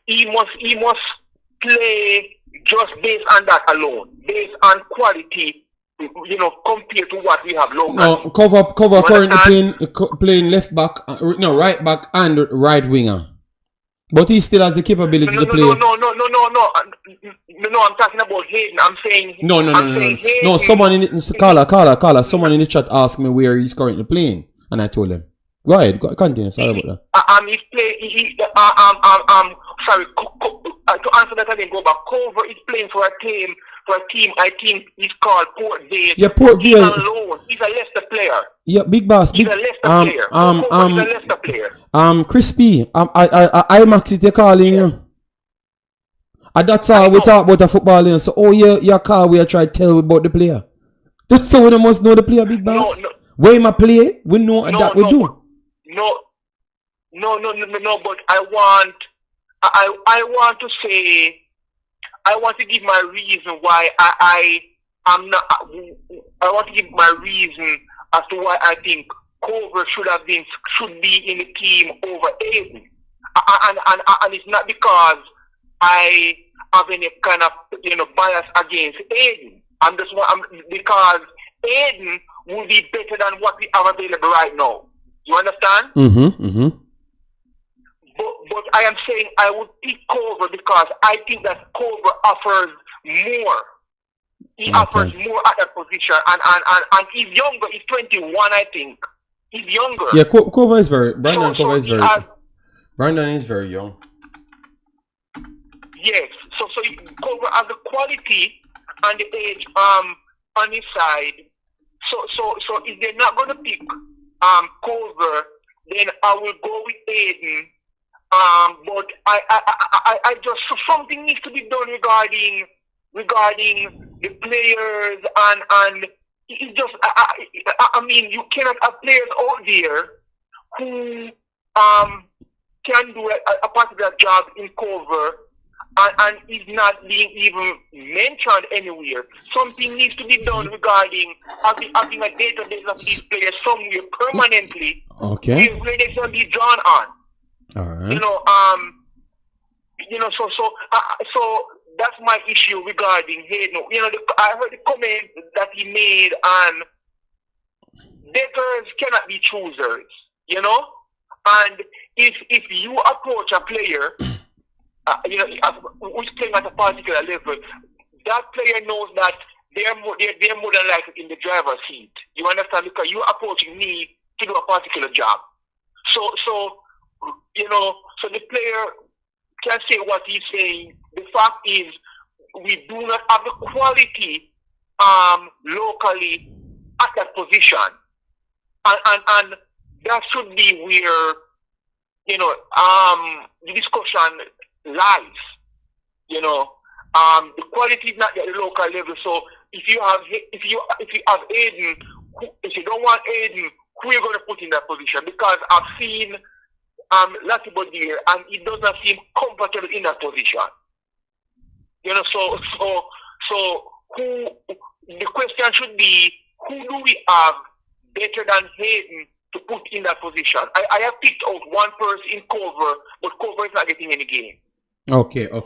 he must play just based on that alone, based on quality, compared to what we have locally. No, Cover currently playing left back, right back and right winger. But he still has the capability to play. No, I'm talking about Hayden. I'm saying No. Someone in caller. Someone in the chat asked me where he's currently playing, and I told him. Go ahead, continue. Sorry about that. Sorry. To answer that, I didn't go back. Cover is playing for a team. I think he's called Port Vale. Yeah, Port Vale. He's alone. He's a Leicester player. Yeah, big boss. He's a Leicester player. He's a Leicester player. Crispy. Imaxit, they're calling you. And that's how we talk about the football. So, your call, we try to tell about the player. So we must know the player, big boss. No. Where him a play, we know that we do. No, but I want to say, I want to give my reason why I want to give my reason as to why I think Cover should be in the team over Hayden. And it's not because I have any kind of bias against Hayden. Because Hayden will be better than what we have available right now. You understand? but I am saying I would pick Culver because I think that Culver offers more. He offers more at that position, and he's younger. He's 21, I think. He's younger. Yeah, Culver is very. Brandon is very young. Yes, so Culver has the quality and the age on his side. So if they're not gonna pick Culver, then I will go with Hayden. But I just something needs to be done regarding the players and it's just I mean you cannot have players out there who can do a particular job in cover and is not being even mentioned anywhere. Something needs to be done regarding having a database of these players somewhere permanently. Okay. Where they can be drawn on. All right. So that's my issue regarding Hayden. I heard the comment that he made on bettors cannot be choosers. And if you approach a player, who's playing at a particular level, that player knows that they're more than likely in the driver's seat. You understand? Because you're approaching me to do a particular job. So the player can say what he's saying. The fact is, we do not have the quality locally at that position, and that should be where the discussion lies. The quality is not at the local level. So if you have Hayden, if you don't want Hayden, who are you going to put in that position? Because I've seen Latibo there, and it does not seem comfortable in that position. So who? The question should be, who do we have better than Hayden to put in that position? I have picked out one person in cover, but cover is not getting any game. Okay. All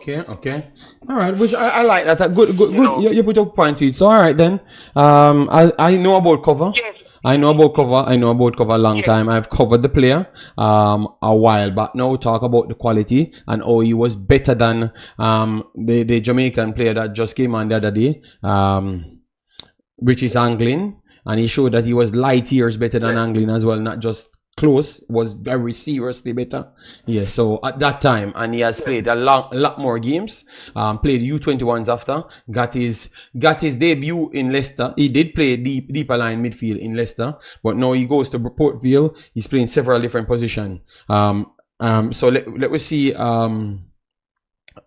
right, which I like that. Good. You put up a point to it. So all right then. I know about cover. Yes. I know about cover a long time. I've covered the player a while back now. Talk about the quality and how he was better than the Jamaican player that just came on the other day, which is Anglin, and he showed that he was light years better than Anglin as well, not just close, was very seriously better. Yeah, so at that time, and he has played a lot more games. Played U21s after, got his debut in Leicester. He did play deeper line midfield in Leicester, but now he goes to Port Vale. He's playing several different positions. So let us see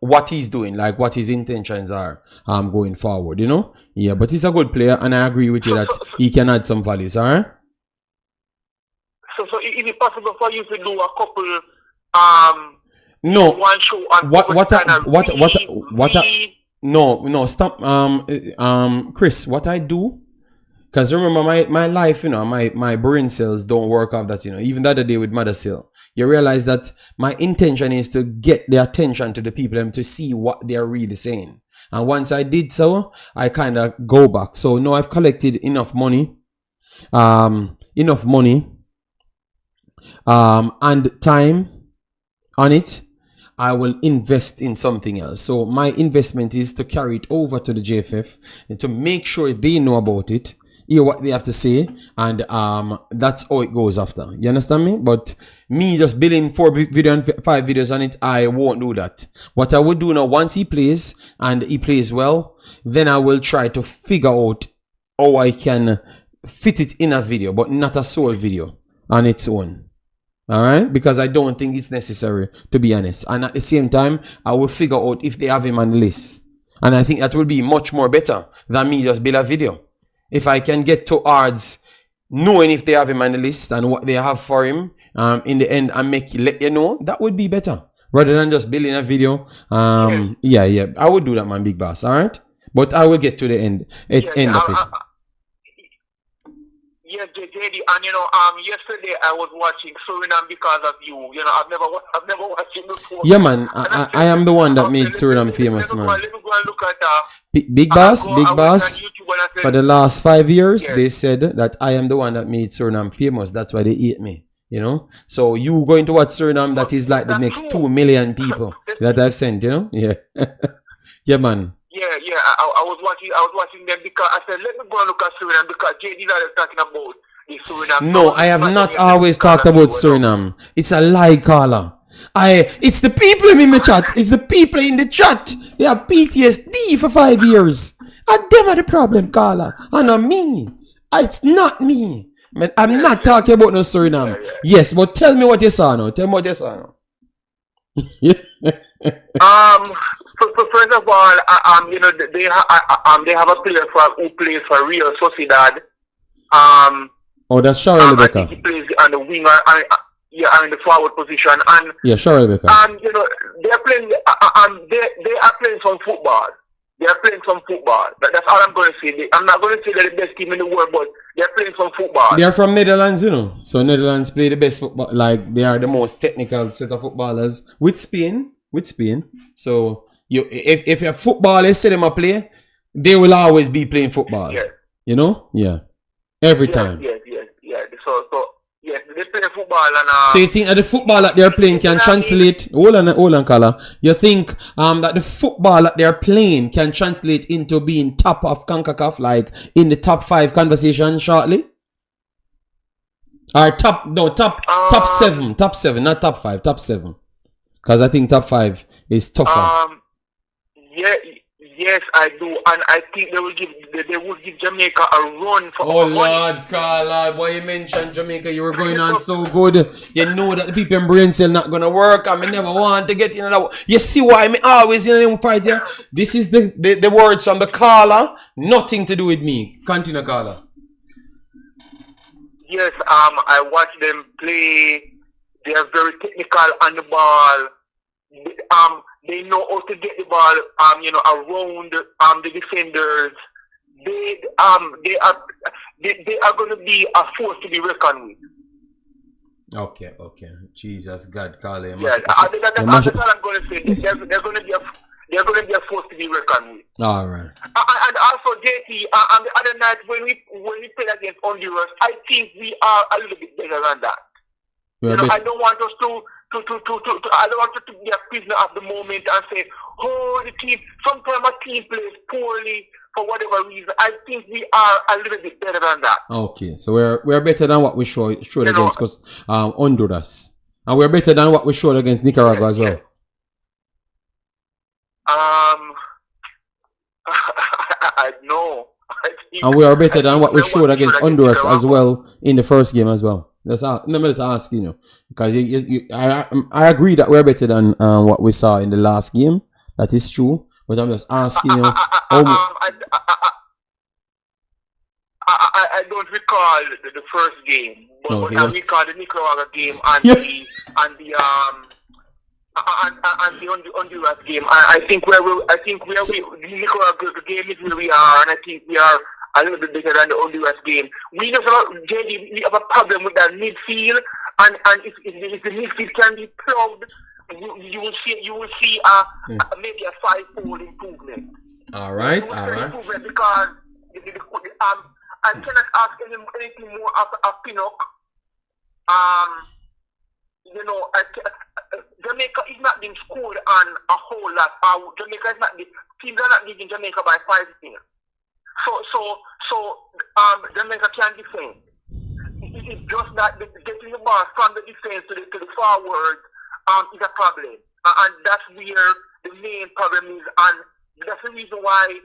what he's doing, like what his intentions are going forward. Yeah, but he's a good player, and I agree with you that he can add some values. All right. So is it possible for you to do a couple no one show on no stop Chris, what I do, because remember my life, my brain cells don't work off that, even the other day with Mother Cell, you realize that my intention is to get the attention to the people to see what they're really saying, and once I did so, I kind of go back. So now I've collected enough money and time on it. I will invest in something else. So my investment is to carry it over to the JFF and to make sure they know about it, hear what they have to say, and that's how it goes after. You understand me? But me just building 4 videos and 5 videos on it, I won't do that. What I would do now, once he plays and he plays well, then I will try to figure out how I can fit it in a video, but not a sole video on its own. All right, because I don't think it's necessary, to be honest. And at the same time, I will figure out if they have him on the list, and I think that will be much more better than me just build a video. If I can get to odds knowing if they have him on the list and what they have for him in the end, and let you know, that would be better rather than just building a video. Yeah, I would do that, man, big boss. All right, but I will get to the end of it. Yes, JD, and yesterday I was watching Suriname because of you. I've never watched it before. Yeah, man, I am the one that made Suriname famous, man. Let me go and look at Big Boss. For the last 5 years, they said that I am the one that made Suriname famous. That's why they hate me. You know, so you going to watch Suriname, that is like the next 2 million people that I've sent, you know? Yeah. Yeah, man. Yeah. I was watching them because I said, let me go and look at Suriname because JD is talking about the Suriname. No, I have not always talked about Suriname. It's a lie, caller. It's the people in the chat. It's the people in the chat. They have PTSD for 5 years. And them are the problem, caller. And not me. It's not me. Man, I'm not talking about no Suriname. Yes, but tell me what you saw now. Tell me what you saw now. First of all, you know, they have a player who plays for Real Sociedad. Oh, that's Charles I Rebecca. think he plays on the winger and in the forward position. And yeah, Charles Rebecca. You know, they are playing. They are playing some football. They are playing some football. That's all I'm going to say. I'm not going to say they're the best team in the world, but they're playing some football. They are from Netherlands, you know. So Netherlands play the best football. Like, they are the most technical set of footballers with Spain. So if your footballers see them a play, they will always be playing football. Yeah. You know? Yeah. Every time. Yeah. So yes, they play football and so you think that the football that they're playing can translate? Hold on, Kala. You think that the football that they're playing can translate into being top of Concacaf, like in the top 5 conversation shortly? Or top 7, not top 5, top 7. Because I think top 5 is tougher. Yes, I do, and I think they will give Jamaica a run for. Oh Lord, Carla, boy, you mentioned Jamaica, you were going on so good. You know that the people in brain cell not gonna work. I never want to get in another. You see why I always in them fight here. This is the words from the caller. Nothing to do with me. Continue, caller. Yes, I watch them play. They are very technical on the ball. They know how to get the ball, you know, around the defenders. They are going to be a force to be reckoned with. Okay. Jesus, God, call him. Yeah, that's all I'm going to say. They're going to be a force to be reckoned with. All right. And also, JT, on the other night when we played against Honduras, I think we are a little bit better than that. You know, I don't want us to I don't want to be a prisoner of the moment and say, oh, the team, sometimes a team plays poorly for whatever reason. I think we are a little bit better than that. Okay, so we're better than what we showed against Honduras. And we're better than what we showed against Nicaragua as well. I know. And we are better than what we showed against Honduras as well in the first game as well. Let me just ask, you know, because I agree that we're better than what we saw in the last game. That is true, but I'm just asking you. I don't recall the first game, but I recall the Nicaragua game and the Honduras game. I think the Nicaragua game is where we are, and I think we are a little bit better than the Honduras game. We have a problem with that midfield, and if the midfield can be plugged, you will see maybe a 5-fold improvement. All right. Improvement because I cannot ask anything more of Pinnock. You know, Jamaica is not being scored on a whole lot. Teams are not leading Jamaica by 5 things. So Jamaica can defend. It's just that getting the ball from the defense to the forward is a problem, and that's where the main problem is, and that's the reason why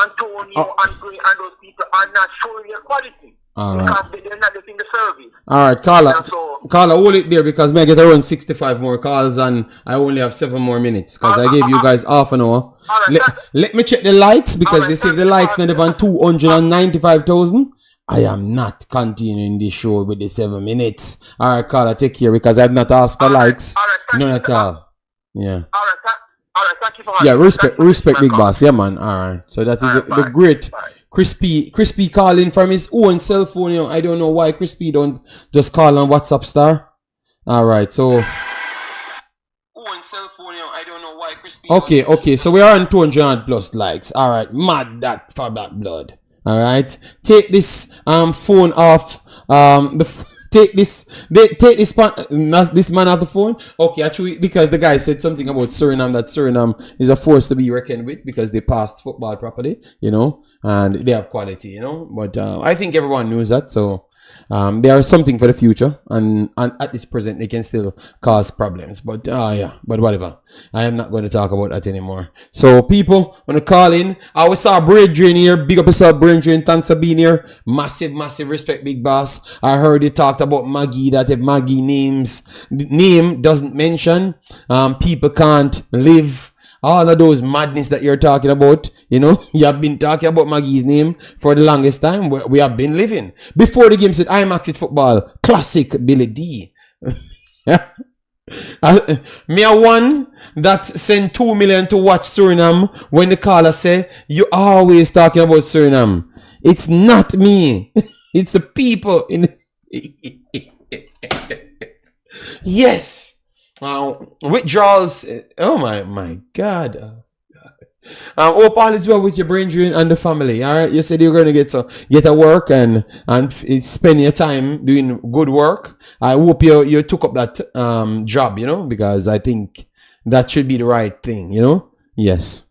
Antonio and Gray and those people are not showing their quality. All because right. they're not getting the service. All right, Carla, hold it there because I get around 65 more calls and I only have 7 more minutes because I gave you guys half an hour. Right, let me check the likes because they say if the likes not about 295,000, I am not continuing this show with the 7 minutes. All right, Carla, take care because I've not asked for likes. None at all. Yeah. All right, thank you for having me. Respect, big boss. Yeah, man. All right. So that is the great. Crispy calling from his own cell phone, you know. I don't know why Crispy don't just call on WhatsApp star. Alright, so own cell phone, you know. I don't know why Crispy. Okay, so we are on 200 plus likes. Alright, mad that for that blood. Alright. Take this phone off take this. They take this man off the phone. Okay, actually, because the guy said something about Suriname, that Suriname is a force to be reckoned with because they passed football properly, you know, and they have quality, you know. But I think everyone knows that, so. They are something for the future, and at this present they can still cause problems, but yeah, but whatever. I am not going to talk about that anymore. So people want to call in. I saw Bridging here. Big up yourself, Bridging. Thanks for being here. Massive respect, big boss. I heard you talked about Maggie, that if Maggie name doesn't mention, people can't live. All of those madness that you're talking about, you know, you have been talking about Maggie's name for the longest time. We have been living. Before the game said, Imaxit football, classic Billy D. Me a one that sent 2 million to watch Suriname when the caller say, you always talking about Suriname. It's not me. It's the people in yes. Withdrawals. Oh my God. Hope all is well with your brain drain and the family. All right, you said you're going to get a work and spend your time doing good work. I hope you took up that job, you know, because I think that should be the right thing, you know. Yes.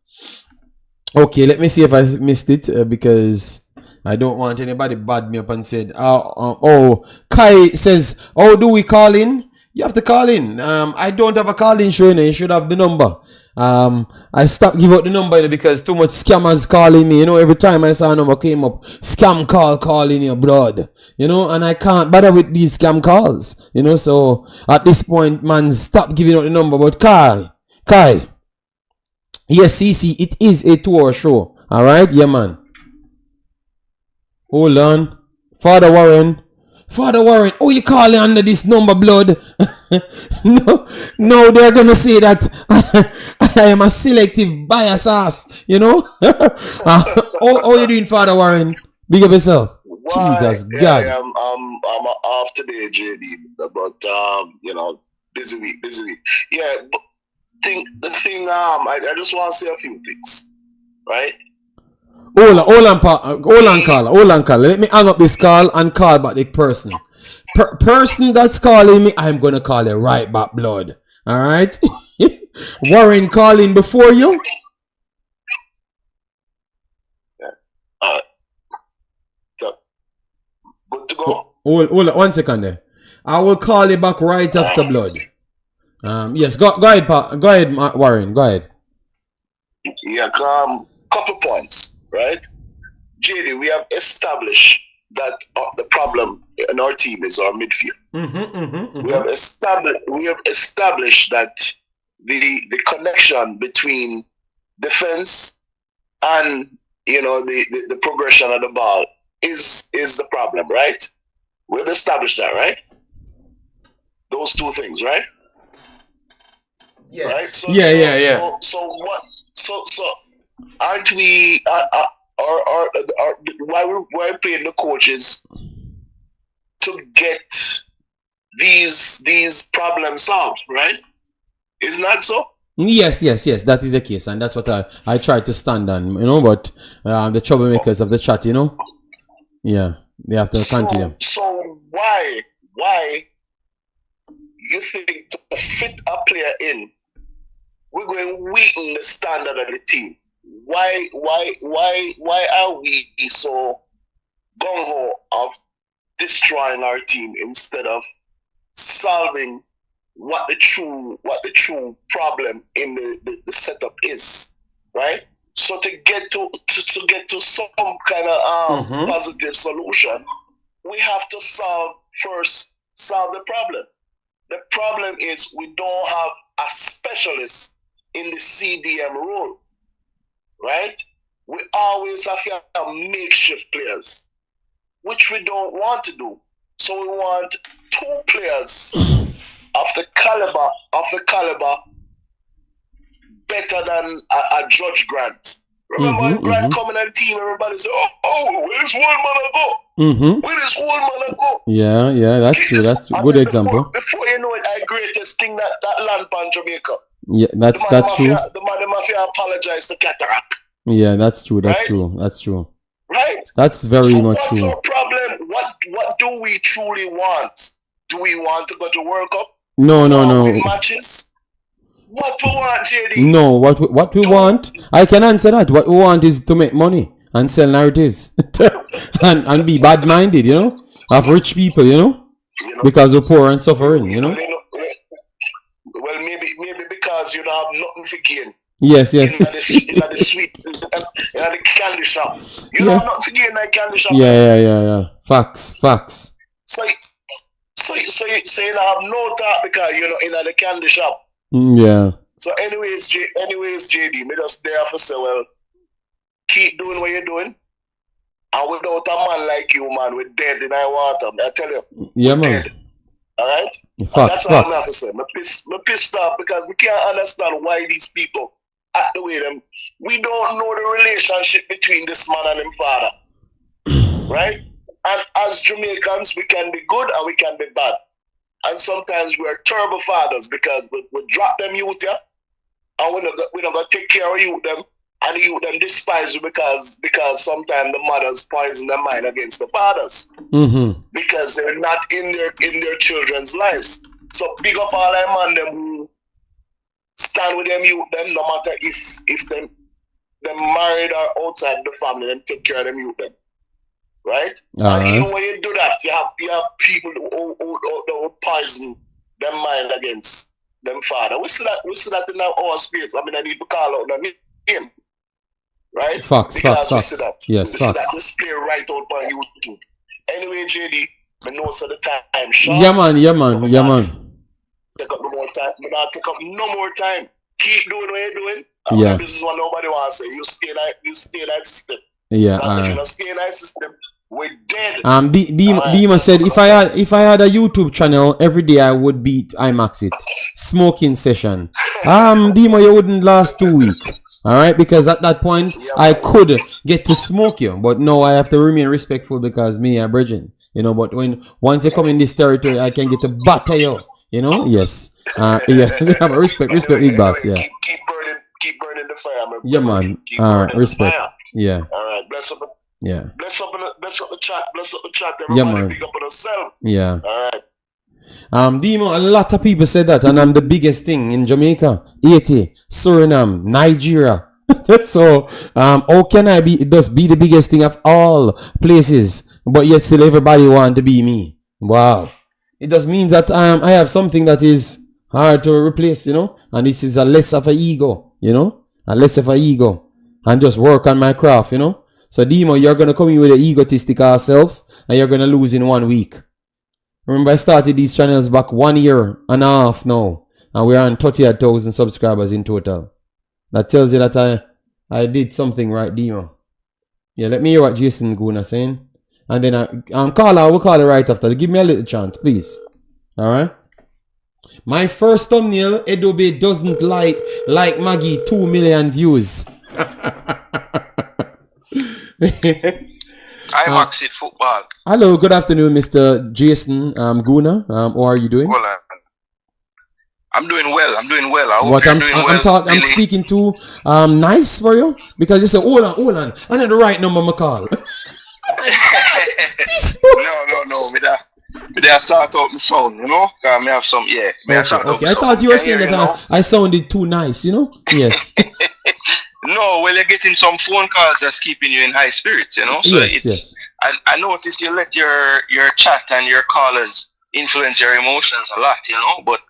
Okay, let me see if I missed it because I don't want anybody bad me up and said, Kai says, how do we call in? You have to call in. I don't have a call-in show, you know. You should have the number. I stopped giving out the number, you know, because too much scammers calling me. You know, every time I saw a number came up, scam call calling your blood. You know, and I can't bother with these scam calls. You know, so at this point, man, stop giving out the number. But Kai, yes, CC, it is a 2-hour show. All right, yeah, man. Hold on, Father Warren, oh, you calling under this number, blood? no, they're gonna say that I am a selective bias ass, you know? How you doing, Father Warren? Big up yourself. Why? Jesus Yeah, God. I'm off today, JD, but you know, busy week. Yeah, but I just want to say a few things, right? Hold on, caller. Let me hang up this call and call back the person. Person that's calling me, I'm gonna call you right back, blood. All right. Warren calling before you. Yeah. All right. So, good to go. Hold on 1 second there. I will call you back right after, blood. Yes, go ahead, go ahead, Warren. Go ahead. Yeah, couple points. Right, JD, we have established that the problem in our team is our midfield. We have established that the connection between defense and, you know, the progression of the ball is the problem, right? We've established that, right? Those two things, right? Yeah. Right. So what? So aren't we? Why we're paying the coaches to get these problems solved, right? Isn't that so? Yes, that is the case, and that's what I try to stand on, you know. But the troublemakers of the chat, you know, yeah, they have to continue. So why you think to fit a player in, we're going to weaken the standard of the team? Why are we so gung-ho of destroying our team instead of solving what the true problem in the setup is, right? So to get to some kind of positive solution, we have to solve the problem. The problem is we don't have a specialist in the CDM role, right? We always have to have makeshift players, which we don't want to do. So we want two players of the caliber better than a Judge Grant. Remember when Grant coming on the team, everybody say, oh, where this one man go? Where this one man go? Yeah, that's true. That's a good example. Before you know it, I greatest thing that land pan Jamaica. Yeah, that's true. The mafia apologize to Cataract. Yeah, that's true. That's right? true. Right? That's very much what's true. our problem? What what do we truly want? Do we want to go to World Cup? No. Win matches? What we want, JD? No, what we want, I can answer that. What we want is to make money and sell narratives and be bad-minded, you know, of rich people, you know, because we're poor and suffering, you know. Well, maybe because you don't have nothing to gain. Yes. In the sweet, in the candy shop. You don't have nothing to gain in the candy shop. Yeah. Facts. So you don't have no talk because you're not in the candy shop. Yeah. So anyways, JD, me just there for say, well, keep doing what you're doing. And without a man like you, man, we're dead in our water. I tell you. Yeah, man. Dead. Alright? That's all I'm have to say. Me pissed off because we can't understand why these people act the way them. We don't know the relationship between this man and his father. Right? And as Jamaicans, we can be good and we can be bad. And sometimes we're terrible fathers because we drop them youth, yeah, and we're not going to take care of youth them, and the youth them despise you because sometimes the mothers poison their mind against the fathers because they're not in their children's lives. So big up all them man them who stand with them youth them, no matter if them married or outside the family, them take care of them youth them. Right? And even when you do that, you have people who poison their mind against them father. We see that in our space. I mean, I need to call out the name. Right? Facts. We see that. Yes, we see that display right out on YouTube. Anyway, JD, I know so the time short. Yeah, man. Take up no more time. I'm not take up no more time. Keep doing what you're doing. Yeah. This is what nobody wants to say. You stay in that system. Yeah. If you don't stay in that system, we're dead. Dima said if I had a YouTube channel every day I would beat Imaxit. Smoking session. Dima, you wouldn't last 2 weeks. Alright, because at that point I could get to smoke you, but no, I have to remain respectful because me are virgin. You know, but once you come in this territory I can get to batter you. You know? Yes. Respect big boss, yeah. Keep burning the fire, man. Yeah, man. Alright, respect. Yeah. Alright, bless up. Yeah. Bless up the chat. Everybody Yeah, man. big up on yourself. Yeah. Alright. Dimo, a lot of people said that, and I'm the biggest thing in Jamaica, Haiti, Suriname, Nigeria. So, how can I be the biggest thing of all places, but yet still everybody want to be me? Wow. It just means that I have something that is hard to replace, you know, and this is a less of an ego, you know, and just work on my craft, you know. So Dimo, you're gonna come in with an egotistical self and you're gonna lose in 1 week. Remember, I started these channels back 1 year and a half now, and we're on 30,000 subscribers in total. That tells you that I did something right, Dimo. Yeah, let me hear what Jason Guna saying, and then we'll call her right after. Give me a little chance, please. All right. My first thumbnail, Adobe doesn't like Maggie 2 million views. Imaxit football. Hello, good afternoon, Mr. Jason Guna. How are you doing? Well, I'm doing well. I'm speaking to nice for you because you say hold on. I know the right number I call. No. Me there start out my sound, you know. Me have some Okay. I thought you were saying that I sounded too nice, you know. Yes. No, well, you're getting some phone calls that's keeping you in high spirits, you know. So yes. I noticed you let your chat and your callers influence your emotions a lot, you know. But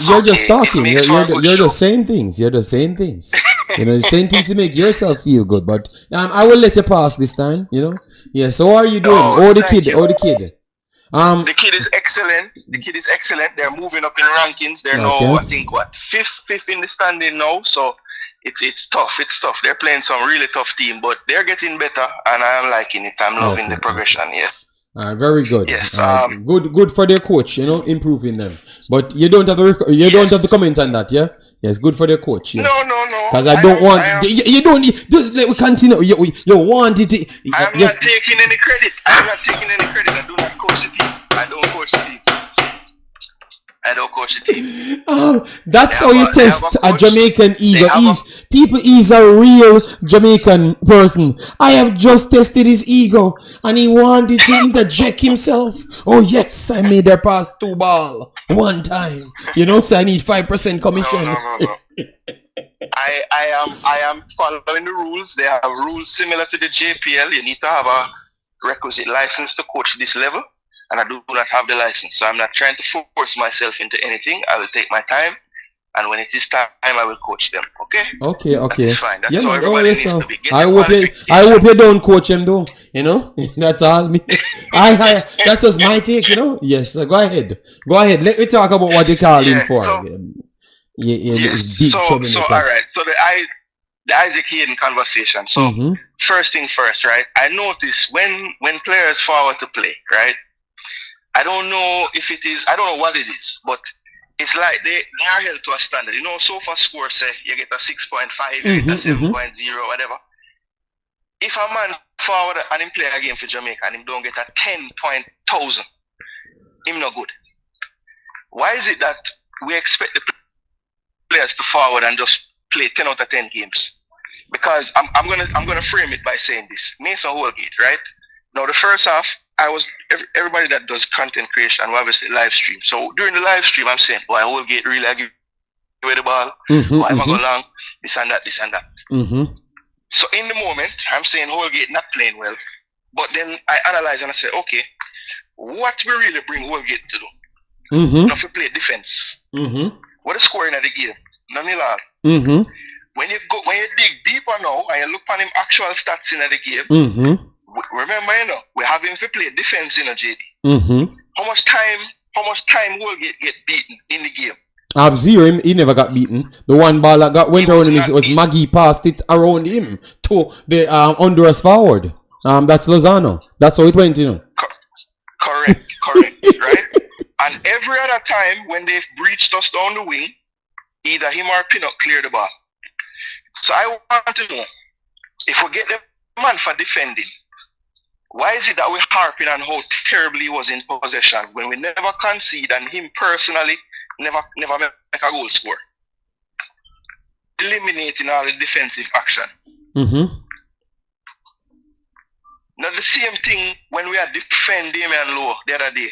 you're just talking. You're just saying things. You know, saying things to make yourself feel good. But I will let you pass this time. You know. Yeah. So how are you doing? The kid. The kid is excellent. They're moving up in rankings. They're now, I think, fifth in the standing now. So it's tough. They're playing some really tough team, but they're getting better, and I'm liking it. I'm loving the progression. Yes. Very good. Yes. Good for their coach. You know, improving them. But you don't have to comment on that. Yeah. Yes, good for their coach. Yes. No. Because I don't want you don't. Let me continue. You want it. I'm not taking any credit. I do not coach the team. I don't coach the team. I don't coach the team. That's how you test a Jamaican ego. He's a real Jamaican person. I have just tested his ego and he wanted to interject himself. Oh yes, I made her pass 2 ball one time. You know, so I need 5% commission. No. I am following the rules. They have rules similar to the JPL. You need to have a requisite license to coach this level. And I do not have the license. So I'm not trying to force myself into anything. I will take my time. And when it is time, I will coach them. Okay? Okay. That's fine. That's yeah, how everybody needs to be. I hope you don't coach him though. You know? That's all me. That's just my take, you know? Yes. So go ahead. Let me talk about what they call him for. So, all right. So the Isaac Hayden conversation. So first thing first, right? I notice when players forward to play, right? I don't know what it is, but it's like they are held to a standard. You know, so far score say you get a 6.5, you get a 7.0, whatever. If a man forward and him play a game for Jamaica and him don't get a 10,000, him not good. Why is it that we expect the players to forward and just play 10 out of 10 games? Because I'm gonna frame it by saying this. Mason Holgate, right? Now the first half, everybody that does content creation will obviously live stream. So during the live stream, I'm saying, boy, Holgate really give away the ball. Why am I go long? This and that. So in the moment, I'm saying Holgate not playing well. But then I analyze and I say, okay, what we really bring Holgate to do? Not to play defense. What is scoring at the game? None of that. When you dig deeper now and you look on him actual stats in the game, remember, you know, we have him to play defense in a JD. How much time will get beaten in the game? 0. He never got beaten. The one ball that went around him was Maggie passed it around him to the Honduras forward. That's Lozano. That's how it went, you know. Correct, right? And every other time when they've breached us down the wing, either him or Pinnock clear the ball. So I want to know, if we get the man for defending, why is it that we're harping on how terribly he was in possession when we never concede and him personally never make a goal score? Eliminating all the defensive action. Now the same thing when we are defending Damian Lowe the other day.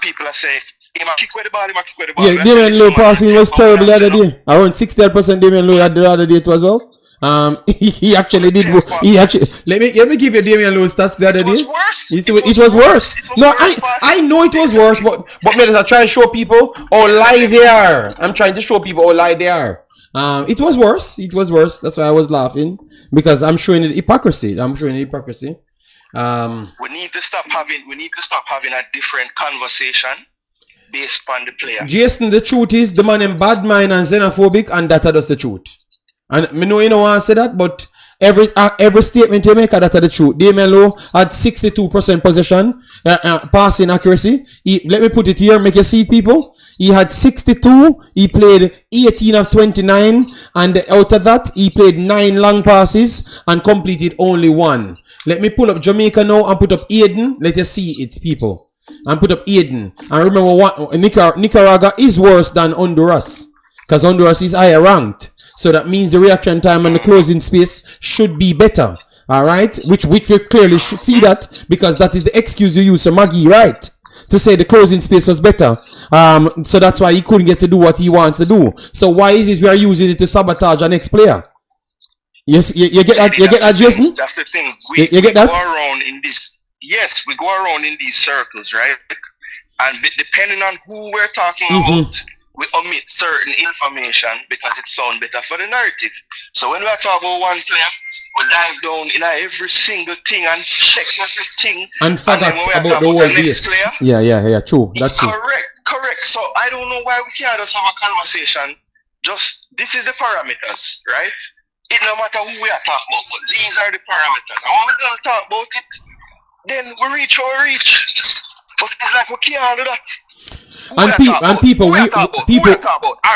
People are saying, he might kick with the ball. Yeah, Damian Lowe passing was terrible the other day. Around 68% Damian Lowe had the other day too as well. He actually did. Let me give you Damian Lowe stats the other day. It was worse. No, I know it was worse, but I try to show people how lie they are. I'm trying to show people how lie they are. It was worse. That's why I was laughing, because I'm showing the hypocrisy. We need to stop having a different conversation based on the player. Jason, the truth is the man in bad mind and xenophobic, and that's the truth. And me know you don't want to say that, but every statement you make, that's the truth. Damian Lowe had 62% possession, passing accuracy. Let me put it here, make you see people. He had 62. He played 18 of 29, and out of that, he played 9 long passes and completed only 1. Let me pull up Jamaica now and put up Hayden. Let you see it, people. And put up Hayden. And remember, what Nicaragua is worse than Honduras, because Honduras is higher ranked. So that means the reaction time and the closing space should be better. All right? Which we clearly should see that, because that is the excuse you use, so Maggie, right? To say the closing space was better. So that's why he couldn't get to do what he wants to do. So why is it we are using it to sabotage our next player? Yes, you get that, Jason? That's the thing. You get that? Go around in this. Yes, we go around in these circles, right? And depending on who we're talking about, we omit certain information because it sounds better for the narrative. So when we are talking about one player, we dive down in every single thing and check everything. And forget about the whole base. Yeah, true. That's true. Correct. So I don't know why we can't just have a conversation. Just, this is the parameters, right? It no matter who we are talking about, but these are the parameters. And when we don't talk about it, then we reach or we reach. But it's like we can't do that. People. All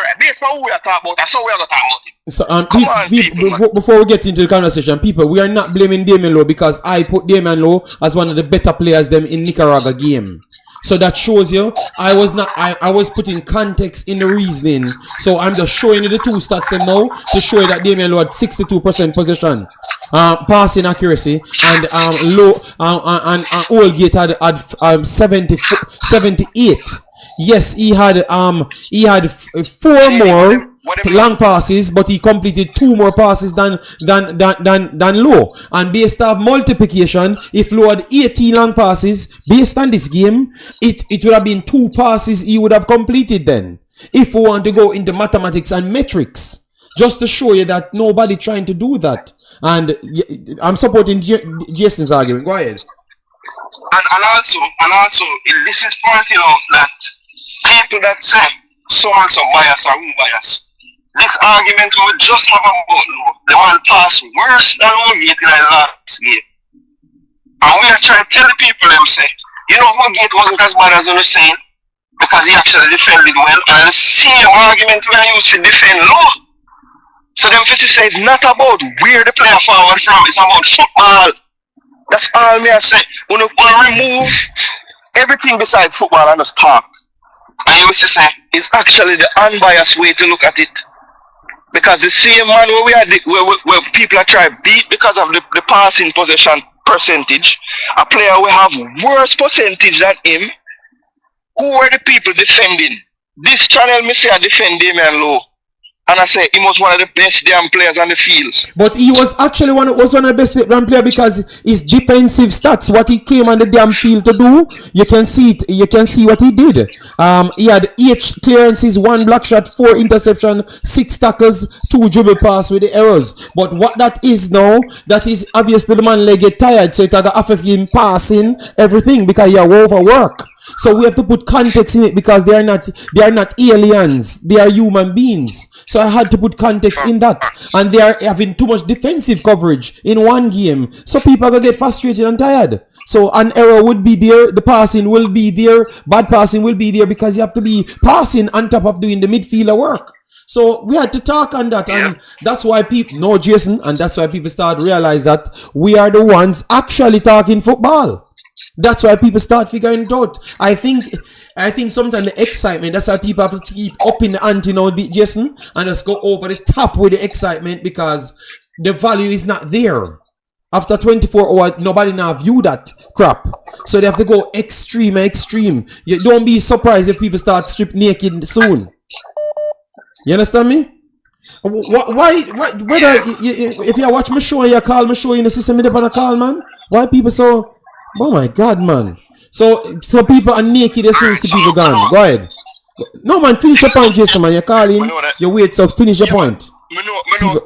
right, based on who we are talking about, that's how we are going to talk about it. So, before we get into the conversation, people, we are not blaming Damian Lowe, because I put Damian Lowe as one of the better players them in Nicaragua game. So that shows you I was putting context in the reasoning. So I'm just showing you the two stats now to show you that Damian Lowe had 62% possession, passing accuracy, and Oldgate had 78. Yes, he had 4 more long passes, but he completed 2 more passes than Lowe. And based off multiplication, if Lowe had 18 long passes, based on this game, it would have been 2 passes he would have completed then. If we want to go into mathematics and metrics, just to show you that nobody trying to do that. And I'm supporting Jason's argument. Go ahead. And also, this is pointing out that people that say so and so bias or who bias. This argument we just have about Lowe. The one passed worse than Oldgate in the last game. And we are trying to tell the people them say, you know, Oldgate wasn't as bad as they were saying because he actually defended well. And the same argument we are used to defend Lowe. So them people say it's not about where the player forward from, it's about football. That's all me I say. We want to remove everything besides football and just talk. And you used to say it's actually the unbiased way to look at it. Because the same man where people are trying to beat because of the passing possession percentage, a player will have worse percentage than him. Who are the people defending? This channel me say I defend Damian Lowe. And I say he was one of the best damn players on the field. But he was actually one of the best damn players because his defensive stats, what he came on the damn field to do, you can see it. You can see what he did. He had 8 clearances, 1 block shot, 4 interception, 6 tackles, 2 dribble pass with the errors. But what that is now, that is obviously the man leg get tired, so it got half of him passing everything because he are overwork. So we have to put context in it because they are not aliens, they are human beings. So I had to put context in that. And they are having too much defensive coverage in one game. So people are gonna get frustrated and tired. So an error would be there, the passing will be there, bad passing will be there because you have to be passing on top of doing the midfielder work. So we had to talk on that, and that's why people know Jason, and that's why people start to realize that we are the ones actually talking football. That's why people start figuring it out. I think sometimes the excitement, that's why people have to keep up in the ante now, Jason, and just go over the top with the excitement because the value is not there. After 24 hours, nobody now view that crap. So they have to go extreme. You don't be surprised if people start strip naked soon. You understand me? Why whether if you watch my show and you call my show in the system, you on a call, man? Why people so... Oh my God, man. So people are naked as soon as the people gone. Go ahead. No, man, finish your point, Jason, man. You're calling. You wait, so finish your point.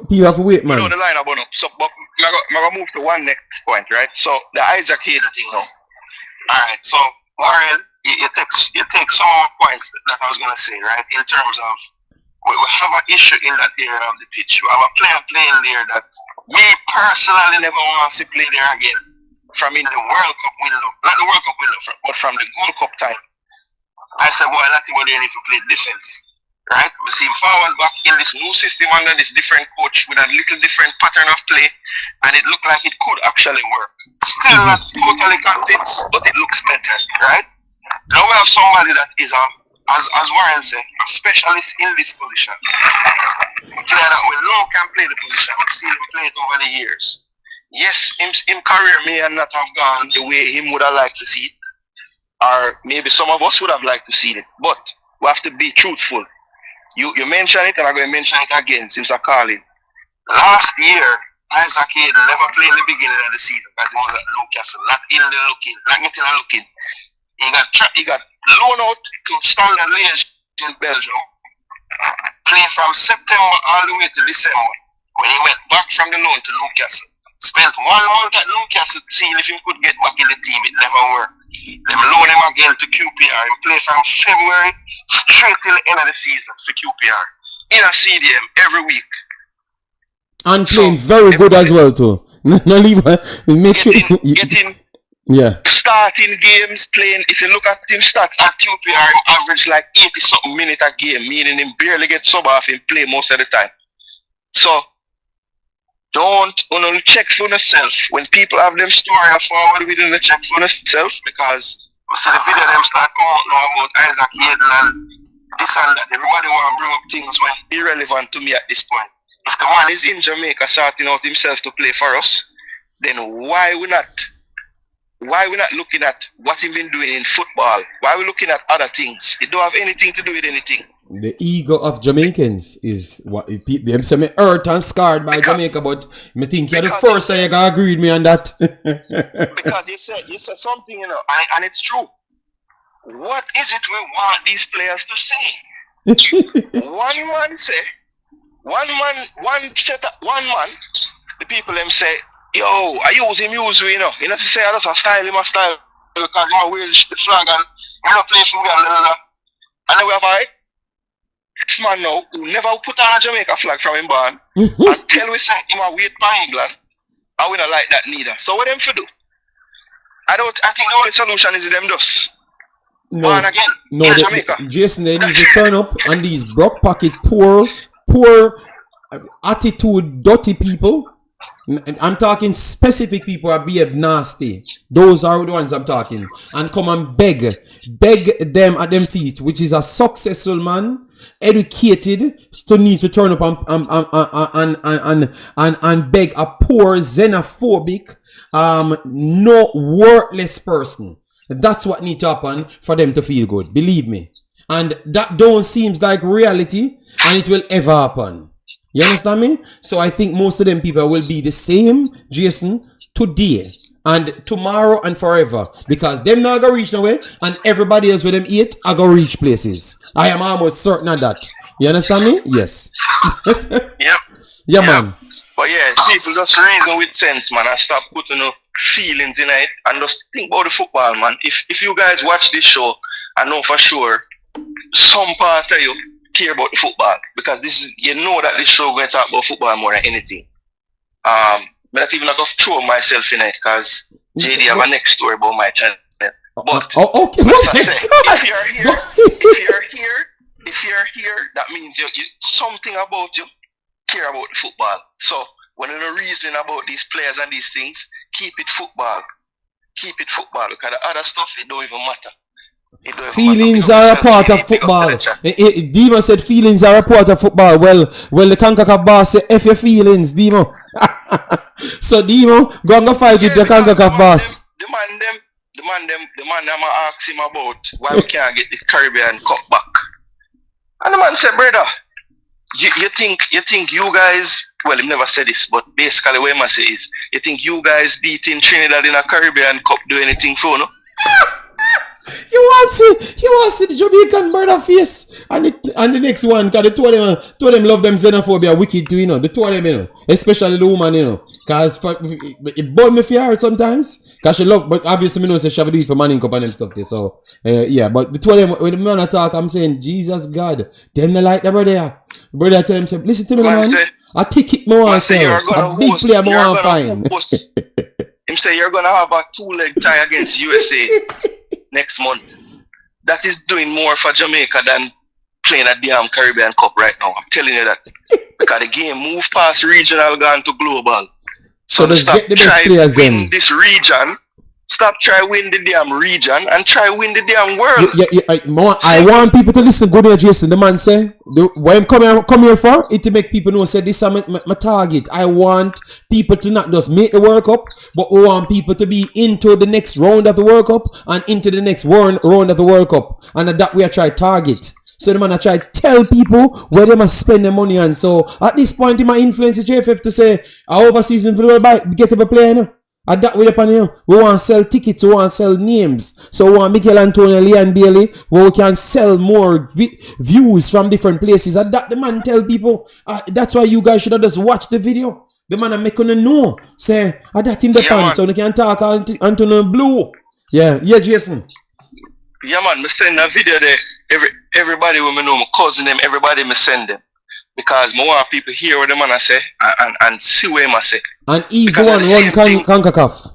People have to wait, man. I know the line about so, but I'm going to move to one next point, right? So, the Isaac Hayden thing now. Alright, so, Warren, you take some more points that I was going to say, right? In terms of, we have an issue in that area of the pitch. We have a player playing there that we personally never want to see play there again. From in the World Cup window, not the World Cup window, but from the Gold Cup time. I said, boy, that's what they need to play defense, right? We see forward back in this new system under this different coach with a little different pattern of play, and it looked like it could actually work. Still not totally convinced, but it looks better, right? Now we have somebody that is as Warren said, a specialist in this position. A player that we know can play the position. We've seen him play it over the years. Yes, his career may not have gone the way he would have liked to see it, or maybe some of us would have liked to see it, but we have to be truthful. You mentioned it, and I'm going to mention it again since I call it. Last year, Isaac Hayden never played in the beginning of the season because he was at Newcastle, not getting a look in. He got loaned out to Standard Liège in Belgium, played from September all the way to December when he went back from the loan to Newcastle. Spent 1 month at Newcastle to see if he could get back in the team. It never worked. Them loan him again to QPR. He played from February straight till the end of the season for QPR. In a CDM every week. And playing very good as well too. Starting games, playing. If you look at him stats at QPR, he average like 80-something minutes a game, meaning him barely get sub off and play most of the time. So don't only check for yourself. When people have them story forward, we don't check for yourself because So the video them start coming out now about Isaac Hayden and this and that. Everybody want to bring up things when irrelevant to me at this point. If the man is in Jamaica starting out himself to play for us, then why we not looking at what he's been doing in football? Why are we looking at other things? It don't have anything to do with anything. The ego of Jamaicans is what them say me hurt and scarred by Jamaica, but me think you're the first time you gonna agree with me on that. Because you said something, you know, and it's true. What is it we want these players to say? One man, the people them say, yo, I use him, you know. You know to say I just style him a style because I wear the flag and I don't play for me and then we have this man now who never put on a Jamaica flag from him born until we say him a wait for England. And we don't like that neither. So what them to do? I think the only solution is them just born again in Jamaica. Jason, they need to turn up on these broke pocket, poor attitude, dirty people. I'm talking specific people who behave nasty. Those are the ones I'm talking. And come and beg them at them feet, which is a successful man, educated, to need to turn up and beg a poor, xenophobic, no worthless person. That's what needs to happen for them to feel good. Believe me. And that don't seems like reality, and it will ever happen. You understand me? So I think most of them people will be the same, Jason, today and tomorrow and forever. Because them not gonna reach nowhere, and everybody else with them eat are gonna reach places. I am almost certain of that. You understand me? Yes. Yep. Yeah, man. But yeah, people just reason with sense, man, and stop putting no feelings in it and just think about the football, man. If you guys watch this show, I know for sure some part of you care about the football, because this is, you know that this show going to talk about football more than anything. But not even not throw myself in it, because JD have a next story about my channel. But okay. as I say, if you're here, that means you something about you care about the football. So when you're reasoning about these players and these things, keep it football. Keep it football, because the other stuff, it don't even matter. Feelings are a part of football. Demo said feelings are a part of football. Well, the Concacaf boss said F your feelings, Demo. So Demo, go and fight with the Concacaf boss. The man them ask him about why we can't get the Caribbean Cup back. And the man said, brother, you think you guys, well, he never said this, but basically what he say is, you think you guys beating Trinidad in a Caribbean Cup do anything for no? You want to see the Jamaican brother face and the next one, because the two of them love them xenophobia wicked too, you know. The two of them, you know, especially the woman, you know, because it bought me for her sometimes, because she love, but obviously me know say she have to do it for Manning Cup and them stuff there. So yeah, but the two of them, when the man talk, I'm saying Jesus God, them not like the brother. The brother tell him, say, listen to me, man. I take it more and say a big player more and fine. Him say you're gonna have a 2-leg tie against USA next month. That is doing more for Jamaica than playing a damn Caribbean Cup right now. I'm telling you that. Because the game moved past regional, gone to global. So let's get the best players then. This region. Stop try win the damn region and try win the damn world. I want people to listen good here, Jason. The man say, what I'm come here for, it to make people know, say this is my target. I want people to not just make the World Cup, but we want people to be into the next round of the World Cup and into the next round of the World Cup. And that we are trying to target. So the man I try to tell people where they must spend their money on. So at this point, he might influence the JFF to say, our overseas for the world get a player, you know? At that way upon you, we want to sell tickets, we want to sell names. So we want Mcclaren, Leon Bailey, where we can sell more views from different places. At that the man tell people, that's why you guys should have just watch the video. The man I make you know, say, that in the pan, so they can talk onto the blue. Yeah, Jason. Yeah, man, I send a video there. Everybody will know, my cousin them, everybody me send them. Because I want people hear what the man I say and see what I say. And he's the one run Concacaf.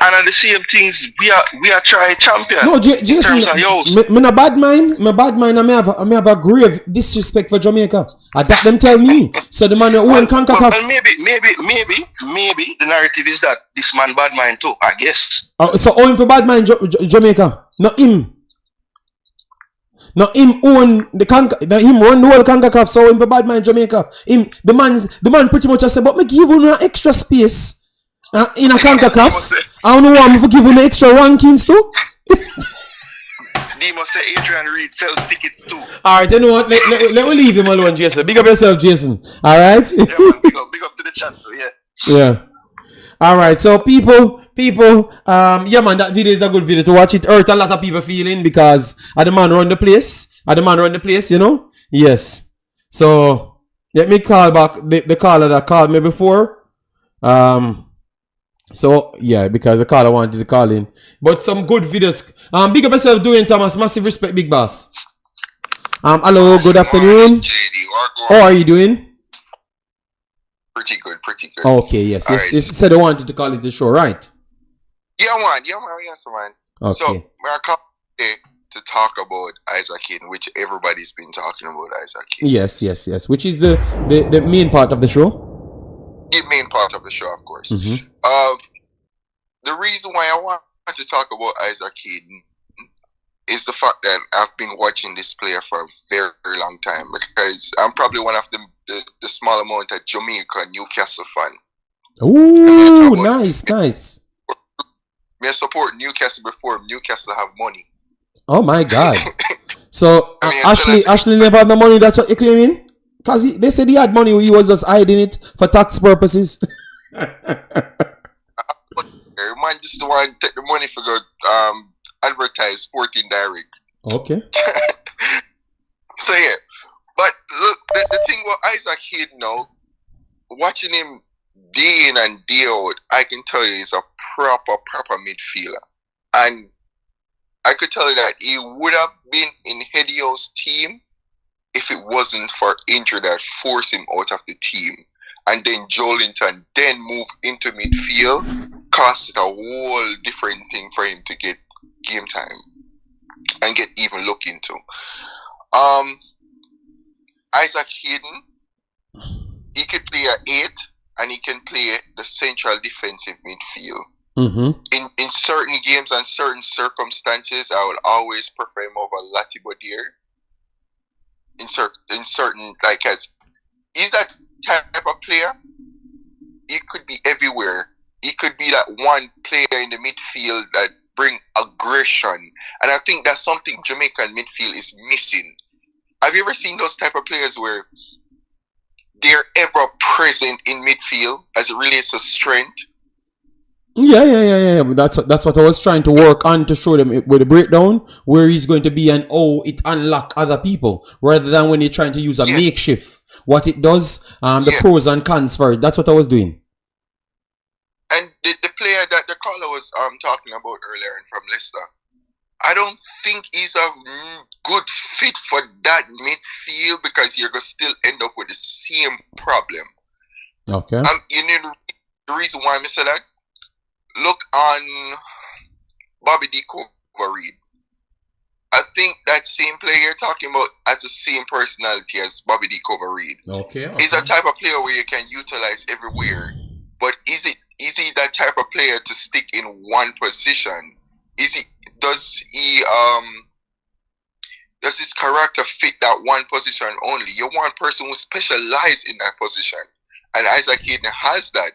And at the same things, we are try champion. No, Jason, me no bad mind. Me bad mind. I may have a grave disrespect for Jamaica. That them tell me. So the man who won Concacaf. Well, maybe the narrative is that this man bad mind too. I guess. So him for bad mind Jamaica, not him. Now him own the him run the whole Concacaf, so him for bad mind Jamaica. Him the man pretty much say, but me give you no extra space in a Concacaf. I don't know why I'm for giving the extra rankings too. They must say Adrian Reed sells tickets too. Alright, you know what? Let me leave him alone, Jason. Big up yourself, Jason. Alright? Yeah, man, big up to the chat too, yeah. Yeah. Alright, so people, yeah man, that video is a good video to watch. It hurt a lot of people feeling because the man run the place, you know? Yes. So let me call back the caller that called me before. So yeah, because the caller wanted to call in. But some good videos. Big up yourself doing, Thomas. Massive respect, big boss. Hello, good afternoon. How are you doing? Pretty good. Okay, yes. You said I wanted to call it the show, right? Yeah, man. Yes, man. Okay. So we're calling to talk about Isaac Hayden, which everybody's been talking about Isaac Hayden. Yes. Which is the main part of the show? The main part of the show, of course. Mm-hmm. The reason why I want to talk about Isaac Hayden is the fact that I've been watching this player for a very, very long time, because I'm probably one of the small amount of Jamaica Newcastle fan. Ooh, nice. Me support Newcastle before Newcastle have money. Oh my God. So Ashley never had the money. That's what you're claiming? Because they said he had money, he was just hiding it for tax purposes. Man just want to take the money for good advertise Sporting Direct. Okay. So yeah. But look, the thing about Isaac Hayden now, watching him day in and day out, I can tell you he's a proper midfielder. And I could tell you that he would have been in Hedio's team if it wasn't for injury that forced him out of the team. And then Jolinton then moved into midfield, costed a whole different thing for him to get game time and get even looked into. Isaac Hayden, he could play at 8 and he can play the central defensive midfield. Mm-hmm. In certain games and certain circumstances, I will always prefer him over Latibodier. In certain, like, as he's that type of player, he could be everywhere. He could be that one player in the midfield that bring aggression, and I think that's something Jamaican midfield is missing. Have you ever seen those type of players where they're ever present in midfield as it relates to strength? Yeah. That's what I was trying to work on to show them with the breakdown where he's going to be and it unlock other people rather than when you're trying to use a makeshift. What it does, the pros and cons for it. That's what I was doing. And the player that the caller was talking about earlier from Leicester, I don't think he's a good fit for that midfield because you're going to still end up with the same problem. Okay. You know the reason why I said that? Look on Bobby D. Reed. I think that same player you're talking about has the same personality as Bobby D. Reed. Okay. He's a type of player where you can utilize everywhere. But is he that type of player to stick in one position? Does his character fit that one position only? You're one person who specializes in that position. And Isaac Hayden has that.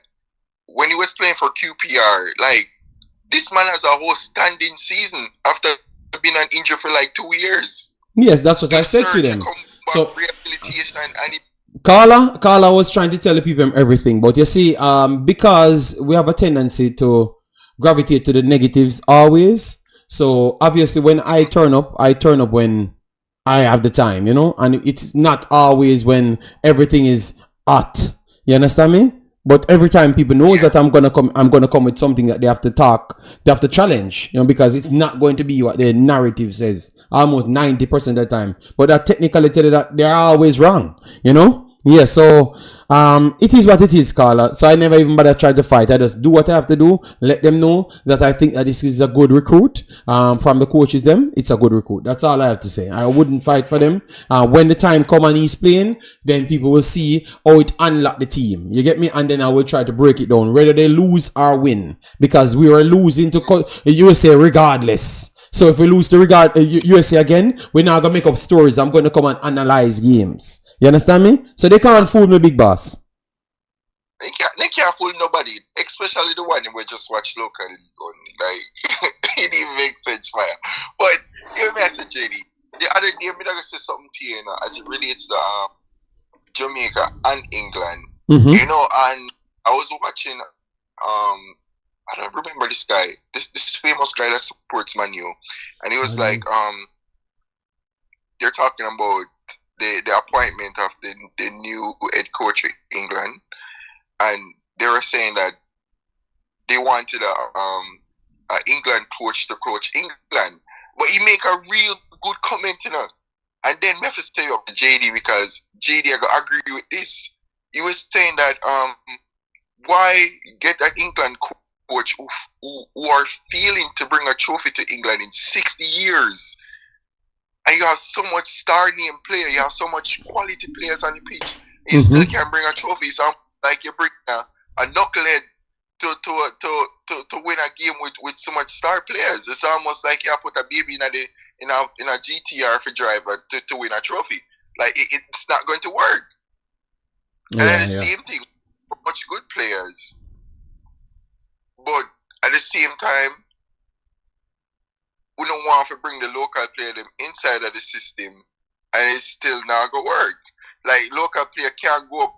When he was playing for QPR, like, this man has a whole standing season after being an injury for like 2 years. Yes, that's what I said to them. So rehabilitation and Carla was trying to tell the people everything, but you see, because we have a tendency to gravitate to the negatives always. So obviously, when I turn up when I have the time, you know, and it's not always when everything is hot. You understand me? But every time people know that I'm gonna come with something that they have to challenge, you know, because it's not going to be what the narrative says almost 90% of the time. But that technically tell you that they're always wrong, you know. Yeah, so it is what it is, Carla. So I never even bother try to fight. I just do what I have to do. Let them know that I think that this is a good recruit. From the coaches, them, it's a good recruit. That's all I have to say. I wouldn't fight for them. When the time come and he's playing, then people will see how it unlock the team. You get me? And then I will try to break it down, whether they lose or win, because we are losing to USA regardless. So if we lose to USA again, we're not gonna make up stories. I'm gonna come and analyze games. You understand me? So they can't fool me, big boss. They can't fool nobody, especially the one we just watch locally. Like it even makes sense, man. But hear me, I said, JD. The other day, I'm gonna say something to you, as it relates to Jamaica and England. You know, and I was watching I don't remember this guy, this famous guy that supports Manu, and he was like, they're talking about the appointment of the new head coach of England, and they were saying that they wanted a England coach to coach England, but he make a real good comment, you know. And then me have to stay up to JD, because JD I got agree with this. He was saying that why get an England coach who are failing to bring a trophy to England in 60 years, and you have so much star name player, you have so much quality players on the pitch, you still can't bring a trophy. So like you bring a knucklehead to win a game with so much star players. It's almost like you put a baby in a GTR for driver to win a trophy. Like it's not going to work. And then the same thing, much good players. But at the same time, we don't want to bring the local player them inside of the system, and it's still not gonna work. Like local player can't go up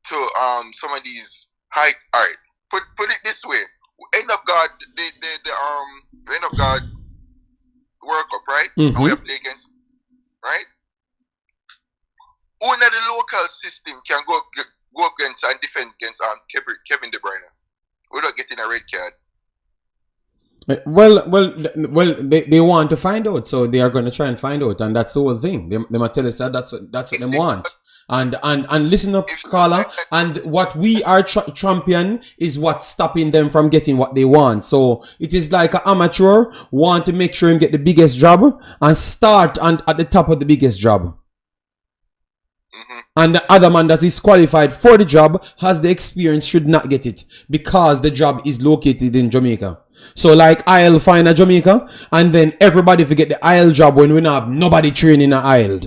to some of these high. All right, put it this way: end up God the end of God World Cup, right? And we have to play against, right? Only the local system can go against and defend against Kevin De Bruyne without getting a red card. Well, they want to find out, so they are going to try and find out, and that's the whole thing. They might tell us that that's what they want. And listen up, Carla. And what we are champion is what's stopping them from getting what they want. So it is like an amateur want to make sure him get the biggest job and start at the top of the biggest job. And the other man that is qualified for the job has the experience should not get it because the job is located in Jamaica. So like I'll find a Jamaica and then everybody forget the Isle job when we don't have nobody training in Isle.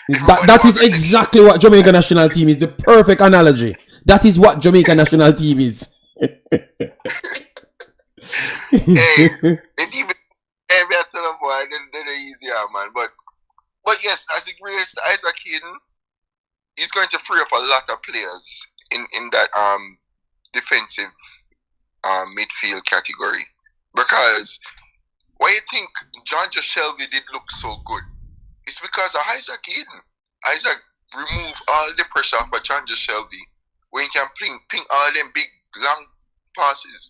That is exactly what Jamaica national team is. The perfect analogy. That is what Jamaica national team is. Hey, it even they're easier, man. But yes, as it relates to Isaac Hayden, he's going to free up a lot of players in that defensive midfield category. Because why you think John Shelby did look so good? It's because of Isaac Hayden. Isaac removed all the pressure off of John Shelby when he can ping all them big long passes.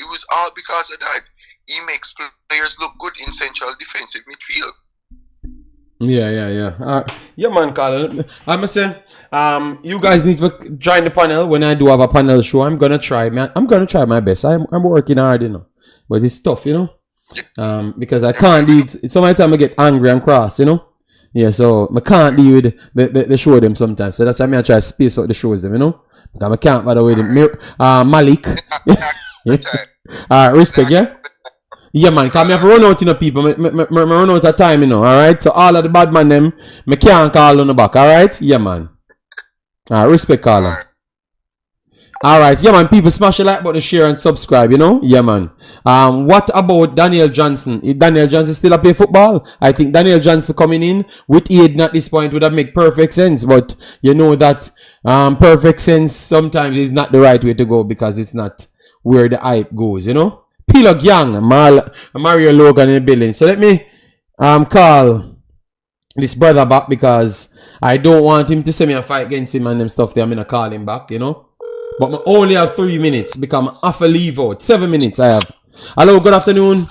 It was all because of that. He makes players look good in central defensive midfield. Yeah, man, Carl. I must say, you guys need to join the panel when I do have a panel show. I'm gonna try, man. I'm gonna try my best. I'm working hard, you know, but it's tough, you know, because I can't do it. So many times I get angry and cross, you know. Yeah, so I can't deal with the show them sometimes. So that's why I try to space out the shows them, you know, because I can't by the way Malik. Respect, yeah. Yeah, man, because I have to run out, you know, people. I run out of time, you know, alright? So all of the bad man, them, I can't call on the back, alright? Yeah, man. Alright, respect, caller. Alright, yeah, man, people smash the like button, share, and subscribe, you know? Yeah, man. What about Daniel Johnson? Is Daniel Johnson still play football? I think Daniel Johnson coming in with Hayden at this point would have made perfect sense, but you know that perfect sense sometimes is not the right way to go because it's not where the hype goes, you know? Pilog Young, Mario Logan in the building. So let me call this brother back because I don't want him to send me a fight against him and them stuff there. I'm gonna call him back, you know. But I only have 3 minutes because I have to leave out. 7 minutes I have. Hello, good afternoon.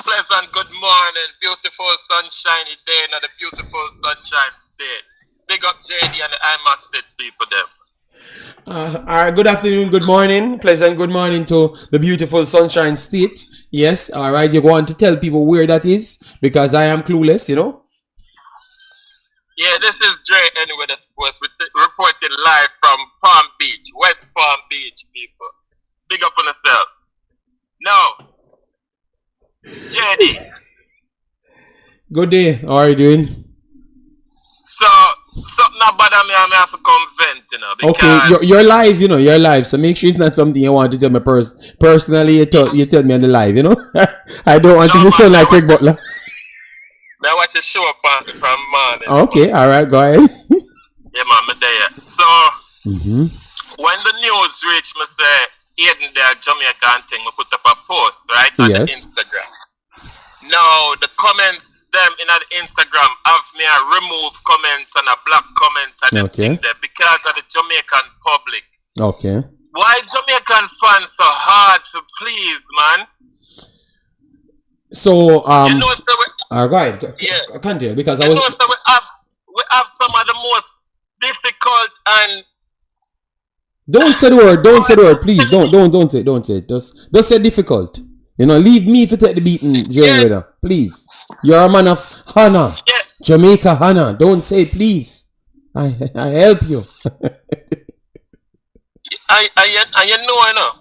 Pleasant good morning. Beautiful sunshiny day in the beautiful sunshine state. Big up JD and the Imaxit people them. All right, good afternoon, good morning, pleasant good morning to the beautiful sunshine state. Yes, all right, you want to tell people where that is because I am clueless, you know. Yeah, this is Dre anyway, the sports reporting live from Palm Beach, West Palm Beach, people. Big up on yourself. Now, JD. Good day, how are you doing? So, something about me, I have to come vent, you know. Okay, you're live, you know, you're live, so make sure it's not something you want to tell me personally. You tell me on the live, you know. I don't want to sound like Craig Butler. I watch a show from morning. Okay, all right, go ahead. Yeah, man, I'm there. So, when the news reached me, say, Hayden there, Jamaican thing, we put up a post, right, on the Instagram. Now, the comments, them in the Instagram, have me a remove comments and a block comments and everything there because of the Jamaican public. Okay. Why Jamaican fans so hard to please, man? So, you know, so go ahead. Continue because I was. So we have some of the most difficult and. Don't say the word. Don't say the word, please. Don't say it. Just say difficult. You know, leave me to take the beating, please. You're a man of honor. Yeah. Jamaica honor. Don't say it, please. I help you. I know.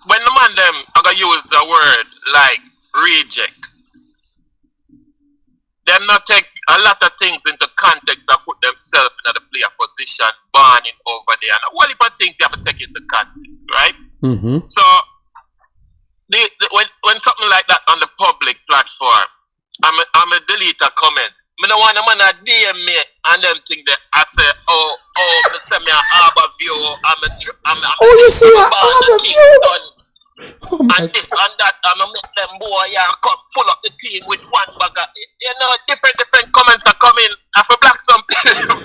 When the man them I gonna use the word like reject, them not take a lot of things into context and put themselves in the player position, burning over there, and a whole heap of things you have to take into context, right? So when something like that on the public platform, I'm a delete a comment. I don't want a man to DM me and them think that I say, me send me an Arbor View. You see an Arbor View? And this and that, I'm going to make them boy come pull up the team with one bag of, you know, different comments are coming. I feel black some people.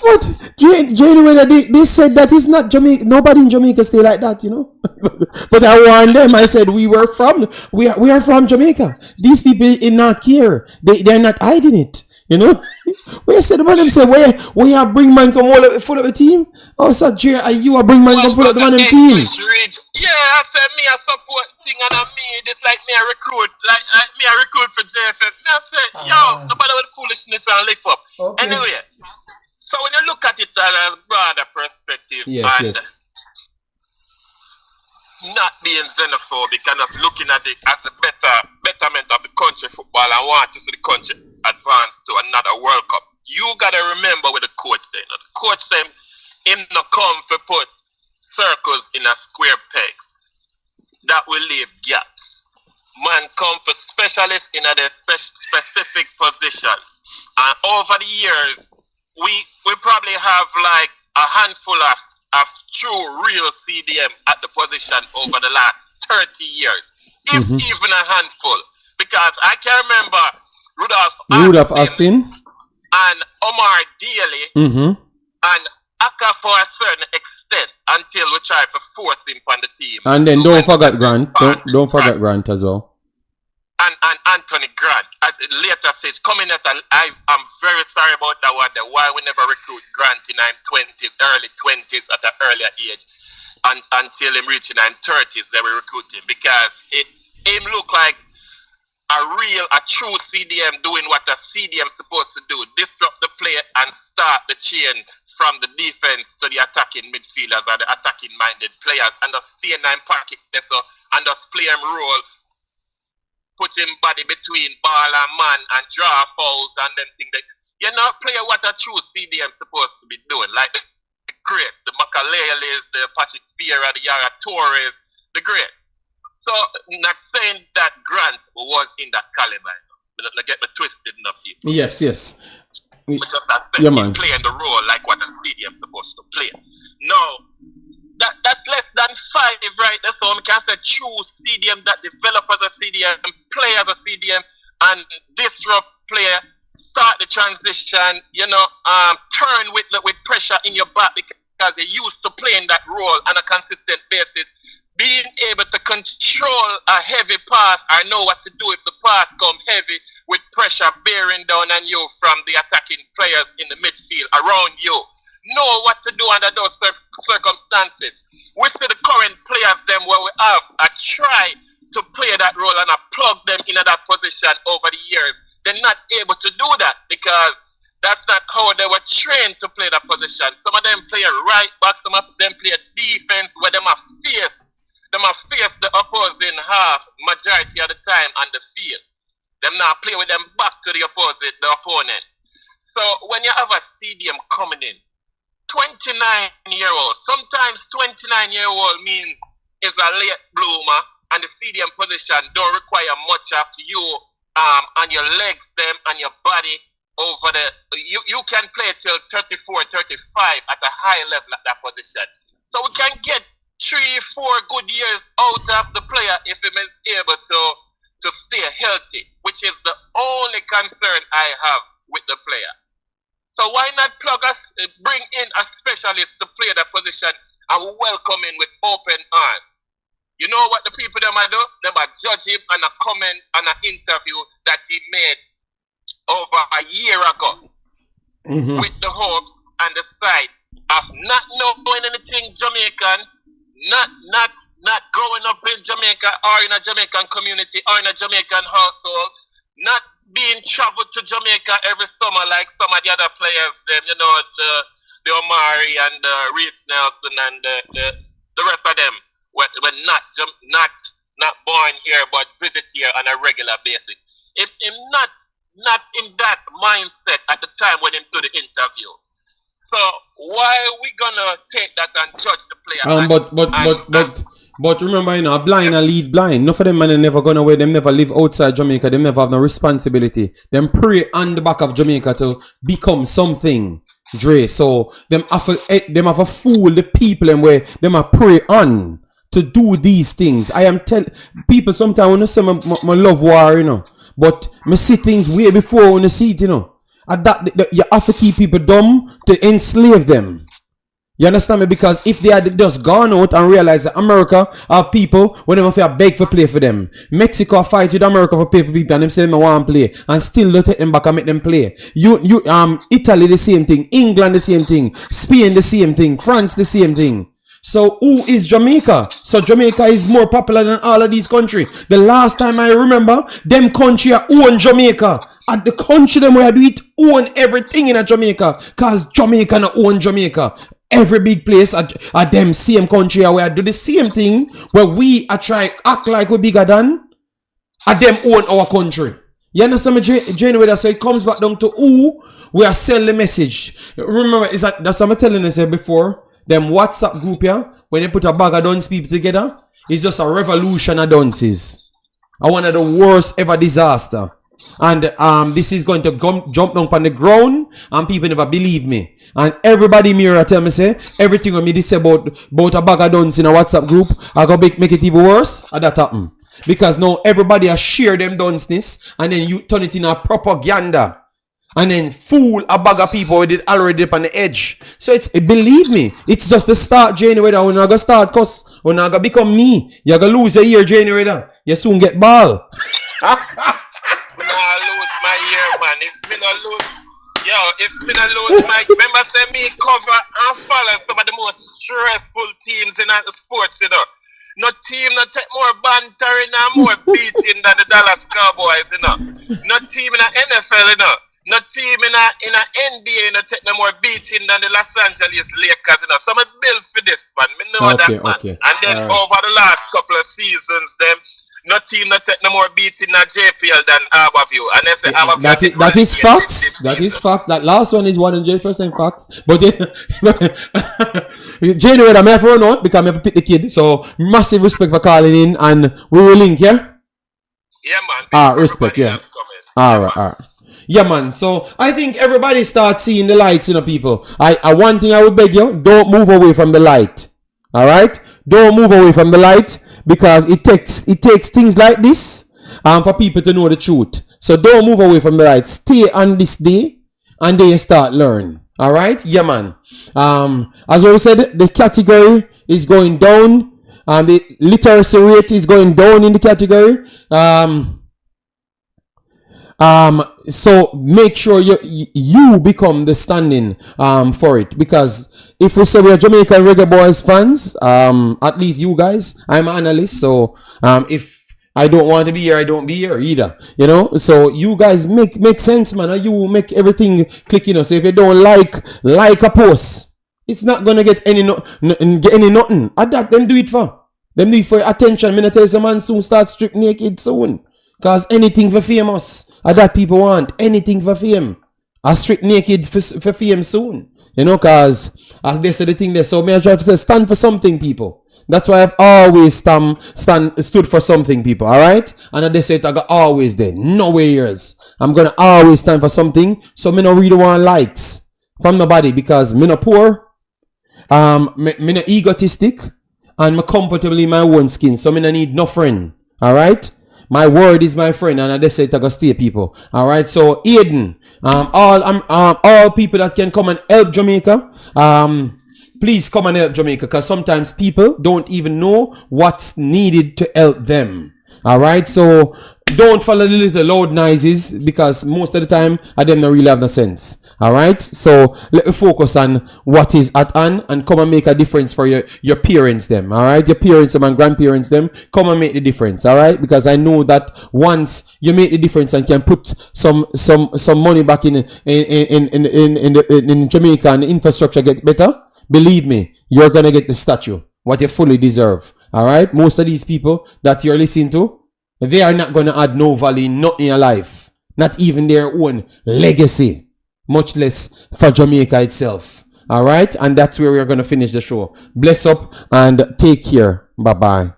What? They said that it's not Jamaica. Nobody in Jamaica stay like that, you know. But I warned them. I said we are from Jamaica. These people in not care. They're not hiding it, you know. Where said about them say where you bring man come all up full of the team? Oh, so Jay, you bring man come full of the man in the team. Yeah, I said me a support thing and me just like me a recruit, like me a recruit for JFF. I said, yo, nobody with foolishness and lift up. Okay. Anyway. So when you look at it at a broader perspective not being xenophobic and just looking at it as the betterment of the country football and want to see the country advance to another World Cup, you gotta remember what the coach said. The coach said him not come to put circles in a square pegs. That will leave gaps. Man come for specialists in their specific positions. And over the years, we probably have like a handful of true real CDM at the position over the last 30 years. If even a handful. Because I can remember Rudolph Austin and Omar Daly and Aka for a certain extent until we try to force him on the team. And then don't forget Grant. Don't forget Grant as well. And Anthony Grant at the later stage coming at I'm very sorry about that one. Why we never recruit Grant in early 20s at an earlier age until him reaching 30s they will recruit him because him look like a true CDM doing what a CDM supposed to do, disrupt the play and start the chain from the defense to the attacking midfielders or the attacking minded players and just stay in pocket and just play him role. Put him body between ball and man and draw fouls and them things that you know play what a true CDM supposed to be doing. Like the greats, the Mcclaren, the Patrick Vieira, the Yara Torres, the greats. So not saying that Grant was in that caliber. Don't get me twisted enough here. Yes. But just that he's playing the role like what a CDM supposed to play. No. That's less than 5 right there. So we can say true CDM that develop as a CDM, play as a CDM, and disrupt player, start the transition, turn with pressure in your back because you're used to playing that role on a consistent basis. being able to control a heavy pass, I know what to do if the pass comes heavy with pressure bearing down on you from the attacking players in the midfield around you. Know what to do under those circumstances. We see the current players them where we have I try to play that role and I plug them in that position over the years. They're not able to do that because that's not how they were trained to play that position. Some of them play right back, some of them play defense where they must face the opposing half majority of the time on the field. Them now play with them back to the opponents. So when you have a CDM coming in, 29-year-old, sometimes 29-year-old means is a late bloomer, and the CDM position don't require much of you and your legs them and your body over the you can play till 34, 35 at a high level at that position. So we can get 3-4 good years out of the player if he is able to stay healthy, which is the only concern I have with the player. So why not bring in a specialist to play that position and welcome him with open arms? You know what the people them do? They might judge him on a comment on an interview that he made over a year ago with the hopes and the side of not knowing anything Jamaican, not growing up in Jamaica or in a Jamaican community or in a Jamaican household, not being traveled to Jamaica every summer like some of the other players, them, you know, the Omari and the Reese Nelson and the rest of them were not born here but visit here on a regular basis. If not in that mindset at the time when him do the interview. So why are we gonna take that and judge the player? But remember, you know, a blind a lead blind. None of them man never gone away. Them never live outside Jamaica. Them never have no responsibility. Them pray on the back of Jamaica to become something, Dre. So them have to fool the people and where them a pray on to do these things. I am tell people sometimes when I say my love war, you know, but me see things way before when I see it, you know. And that you have to keep people dumb to enslave them. You understand me? Because if they had just gone out and realized that America have people when they have beg for play for them. Mexico fight with America for play for people and them say they want to play and still don't take them back and make them play. Italy the same thing, England the same thing, Spain the same thing, France the same thing. So who is Jamaica? So Jamaica is more popular than all of these countries. The last time I remember, them country own Jamaica. At the country them where do it own everything in a Jamaica. Cause Jamaica not own Jamaica. Every big place at them same country where I do the same thing where we are try act like we're bigger than at them own our country. You understand me, January? So it comes back down to who we are sell the message. Remember, that's what I'm telling you before. Them WhatsApp group here, when they put a bag of dunce people together, it's just a revolution of dunces. And one of the worst ever disaster. And this is going to jump down on the ground and people never believe me. And everybody mirror tell me say everything when me this say about a bag of dunce in a WhatsApp group, I go make it even worse, and that happen. Because now everybody has share them dunceness and then you turn it in a propaganda. And then fool a bag of people with it already up on the edge. So believe me, it's just the start, January. When you're gonna start, cause when you're gonna become me, you're gonna lose a year, January. You soon get ball. I lose my year, man. It's been a lose my. Remember, say me cover and follow some of the most stressful teams in the sports, you know. No team not take more bantering and more beating than the Dallas Cowboys, you know. No team in the NFL, you know. No team in a NBA no take no more beating than the Los Angeles Lakers, you know. So I'm built for this, man. Me know that, man. Okay. And then over the last couple of seasons, them no team no take no more beating than JPL than Harborview. And they say Harborview. That is facts. That is fact. That last one is 100% facts. But January, I'm here for a note because I'm here to pick the kid. So massive respect for calling in, and we will link, yeah? Yeah, man. Respect, yeah. All right. Yeah, man. So I think everybody starts seeing the lights, you know, people. One thing I would beg you, don't move away from the light. All right? Don't move away from the light because it takes things like this for people to know the truth. So don't move away from the light. Stay on this day and then you start learn. All right? Yeah, man. As we said, the category is going down. The literacy rate is going down in the category. So make sure you become the standing for it, because if we say we are Jamaica Reggae Boyz fans, at least you guys, I'm an analyst, so if I don't want to be here, I don't be here either, you know. So you guys make sense, man, and you make everything click, you know. So if you don't like a post, it's not gonna get any nothing. At that, them do it for attention. Me not tell you, some man soon start strip naked soon, cause anything for famous. That people want anything for fame. I strip naked for fame soon, you know, cause as they say the thing there. So me I try to say stand for something, people. That's why I've always stood for something, people. All right, and they say it, I got always there. No way years. I'm gonna always stand for something. So me no really want likes from nobody, because me no poor, me no egotistic, and me comfortable in my own skin. So me no need no friend. All right. My word is my friend, and they say it, I got stay, people. All right. So Hayden, all people that can come and help Jamaica, please come and help Jamaica, because sometimes people don't even know what's needed to help them. All right. So don't follow the little loud noises, because most of the time I them don't really have no sense. All right. So let me focus on what is at hand and come and make a difference for your parents them. All right. Your parents them and grandparents them, come and make the difference. All right. Because I know that once you make the difference and can put some money back in Jamaica and the infrastructure get better, believe me, you're gonna get the statue what you fully deserve. All right. Most of these people that you're listening to, they are not gonna add no value, not in your life, not even their own legacy, much less for Jamaica itself. All right. And that's where we're going to finish the show. Bless up and take care. Bye-bye.